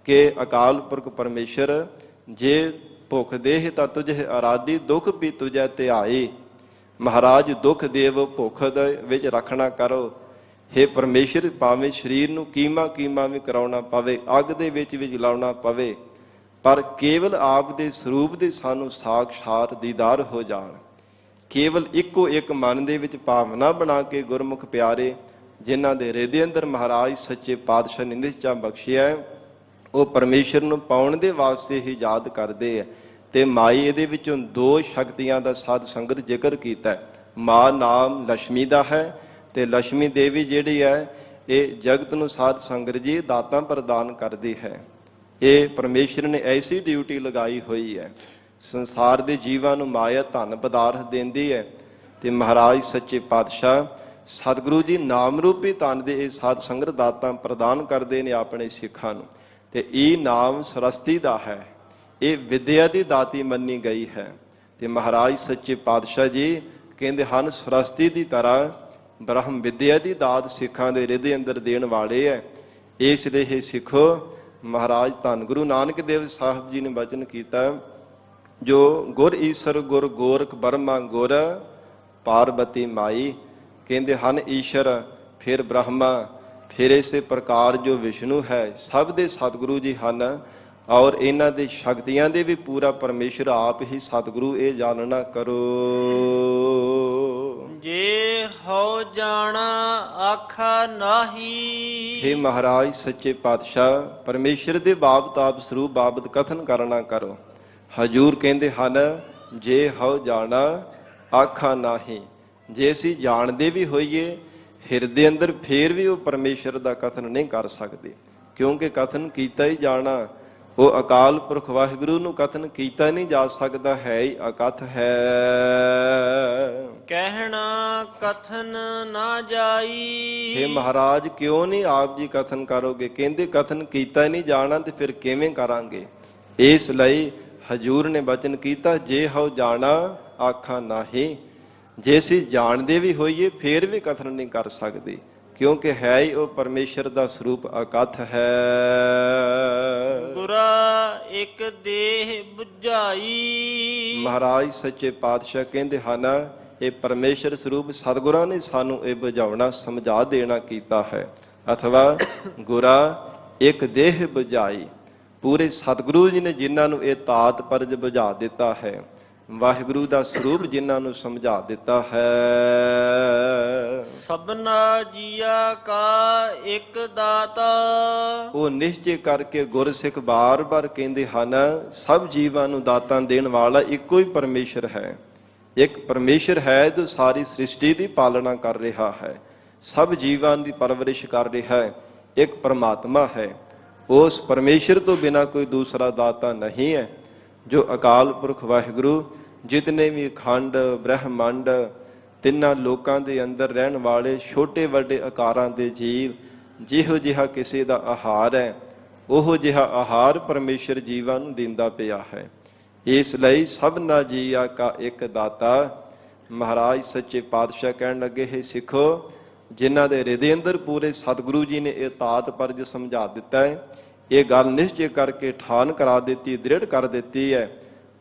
ਕਿ ਅਕਾਲ ਪੁਰਖ ਪਰਮੇਸ਼ਰ ਜੇ ਭੁੱਖ ਦੇਹ ਤਾਂ ਤੁਝੇ ਅਰਾਧੀ, ਦੁੱਖ ਵੀ ਤੁਝੈ ਧਿਆਈ। ਮਹਾਰਾਜ ਦੁੱਖ ਦੇਵ ਭੁੱਖ ਦੇ ਵਿੱਚ ਰੱਖਣਾ ਕਰੋ। ਹੇ ਪਰਮੇਸ਼ਰ ਭਾਵੇਂ ਸਰੀਰ ਨੂੰ ਕੀਮਾ ਵੀ ਕਰਾਉਣਾ ਪਵੇ, ਅੱਗ ਦੇ ਵਿੱਚ ਵੀ ਜਲਾਉਣਾ ਪਵੇ, ਪਰ ਕੇਵਲ ਆਪ ਦੇ ਸਰੂਪ ਦੇ ਸਾਨੂੰ ਸਾਖਸ਼ਾਤ ਦੀਦਾਰ ਹੋ ਜਾਣ। ਕੇਵਲ ਇੱਕੋ ਇੱਕ ਮਨ ਦੇ ਵਿੱਚ ਭਾਵਨਾ ਬਣਾ ਕੇ ਗੁਰਮੁਖ ਪਿਆਰੇ ਜਿਨ੍ਹਾਂ ਦੇ ਹਿਰਦੇ ਅੰਦਰ ਮਹਾਰਾਜ ਸੱਚੇ ਪਾਤਸ਼ਾਹ ਨੇ ਨਿਸ਼ਚਾ ਬਖਸ਼ਿਆ ਹੈ, ਉਹ ਪਰਮੇਸ਼ਰ ਨੂੰ ਪਾਉਣ ਦੇ ਵਾਸਤੇ ਹੀ ਯਾਦ ਕਰਦੇ ਆ। ਤੇ ਮਾਈ ਇਹਦੇ ਵਿੱਚੋਂ ਦੋ ਸ਼ਕਤੀਆਂ ਦਾ ਸਾਧ ਸੰਗਤ ਜ਼ਿਕਰ ਕੀਤਾ। ਮਾਂ ਨਾਮ ਲక్ష్ਮੀ ਦਾ ਹੈ ਤੇ ਲక్ష్ਮੀ ਦੇਵੀ ਜਿਹੜੀ ਹੈ ਇਹ ਜਗਤ ਨੂੰ ਸਾਧ ਸੰਗਤ ਜੀ ਦਾਤਾਂ ਪ੍ਰਦਾਨ ਕਰਦੀ ਹੈ। ਇਹ ਪਰਮੇਸ਼ਰ ਨੇ ਐਸੀ ਡਿਊਟੀ ਲਗਾਈ ਹੋਈ ਹੈ, ਸੰਸਾਰ ਦੇ ਜੀਵਾਂ ਨੂੰ ਮਾਇਆ ਧਨ ਪਦਾਰਥ ਦਿੰਦੀ ਹੈ ਤੇ ਮਹਾਰਾਜ ਸੱਚੇ ਪਾਤਸ਼ਾਹ ਸਤਿਗੁਰੂ ਜੀ ਨਾਮ ਰੂਪੀ ਧਨ ਦੇ ਇਹ ਸਾਧ ਸੰਗਤ ਦਾਤਾਂ ਪ੍ਰਦਾਨ ਕਰਦੇ ਨੇ ਆਪਣੇ ਸਿੱਖਾਂ ਨੂੰ। ਤੇ ਇਹ ਨਾਮ ਸਰਸਤੀ ਦਾ ਹੈ, ਇਹ ਵਿਦਿਆ ਦੀ ਦਾਤੀ ਮੰਨੀ ਗਈ ਹੈ। ਤੇ ਮਹਾਰਾਜ ਸੱਚੇ ਪਾਤਸ਼ਾਹ ਜੀ ਕਹਿੰਦੇ ਹਨ ਸਰਸਤੀ ਦੀ ਤਰ੍ਹਾਂ ਬ੍ਰਹਮ ਵਿਦਿਆ ਦੀ ਦਾਤ ਸਿੱਖਾਂ ਦੇ ਹਿਰਦੇ ਅੰਦਰ ਦੇਣ ਵਾਲੇ ਹੈ। ਇਸ ਲਈ ਇਹ ਸਿੱਖੋ ਮਹਾਰਾਜ ਧੰਨ ਗੁਰੂ ਨਾਨਕ ਦੇਵ ਸਾਹਿਬ ਜੀ ਨੇ ਬਚਨ ਕੀਤਾ, ਜੋ ਗੁਰ ਈਸਰ ਗੁਰ ਗੋਰਖ ਬਰਮਾ ਗੁਰ ਪਾਰਬਤੀ ਮਾਈ। ਕਹਿੰਦੇ ਹਨ ਈਸ਼ਰ ਫਿਰ ਬ੍ਰਹਮਾ ਫਿਰ ਇਸੇ ਪ੍ਰਕਾਰ ਜੋ ਵਿਸ਼ਨੂੰ ਹੈ, ਸਭ ਦੇ ਸਤਿਗੁਰੂ ਜੀ ਹਨ ਔਰ ਇਹਨਾਂ ਦੇ ਸ਼ਕਤੀਆਂ ਦੇ ਵੀ ਪੂਰਾ ਪਰਮੇਸ਼ਰ ਆਪ ਹੀ ਸਤਿਗੁਰੂ। ਇਹ ਜਾਣਨਾ ਕਰੋ ਜੇ ਹਉ ਜਾਣਾ ਆਖਾ ਨਾਹੀ। ਹੇ ਮਹਾਰਾਜ ਸੱਚੇ ਪਾਤਸ਼ਾਹ ਪਰਮੇਸ਼ਰ ਦੇ ਬਾਪ ਤਾਪ ਸਰੂਪ ਬਾਬਤ ਕਥਨ ਕਰਨਾ ਕਰੋ। ਹਜੂਰ ਕਹਿੰਦੇ ਹਨ ਜੇ ਹਉ ਜਾਣਾ ਆਖਾ ਨਾਹੀ, ਜੇ ਅਸੀਂ ਜਾਣਦੇ ਵੀ ਹੋਈਏ ਹਿਰਦੇ ਅੰਦਰ ਫੇਰ ਵੀ ਉਹ ਪਰਮੇਸ਼ਰ ਦਾ ਕਥਨ ਨਹੀਂ ਕਰ ਸਕਦੇ, ਕਿਉਂਕਿ ਕਥਨ ਕੀਤਾ ਹੀ ਜਾਣਾ ਉਹ ਅਕਾਲ ਪੁਰਖ ਵਾਹਿਗੁਰੂ ਨੂੰ ਕਥਨ ਕੀਤਾ ਨਹੀਂ ਜਾ ਸਕਦਾ, ਹੈ ਹੀ ਅਕਥ ਹੈ। ਕਹਿਣਾ ਕਥਨ ਨਾ ਜਾਈ। ਹੇ ਮਹਾਰਾਜ ਕਿਉਂ ਨਹੀਂ ਆਪ ਜੀ ਕਥਨ ਕਰੋਗੇ? ਕਹਿੰਦੇ ਕਥਨ ਕੀਤਾ ਹੀ ਨਹੀਂ ਜਾਣਾ ਤੇ ਫਿਰ ਕਿਵੇਂ ਕਰਾਂਗੇ? ਇਸ ਲਈ ਹਜੂਰ ਨੇ ਬਚਨ ਕੀਤਾ ਜੇ ਹਉ ਜਾਣਾ ਆਖਾ ਨਾਹੀ, ਜੇ ਅਸੀਂ ਜਾਣਦੇ ਵੀ ਹੋਈਏ ਫੇਰ ਵੀ ਕਥਨ ਨਹੀਂ ਕਰ ਸਕਦੇ, ਕਿਉਂਕਿ ਹੈ ਹੀ ਉਹ ਪਰਮੇਸ਼ਰ ਦਾ ਸਰੂਪ ਅਕਥ ਹੈ। ਗੁਰਾ ਇੱਕ ਦੇਹ ਬੁਝਾਈ। ਮਹਾਰਾਜ ਸੱਚੇ ਪਾਤਸ਼ਾਹ ਕਹਿੰਦੇ ਹਨ ਇਹ ਪਰਮੇਸ਼ਰ ਸਰੂਪ ਸਤਿਗੁਰਾਂ ਨੇ ਸਾਨੂੰ ਇਹ ਬੁਝਾਉਣਾ ਸਮਝਾ ਦੇਣਾ ਕੀਤਾ ਹੈ। ਅਥਵਾ ਗੁਰਾ ਇੱਕ ਦੇਹ ਬੁਝਾਈ, ਪੂਰੇ ਸਤਿਗੁਰੂ ਜੀ ਨੇ ਜਿਨ੍ਹਾਂ ਨੂੰ ਇਹ ਤਾਤ ਪਰਜ ਬੁਝਾ ਦਿੱਤਾ ਹੈ, ਵਾਹਿਗੁਰੂ ਦਾ ਸਰੂਪ ਜਿਨ੍ਹਾਂ ਨੂੰ ਸਮਝਾ ਦਿੱਤਾ ਹੈ। ਸਭਨਾ ਜੀਆ ਕਾ ਇੱਕ ਦਾਤਾ। ਉਹ ਨਿਸ਼ਚੈ ਕਰਕੇ ਗੁਰਸਿੱਖ ਬਾਰ-ਬਾਰ ਕਹਿੰਦੇ ਹਨ ਸਭ ਜੀਵਾਂ ਨੂੰ ਦਾਤਾਂ ਦੇਣ ਵਾਲਾ ਇੱਕੋ ਹੀ ਪਰਮੇਸ਼ਰ ਹੈ। ਇੱਕ ਪਰਮੇਸ਼ਰ ਹੈ ਜੋ ਸਾਰੀ ਸ੍ਰਿਸ਼ਟੀ ਦੀ ਪਾਲਣਾ ਕਰ ਰਿਹਾ ਹੈ, ਸਭ ਜੀਵਾਂ ਦੀ ਪਰਵਰਿਸ਼ ਕਰ ਰਿਹਾ ਹੈ। ਇੱਕ ਪਰਮਾਤਮਾ ਹੈ, ਉਸ ਪਰਮੇਸ਼ਰ ਤੋਂ ਬਿਨਾਂ ਕੋਈ ਦੂਸਰਾ ਦਾਤਾ ਨਹੀਂ ਹੈ। ਜੋ ਅਕਾਲ ਪੁਰਖ ਵਾਹਿਗੁਰੂ ਜਿਤਨੇ ਵੀ ਖੰਡ ਬ੍ਰਹਮੰਡ ਤਿੰਨਾਂ ਲੋਕਾਂ ਦੇ ਅੰਦਰ ਰਹਿਣ ਵਾਲੇ ਛੋਟੇ ਵੱਡੇ ਆਕਾਰਾਂ ਦੇ ਜੀਵ, ਜਿਹੋ ਜਿਹਾ ਕਿਸੇ ਦਾ ਆਹਾਰ ਹੈ ਉਹੋ ਜਿਹਾ ਆਹਾਰ ਪਰਮੇਸ਼ਰ ਜੀਵਾਂ ਨੂੰ ਦਿੰਦਾ ਪਿਆ ਹੈ। ਇਸ ਲਈ ਸਭਨਾ ਜੀਆ ਕਾ ਇੱਕ ਦਾਤਾ। ਮਹਾਰਾਜ ਸੱਚੇ ਪਾਤਸ਼ਾਹ ਕਹਿਣ ਲੱਗੇ ਹੈ ਸਿੱਖੋ ਜਿਨ੍ਹਾਂ ਦੇ ਹਿਰਦੇ ਅੰਦਰ ਪੂਰੇ ਸਤਿਗੁਰੂ ਜੀ ਨੇ ਇਹ ਤਾਤ ਪਰਜ ਸਮਝਾ ਦਿੱਤਾ ਹੈ, ਇਹ ਗੱਲ ਨਿਸ਼ਚੈ ਕਰਕੇ ਠਾਣ ਕਰਾ ਦਿੱਤੀ, ਦ੍ਰਿੜ ਕਰ ਦਿੱਤੀ ਹੈ।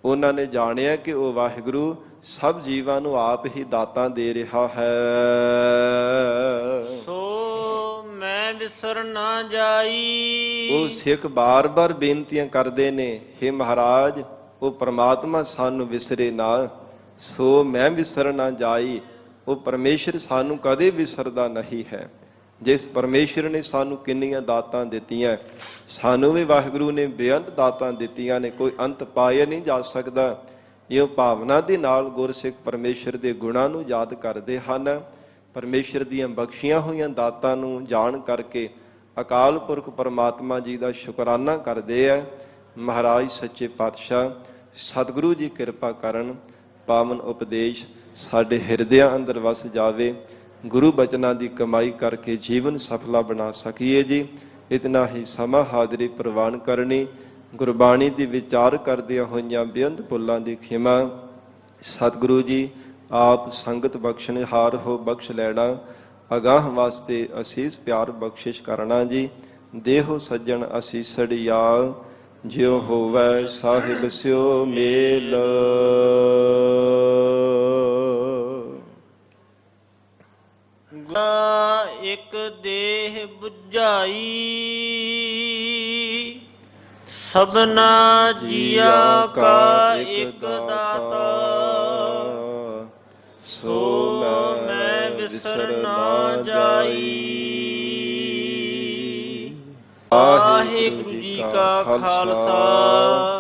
ਉਹਨਾਂ ਨੇ ਜਾਣਿਆ ਕਿ ਉਹ ਵਾਹਿਗੁਰੂ ਸਭ ਜੀਵਾਂ ਨੂੰ ਆਪ ਹੀ ਦਾਤਾਂ ਦੇ ਰਿਹਾ ਹੈ। ਸੋ ਮੈਂ ਵਿਸਰ ਨਾ ਜਾਈ। ਉਹ ਸਿੱਖ ਬਾਰ-ਬਾਰ ਬੇਨਤੀਆਂ ਕਰਦੇ ਨੇ, ਹੇ ਮਹਾਰਾਜ ਉਹ ਪ੍ਰਮਾਤਮਾ ਸਾਨੂੰ ਵਿਸਰੇ ਨਾ, ਸੋ ਮੈਂ ਵਿਸਰ ਨਾ ਜਾਈ। ਉਹ ਪਰਮੇਸ਼ਰ ਸਾਨੂੰ ਕਦੇ ਵਿਸਰਦਾ ਨਹੀਂ ਹੈ। ਜਿਸ ਪਰਮੇਸ਼ਰ ਨੇ ਸਾਨੂੰ ਕਿੰਨੀਆਂ ਦਾਤਾਂ ਦਿੱਤੀਆਂ, ਸਾਨੂੰ ਵੀ ਵਾਹਿਗੁਰੂ ਨੇ ਬੇਅੰਤ ਦਾਤਾਂ ਦਿੱਤੀਆਂ ਨੇ, ਕੋਈ ਅੰਤ ਪਾਇਆ ਨਹੀਂ ਜਾ ਸਕਦਾ। ਇਹ ਭਾਵਨਾ ਦੇ ਨਾਲ ਗੁਰਸਿੱਖ ਪਰਮੇਸ਼ਰ ਦੇ ਗੁਣਾਂ ਨੂੰ ਯਾਦ ਕਰਦੇ ਹਨ, ਪਰਮੇਸ਼ਰ ਦੀਆਂ ਬਖਸ਼ੀਆਂ ਹੋਈਆਂ ਦਾਤਾਂ ਨੂੰ ਜਾਣ ਕਰਕੇ ਅਕਾਲ ਪੁਰਖ ਪਰਮਾਤਮਾ ਜੀ ਦਾ ਸ਼ੁਕਰਾਨਾ ਕਰਦੇ ਆ। ਮਹਾਰਾਜ ਸੱਚੇ ਪਾਤਸ਼ਾਹ ਸਤਿਗੁਰੂ ਜੀ ਕਿਰਪਾ ਕਰਨ, ਪਾਵਨ ਉਪਦੇਸ਼ ਸਾਡੇ ਹਿਰਦਿਆਂ ਅੰਦਰ ਵਸ ਜਾਵੇ, ਗੁਰੂ ਬਚਨਾਂ ਦੀ ਕਮਾਈ ਕਰਕੇ ਜੀਵਨ ਸਫਲਾ ਬਣਾ ਸਕੀਏ ਜੀ। ਇਤਨਾ ਹੀ ਸਮਾਂ ਹਾਜ਼ਰੀ ਪ੍ਰਵਾਨ ਕਰਨੀ, ਗੁਰਬਾਣੀ ਦੀ ਵਿਚਾਰ ਕਰਦਿਆਂ ਹੋਈਆਂ ਬੇਅੰਤ ਭੁੱਲਾਂ ਦੀ ਖਿਮਾ। ਸਤਿਗੁਰੂ ਜੀ ਆਪ ਸੰਗਤ ਬਖਸ਼ਣਹਾਰ ਹੋ, ਬਖਸ਼ ਲੈਣਾ, ਅਗਾਹ ਵਾਸਤੇ ਅਸੀਸ ਪਿਆਰ ਬਖਸ਼ਿਸ਼ ਕਰਨਾ ਜੀ। ਦੇਹੋ ਸੱਜਣ ਅਸੀਸੜਿਆ, ਜਿਉ ਹੋਵੈ ਸਾਹਿਬ ਸਿਓ ਮੇਲ। ਇੱਕ ਦੇਹ 부ਝਾਈ, ਸਭਨਾ ਜੀਆ ਕਾ ਇੱਕ ਦਾਤਾ। ਸੋ ਮੈਂ ਵਿਸਰ ਨਾ ਜਾਈ। ਵਾਹਿਗੁਰੂ ਜੀ ਕਾ ਖਾਲਸਾ,